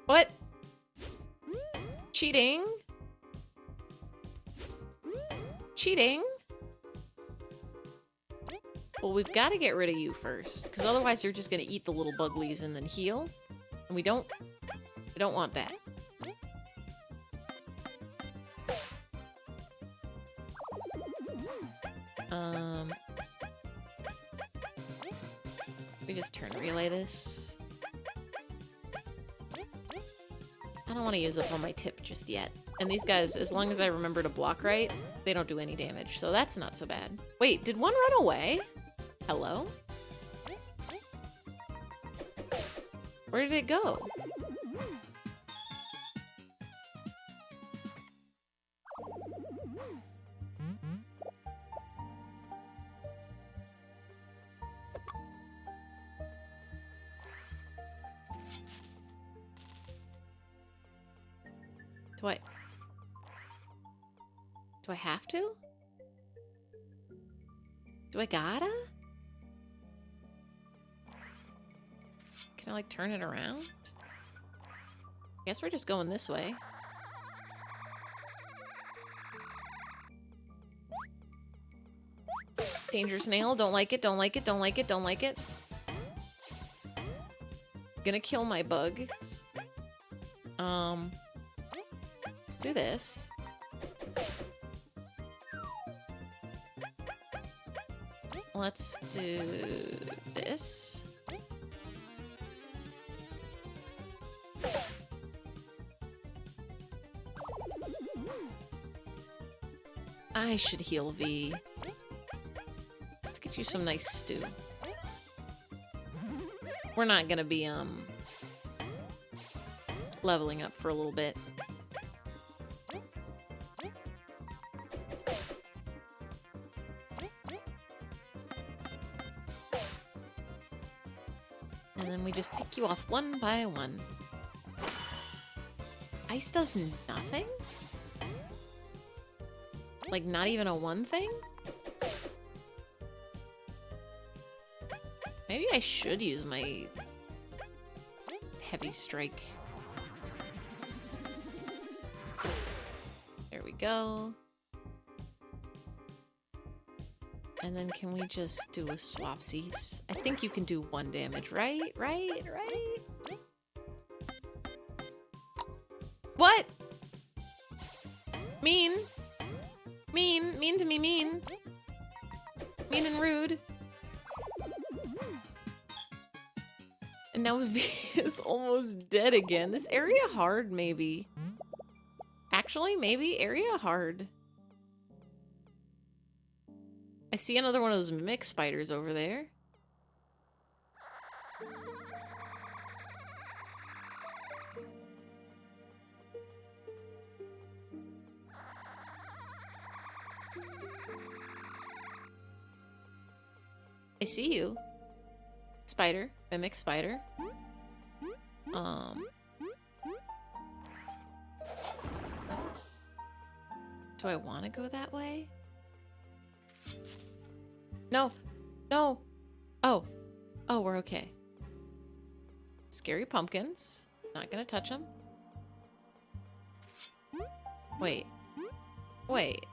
What? Cheating? Cheating? Well, we've got to get rid of you first, because otherwise you're just going to eat the little buglies and then heal. And we don't want that. We just turn relay this. I don't want to use up all my tip just yet. And these guys, as long as I remember to block right, they don't do any damage. So that's not so bad. Wait, did one run away? Hello? Where did it go? Do I have to? Do I gotta? Can I, like, turn it around? I guess we're just going this way. Dangerous nail. Don't like it, don't like it, don't like it, don't like it. Gonna kill my bugs. Let's do this. Let's do this. I should heal V. Let's get you some nice stew. We're not gonna be, leveling up for a little bit. And then we just pick you off one by one. Ice does nothing? Like, not even a one thing? Maybe I should use my heavy strike. There we go. And then can we just do a swapsies? I think you can do 1 damage, right? Right? What? Mean to me, mean and rude. And now V is almost dead again. This area hard, maybe. Actually, maybe area hard. I see another one of those mimic spiders over there. I see you. Spider. Mimic spider. Do I want to go that way? No. No. Oh. Oh, we're okay. Scary pumpkins. Not gonna touch them. Wait. Wait.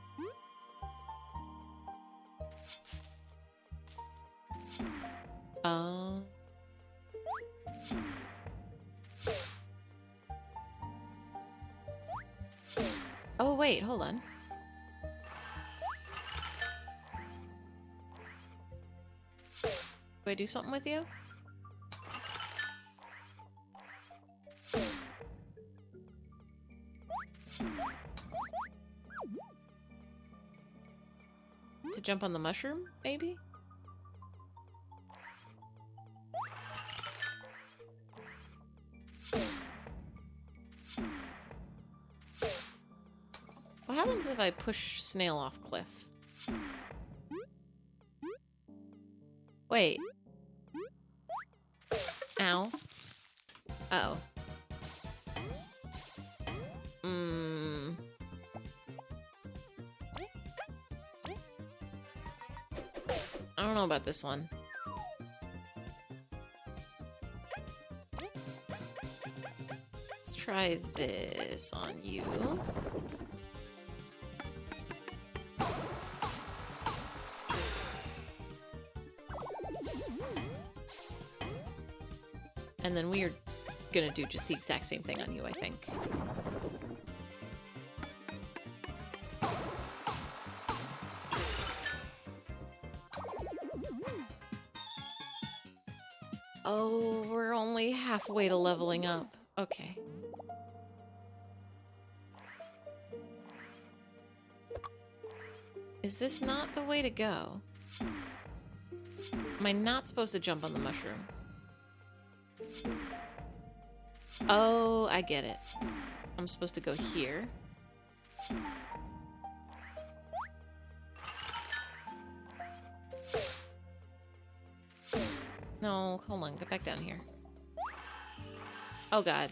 Oh, wait, hold on. Do I do something with you? To jump on the mushroom, maybe? What happens if I push snail off cliff? Wait. Ow. Uh-oh. I don't know about this one. Let's try this on you. And then we are gonna do just the exact same thing on you, I think. Oh, we're only halfway to leveling up. Okay. Is this not the way to go? Am I not supposed to jump on the mushroom? Oh, I get it. I'm supposed to go here. No, hold on. Get back down here. Oh, God.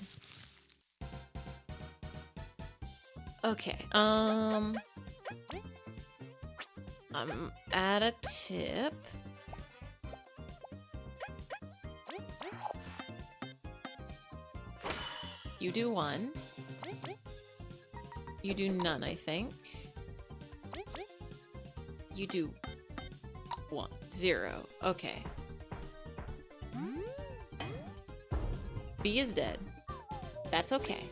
Okay, I'm at a tip. You do 1. You do none, I think. You do 1. 0. Okay. B is dead. That's okay.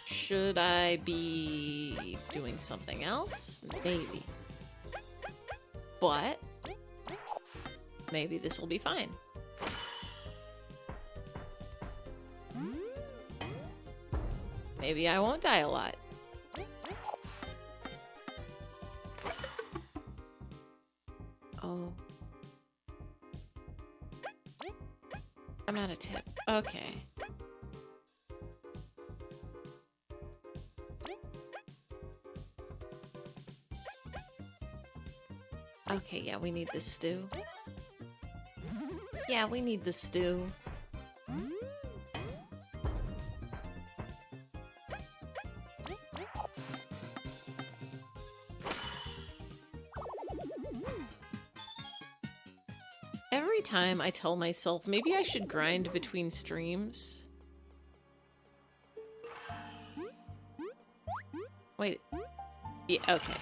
Should I be doing something else? Maybe. But maybe this will be fine. Maybe I won't die a lot. Oh. I'm out of tip. Okay. Okay, yeah, we need this stew. Yeah, we need the stew. Every time I tell myself maybe I should grind between streams. Wait. Yeah, okay.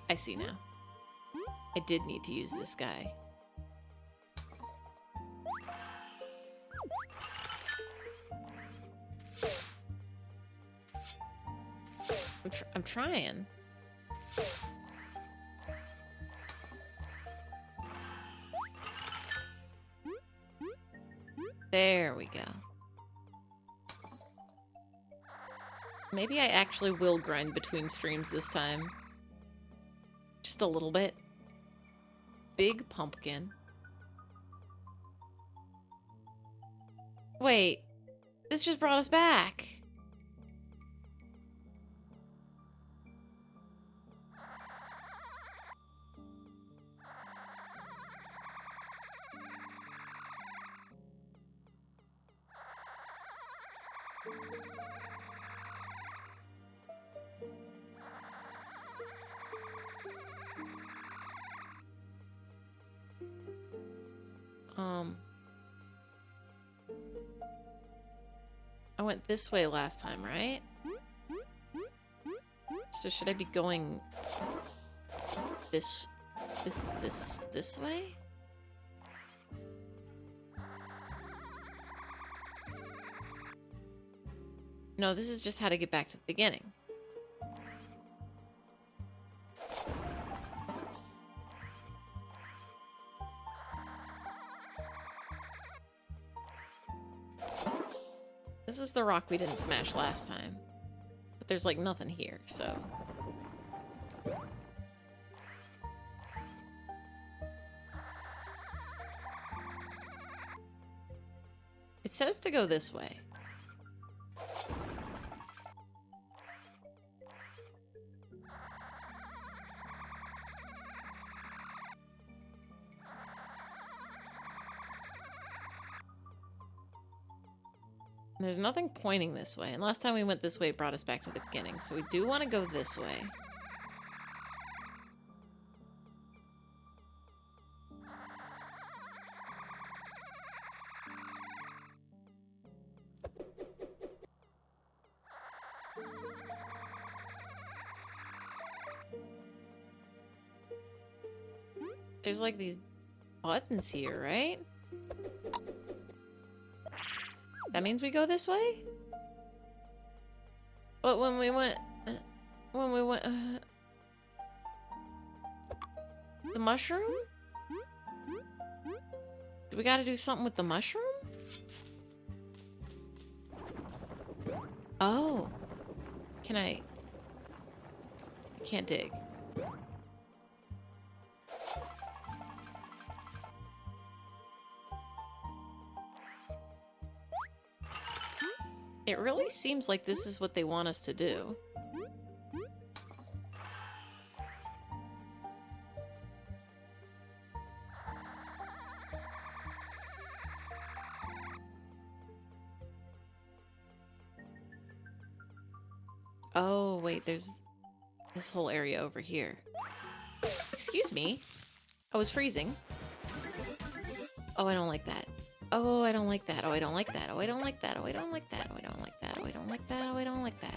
I see now. I did need to use this guy. I'm trying. There we go. Maybe I actually will grind between streams this time. Just a little bit. Big pumpkin. Wait, this just brought us back. I went this way last time, right? So should I be going this way? No, this is just how to get back to the beginning. This is the rock we didn't smash last time. But there's like nothing here, so... It says to go this way. There's nothing pointing this way, and last time we went this way it brought us back to the beginning, so we do want to go this way. There's like these buttons here, right? That means we go this way? But when we went... the mushroom? Do we gotta do something with the mushroom? Oh. Can I can't dig. It really seems like this is what they want us to do. Oh, wait, there's this whole area over here. Excuse me. I was freezing. Oh, I don't like that. Oh, I don't like that. Oh, I don't like that. Oh, I don't like that. Oh, I don't like that. Oh, I don't like that. Oh, I don't like that. Oh, I don't like that.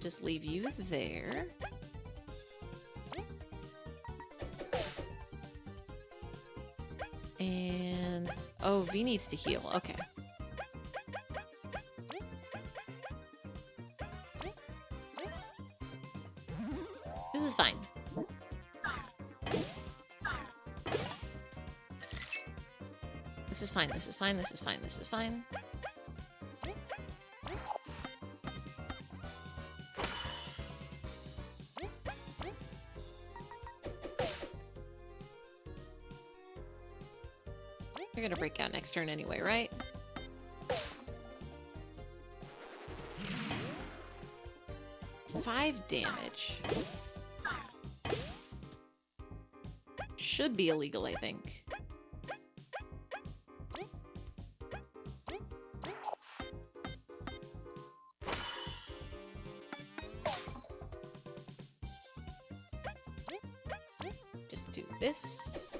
Just leave you there. And oh, V needs to heal. Okay. This is fine. This is fine. This is fine. This is fine. This is fine. You're gonna break out next turn anyway, right? Five damage. Should be illegal, I think. Just do this.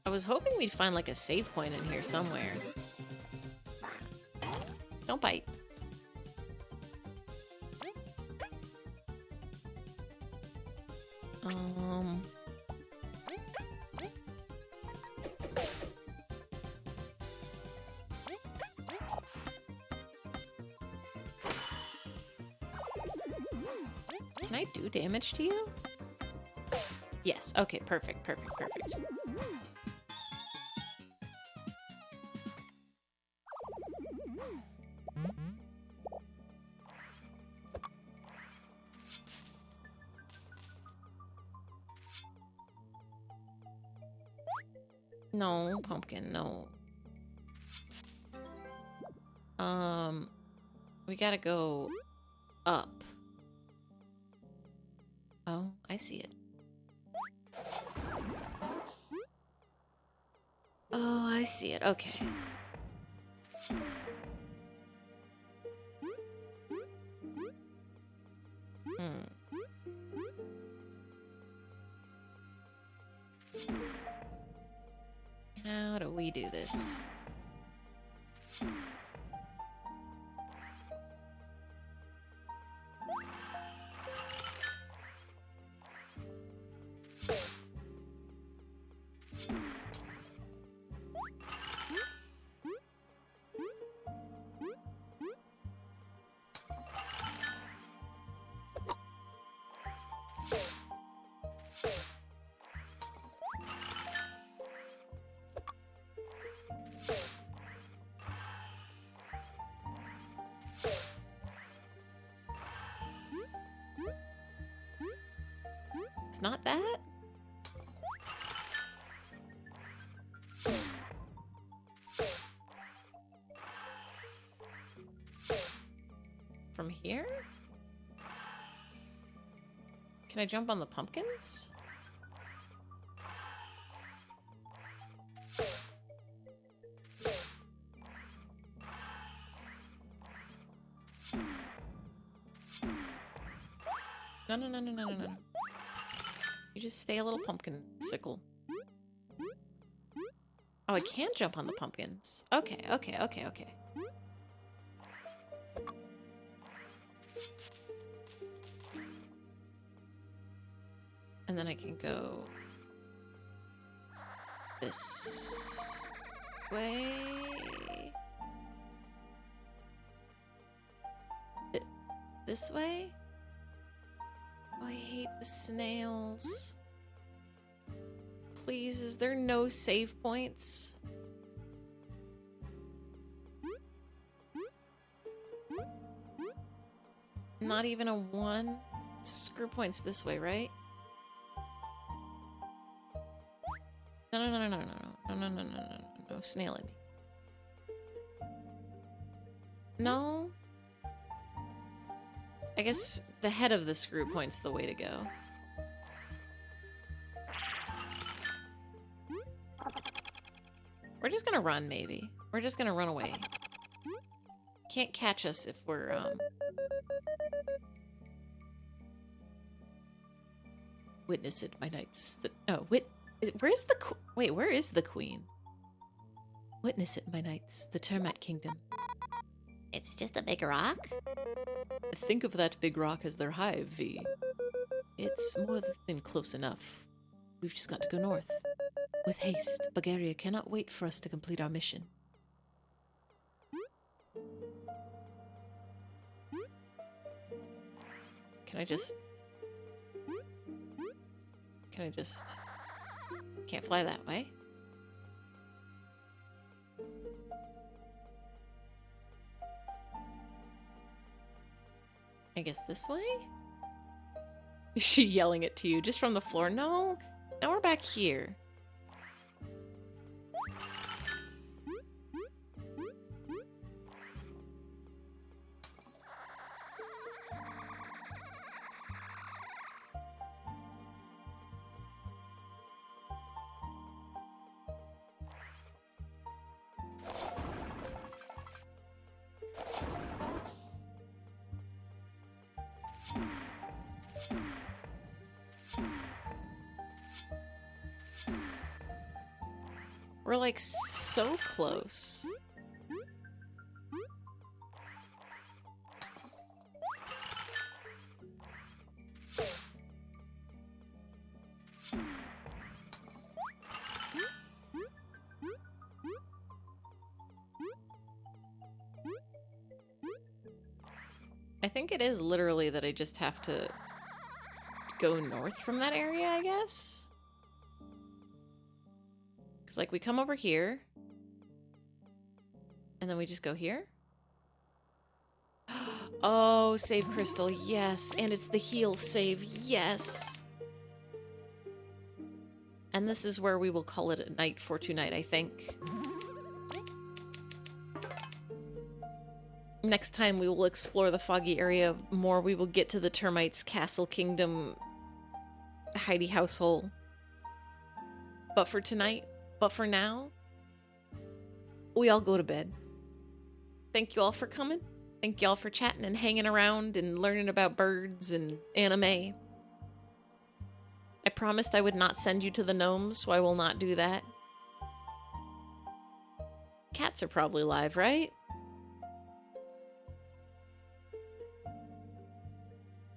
I was hoping we'd find like a save point in here somewhere. Don't bite. Can I do damage to you? Yes. Okay, perfect, perfect, perfect. No, pumpkin, no. We gotta go up. Oh, I see it. Oh, I see it. Okay. How do we do this? It's not that? From here? Can I jump on the pumpkins? No, no, no, no, no, no, no. You just stay a little pumpkin sickle. Oh, I can jump on the pumpkins. Okay, okay, okay, okay. And then I can go this way. This way? Oh, I hate the snails. Please, is there no save points? not even a 1? Screw points this way, right? No, no, no, no, no, no, no, no, no, no, no, no, no, snail at me. No? I guess the head of the screw point's the way to go. We're just gonna run, maybe. We're just gonna run away. Can't catch us if we're, Witness it, my knights. Where's the wait, where is the queen? Witness it, my knights. The termite kingdom. It's just a big rock? Think of that big rock as their hive, V. It's more than close enough. We've just got to go north. With haste, Bulgaria cannot wait for us to complete our mission. Can I just... Can't fly that way. I guess this way? Is she yelling it to you just from the floor? No, now we're back here. We're like so close. I think it is literally that I just have to go north from that area, I guess. Because, like, we come over here, and then we just go here. Oh, save crystal, yes. And it's the heal save, yes. And this is where we will call it a night for tonight, I think. Next time we will explore the foggy area more. We will get to the termites' castle kingdom hidey household. But for tonight, but for now, we all go to bed. Thank you all for coming. Thank you all for chatting and hanging around and learning about birds and anime. I promised I would not send you to the gnomes, so I will not do that. Cats are probably live, right?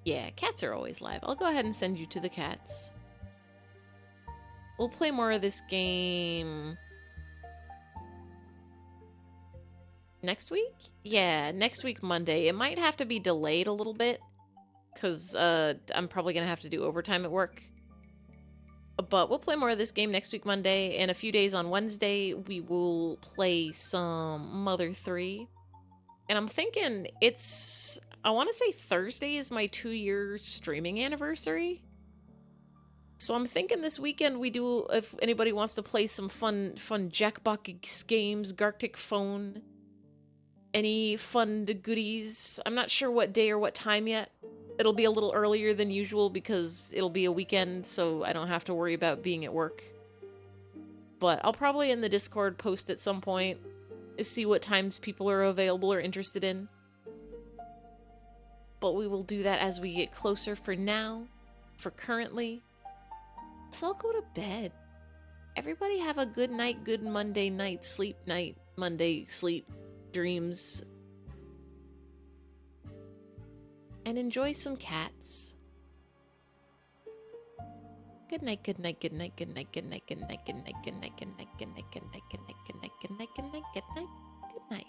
Yeah, cats are always live. I'll go ahead and send you to the cats. We'll play more of this game... next week? Yeah, next week Monday. It might have to be delayed a little bit, because I'm probably going to have to do overtime at work. But we'll play more of this game next week Monday, and a few days on Wednesday, we will play some Mother 3. And I'm thinking it's... I want to say Thursday is my 2-year streaming anniversary. So I'm thinking this weekend we do, if anybody wants to play some fun Jackbox games, Gartic Phone, any fun goodies. I'm not sure what day or what time yet. It'll be a little earlier than usual because it'll be a weekend, so I don't have to worry about being at work. But I'll probably in the Discord post at some point, see what times people are available or interested in. But we will do that as we get closer. For now, for currently, let's all go to bed. Everybody have a good night, good Monday night, sleep night, Monday sleep, dreams. And enjoy some cats. Good night, good night, good night, good night, good night, good night, good night, good night, good night, good night, good night, good night, good night, good night, good night, good night, good night, good night.